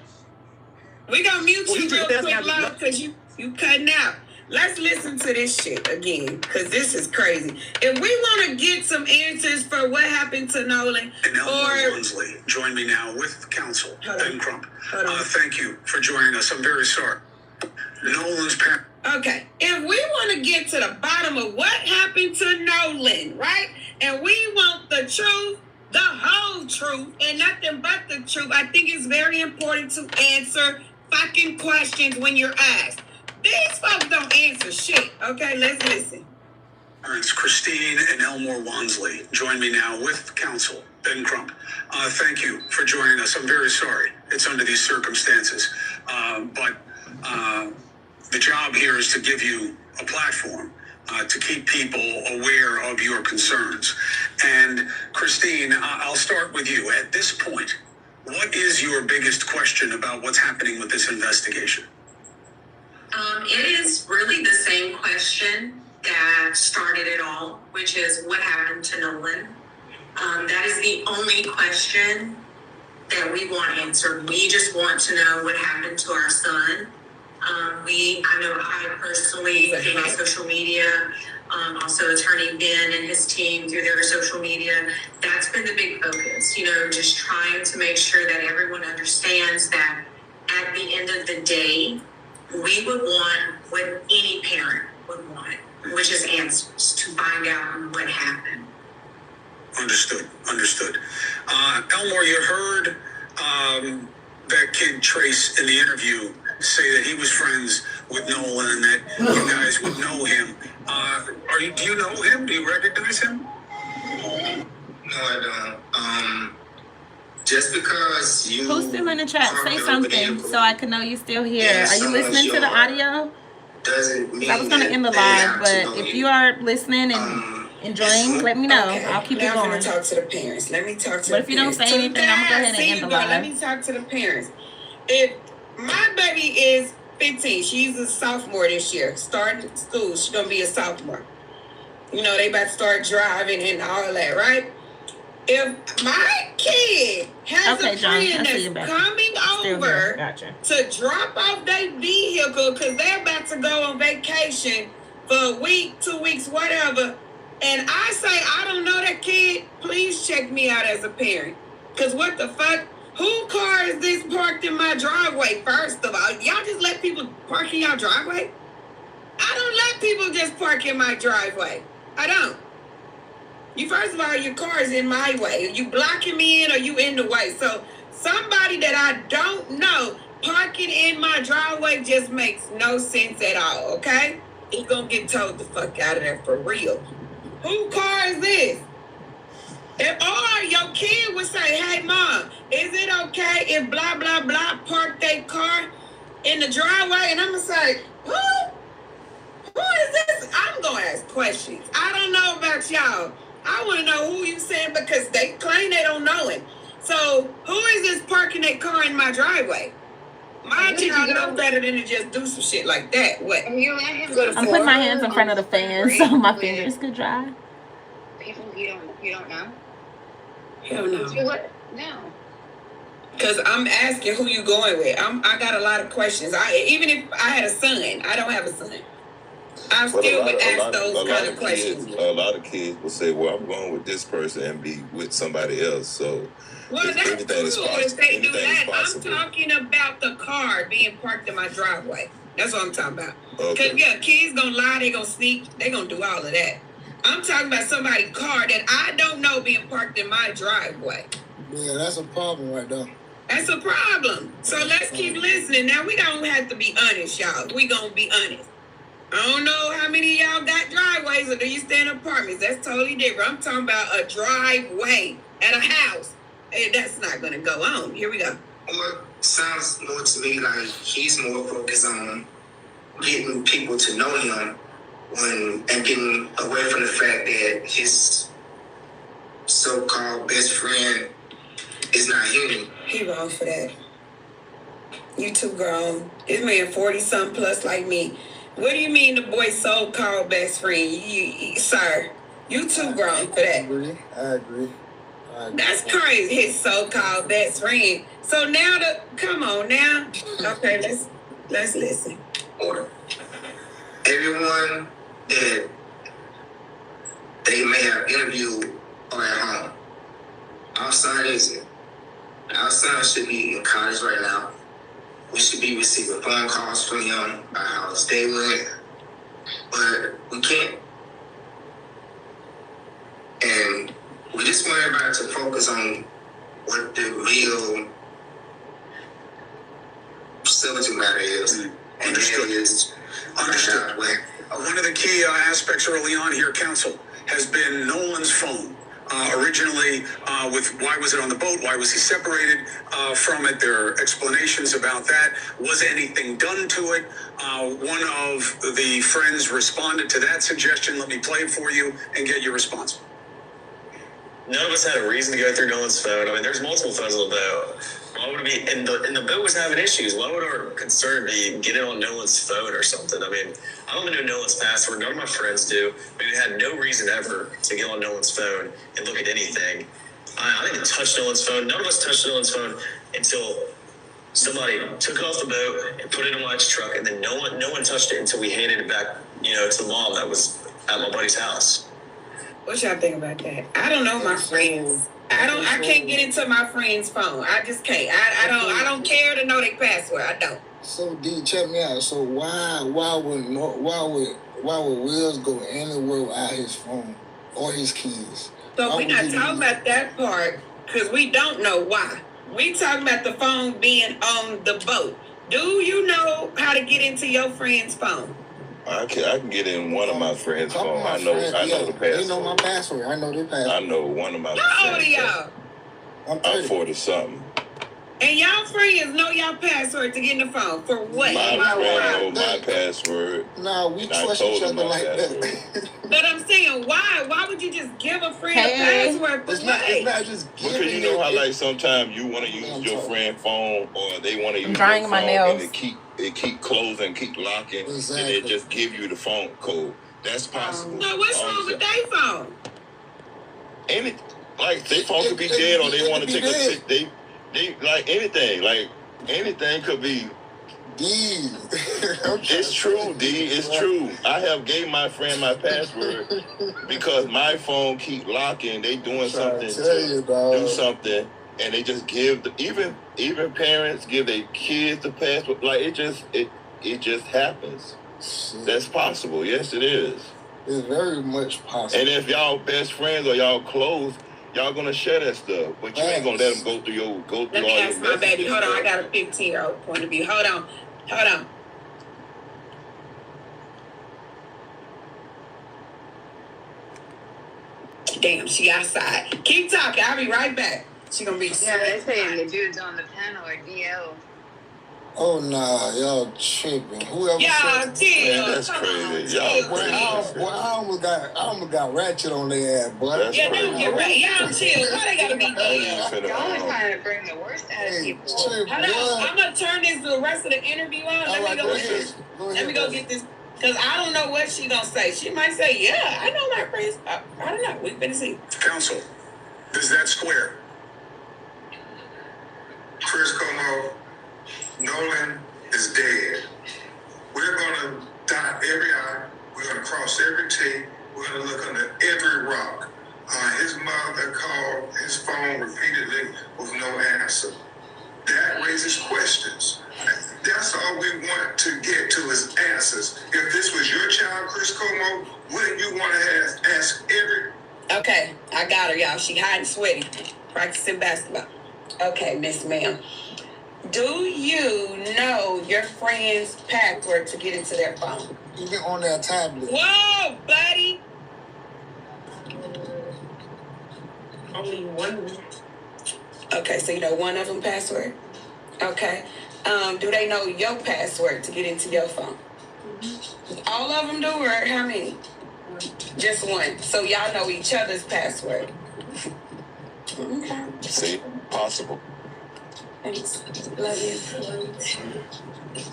We gonna mute you real quick, Lo, because you cutting out. Let's listen to this shit again, because this is crazy. If we want to get some answers for what happened to Nolan, and Elmer Wonsley, join me now with counsel, Ben Crump. Thank you for joining us. I'm very sorry. Nolan's parents. Okay, if we want to get to the bottom of what happened to Nolan, right? And we want the truth, the whole truth, and nothing but the truth, I think it's very important to answer fucking questions when you're asked. These folks don't answer shit. Okay, let's listen. Parents Christine and Elmore Wonsley, join me now with counsel, Ben Crump. Thank you for joining us. I'm very sorry it's under these circumstances, but the job here is to give you a platform to keep people aware of your concerns. And Christine, I'll start with you. At this point, what is your biggest question about what's happening with this investigation? It is really the same question that started it all, which is what happened to Nolan. That is the only question that we want answered. We just want to know what happened to our son. I know I personally, through my social media, also Attorney Ben and his team through their social media, that's been the big focus, just trying to make sure that everyone understands that at the end of the day, we would want what any parent would want, which is answers to find out what happened. Understood. Elmore, you heard that kid Trace in the interview say that he was friends with Nolan and that you guys would know him. Do you know him? Do you recognize him? No, I don't. Just because you... Who's still in the chat? Say something so I can know you're still here. Are you listening to the audio? Doesn't mean I was going to end the live, but if you are listening and enjoying, let me know. Okay. I'll keep it now going. I'm going to talk to the parents. Let me talk to But the if you don't parents. say anything, I'm going to go ahead and end the live. Let me talk to the parents. If my baby is 15, she's a sophomore this year, starting school, she's going to be a sophomore. They about to start driving and all that, right? If my kid has a friend that's coming over to drop off their vehicle because they're about to go on vacation for a week, 2 weeks, whatever, and I say, I don't know that kid, please check me out as a parent. Because what the fuck? Whose car is this parked in my driveway, first of all? Y'all just let people park in your driveway? I don't let people just park in my driveway. I don't. First of all, your car is in my way. Are you blocking me in or you in the way? So somebody that I don't know parking in my driveway just makes no sense at all, okay? He's gonna get told the fuck out of there for real. Whose car is this? Or your kid would say, hey, Mom, is it okay if blah, blah, blah park their car in the driveway? And I'm going to say, who is this? I'm going to ask questions. I don't know about y'all. I want to know who you saying because they claim they don't know him. So who is this parking their car in my driveway? My child knows better than to just do some shit like that. What? I'm putting my hands in front of the fan so my fingers could dry. People you don't know? Hell no. No. Because I'm asking who you going with. I got a lot of questions. Even if I had a son, I don't have a son. I still would ask those kind of kids, questions. a lot of kids will say, well, I'm going with this person and be with somebody else. So well, that's anything cool is possible. if they do Anything that. is possible. I'm talking about the car being parked in my driveway. That's what I'm talking about. Okay. Because, yeah, kids gonna lie, they gonna sneak, they gonna do all of that. I'm talking about somebody's car that I don't know being parked in my driveway. Yeah, that's a problem right there. That's a problem. So let's keep listening. Now, we don't have to be honest, y'all. We gonna be honest. I don't know how many of y'all got driveways or do you stay in apartments. That's totally different. I'm talking about a driveway at a house. Hey, that's not gonna go on. Here we go. Well, sounds more to me like he's more focused on getting people to know him and getting away from the fact that his so-called best friend is not him. He wrong for that. You too grown. This man 40-something plus like me. What do you mean the boy's so-called best friend? Sir, you too grown for that. I agree. That's crazy. His so-called best friend. So now come on now. Okay, let's listen. Order. Everyone that they may have interviewed are at home. Our son isn't. Our son should be in college right now. We should be receiving phone calls from him about how his day went. But we can't. And we just want everybody to focus on what the real subject matter is. And that is Understood. One of the key aspects early on here, counsel, has been Nolan's phone. Originally, with why was it on the boat? Why was he separated from it? There are explanations about that. Was anything done to it? One of the friends responded to that suggestion. Let me play it for you and get your response. None of us had a reason to go through Nolan's phone. I mean, there's multiple phones on the boat. Why would it be? And the boat was having issues. Why would our concern be getting on Nolan's phone or something? I mean, I don't even know Nolan's password. None of my friends do. We had no reason ever to get on Nolan's phone and look at anything. I didn't even touch Nolan's phone. None of us touched Nolan's phone until somebody took it off the boat and put it in my truck, and then no one touched it until we handed it back, to the mom that was at my buddy's house. What y'all think about that? I don't know my friends. I can't get into my friend's phone. I just can't. I don't care to know their password. I don't. So D, check me out. So why would Wills go anywhere without his phone or his keys? So we're not talking about that part because we don't know why. We talking about the phone being on the boat. Do you know how to get into your friend's phone? I can get in one of my friends' phone. I know the password. They know my password. I know their password. I know one of my How old are friends. y'all? I'm 40-something. And y'all friends know y'all password to get in the phone. For what? My friend know my password. No, we trust each other like that. But I'm saying, why? Why would you just give a friend a password? It's not just giving Because you know how like sometimes you want to use your friend's phone or they want to use drying your my phone nails. and it keep closing, keep locking, and they just give you the phone code. That's possible. So what's wrong with their phone? Their phone could be dead or they want to take a they like anything could be. D. It's true, D. It's true. I have gave my friend my password because my phone keep locking. They doing something to do something, and they just give even parents give their kids the password. Like it just happens. That's possible. Yes, it is. It's very much possible. And if y'all best friends or y'all close, y'all gonna share that stuff, but you ain't gonna let them go through Let me ask my baby. Hold on, I got a 15-year-old point of view. Hold on. Damn, she outside. Keep talking. I'll be right back. She gonna be. Yeah, they're saying the dudes on the panel are DL. Oh nah, y'all tripping. Whoever y'all said Man, that's crazy. Y'all I almost got ratchet on their ass, boy. Yeah, they don't get right. Y'all chill. Why they gotta be DL? Y'all are trying to bring the worst out of people. Hold on. I'm gonna turn the rest of the interview on. Let me go get this. Because I don't know what she gonna say. She might say, yeah, I know my friends. I don't know. We've been to see. Counsel, is that square? Chris Como, Nolan is dead. We're gonna dot every I. We're We're going to cross every T. We're going to look under every rock. His mother called his phone repeatedly with no answer. That raises questions. That's all we want to get to is answers. If this was your child, Chris Como, wouldn't you want to ask every... Okay, I got her, y'all. She hot and sweaty, practicing basketball. Okay, Miss Ma'am. Do you know your friend's password to get into their phone? Even on their tablet. Whoa, buddy! Only one. Okay, so you know one of them password? Okay. Do they know your password to get into your phone? All of them do, or how many? Just one. So y'all know each other's password. Okay. See, possible. Thanks. Love you.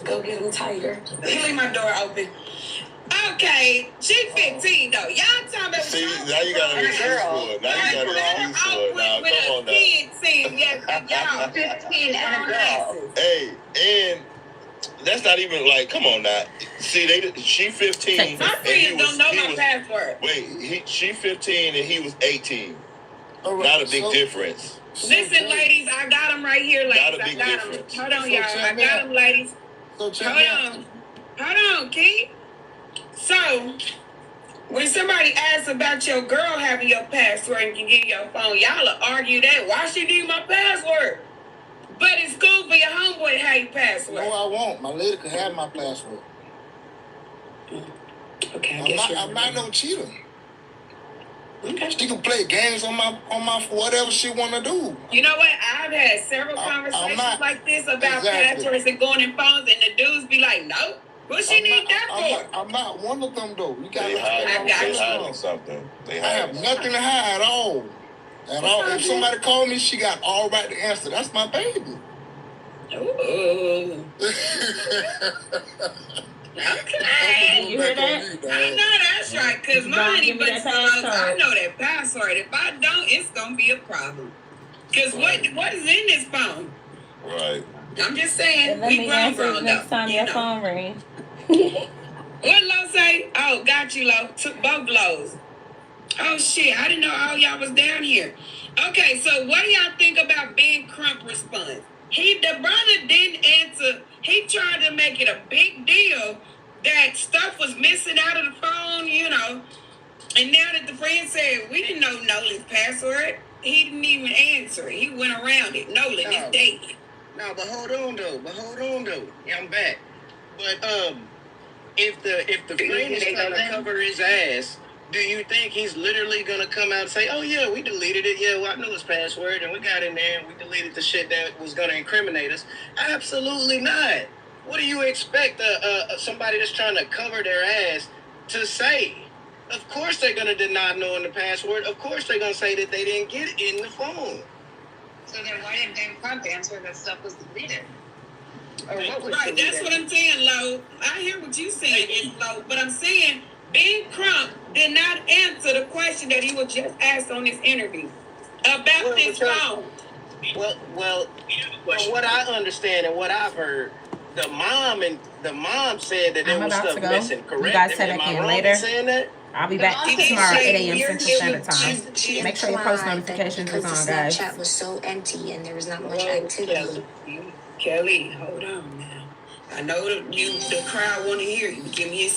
Go get them tighter. Leave my door open. Okay, she 15 though. Y'all talking about... See, now you got an excuse for it. Now you got an excuse for it. Now, come on now. Kid saying, yes, y'all 15 and a girl. Hey, and that's not even like, come on now. See, she 15. My friends don't know my password. Wait, she 15 and he was 18. Not a big difference. Listen, ladies, I got them right here, ladies. Not a big I got difference. them. Hold on, y'all. I got them, ladies. Hold on, Keith. So, when somebody asks about your girl having your password and can get your phone, y'all will argue that. Why she need my password? But it's cool for your homeboy to have your password. No, I won't. My lady can have my password. Okay, I'm not no cheater. Okay. She can play games on my whatever she want to do. You know what? I've had several conversations like this about passwords and going in phones, and the dudes be like, "No, what she need that for?" I'm not one of them though. You got They hiding something. I have nothing to hide at all. At all. If somebody called me, she got all right to answer. That's my baby. Ooh. Okay. You hear that? I know that's right, because my honey bunch I know that password. If I don't, it's going to be a problem. Because what is in this phone? Right. I'm just saying, Let we me grown answer next time your know. phone rings. What Lo say? Oh, got you, Lo. Took both Lo's. Oh, shit. I didn't know all y'all was down here. Okay, so what do y'all think about Ben Crump response? The brother didn't answer. He tried to make it a big deal that stuff was missing out of the phone, you know. And now that the friend said, we didn't know Nolan's password, he didn't even answer it. He went around it. Nolan is dating. No, but hold on though. Yeah, I'm back. But if the friend is trying to cover his ass, do you think he's literally gonna come out and say, "Oh yeah, we deleted it. Yeah, well, I knew his password, and we got in there and we deleted the shit that was gonna incriminate us"? Absolutely not. What do you expect somebody that's trying to cover their ass to say? Of course they're gonna deny knowing the password. Of course they're gonna say that they didn't get it in the phone. So then why didn't Ben Crump answer that stuff was deleted? Or what was right, deleted? that's what I'm saying, Lo. I hear what you're saying, Lo, but I'm saying Ben Crump did not answer the question that he was just asked on this interview about this phone. Well, from what I understand and what I've heard, the mom said that there was stuff missing. Correct? You guys check back in later. Saying that? I'll be back tomorrow at 8 a.m. Central Standard Time. Make sure your post notifications is on, guys. The Snapchat was so empty and there was not much activity. Kelly, hold on now. I know the crowd want to hear you. Give me a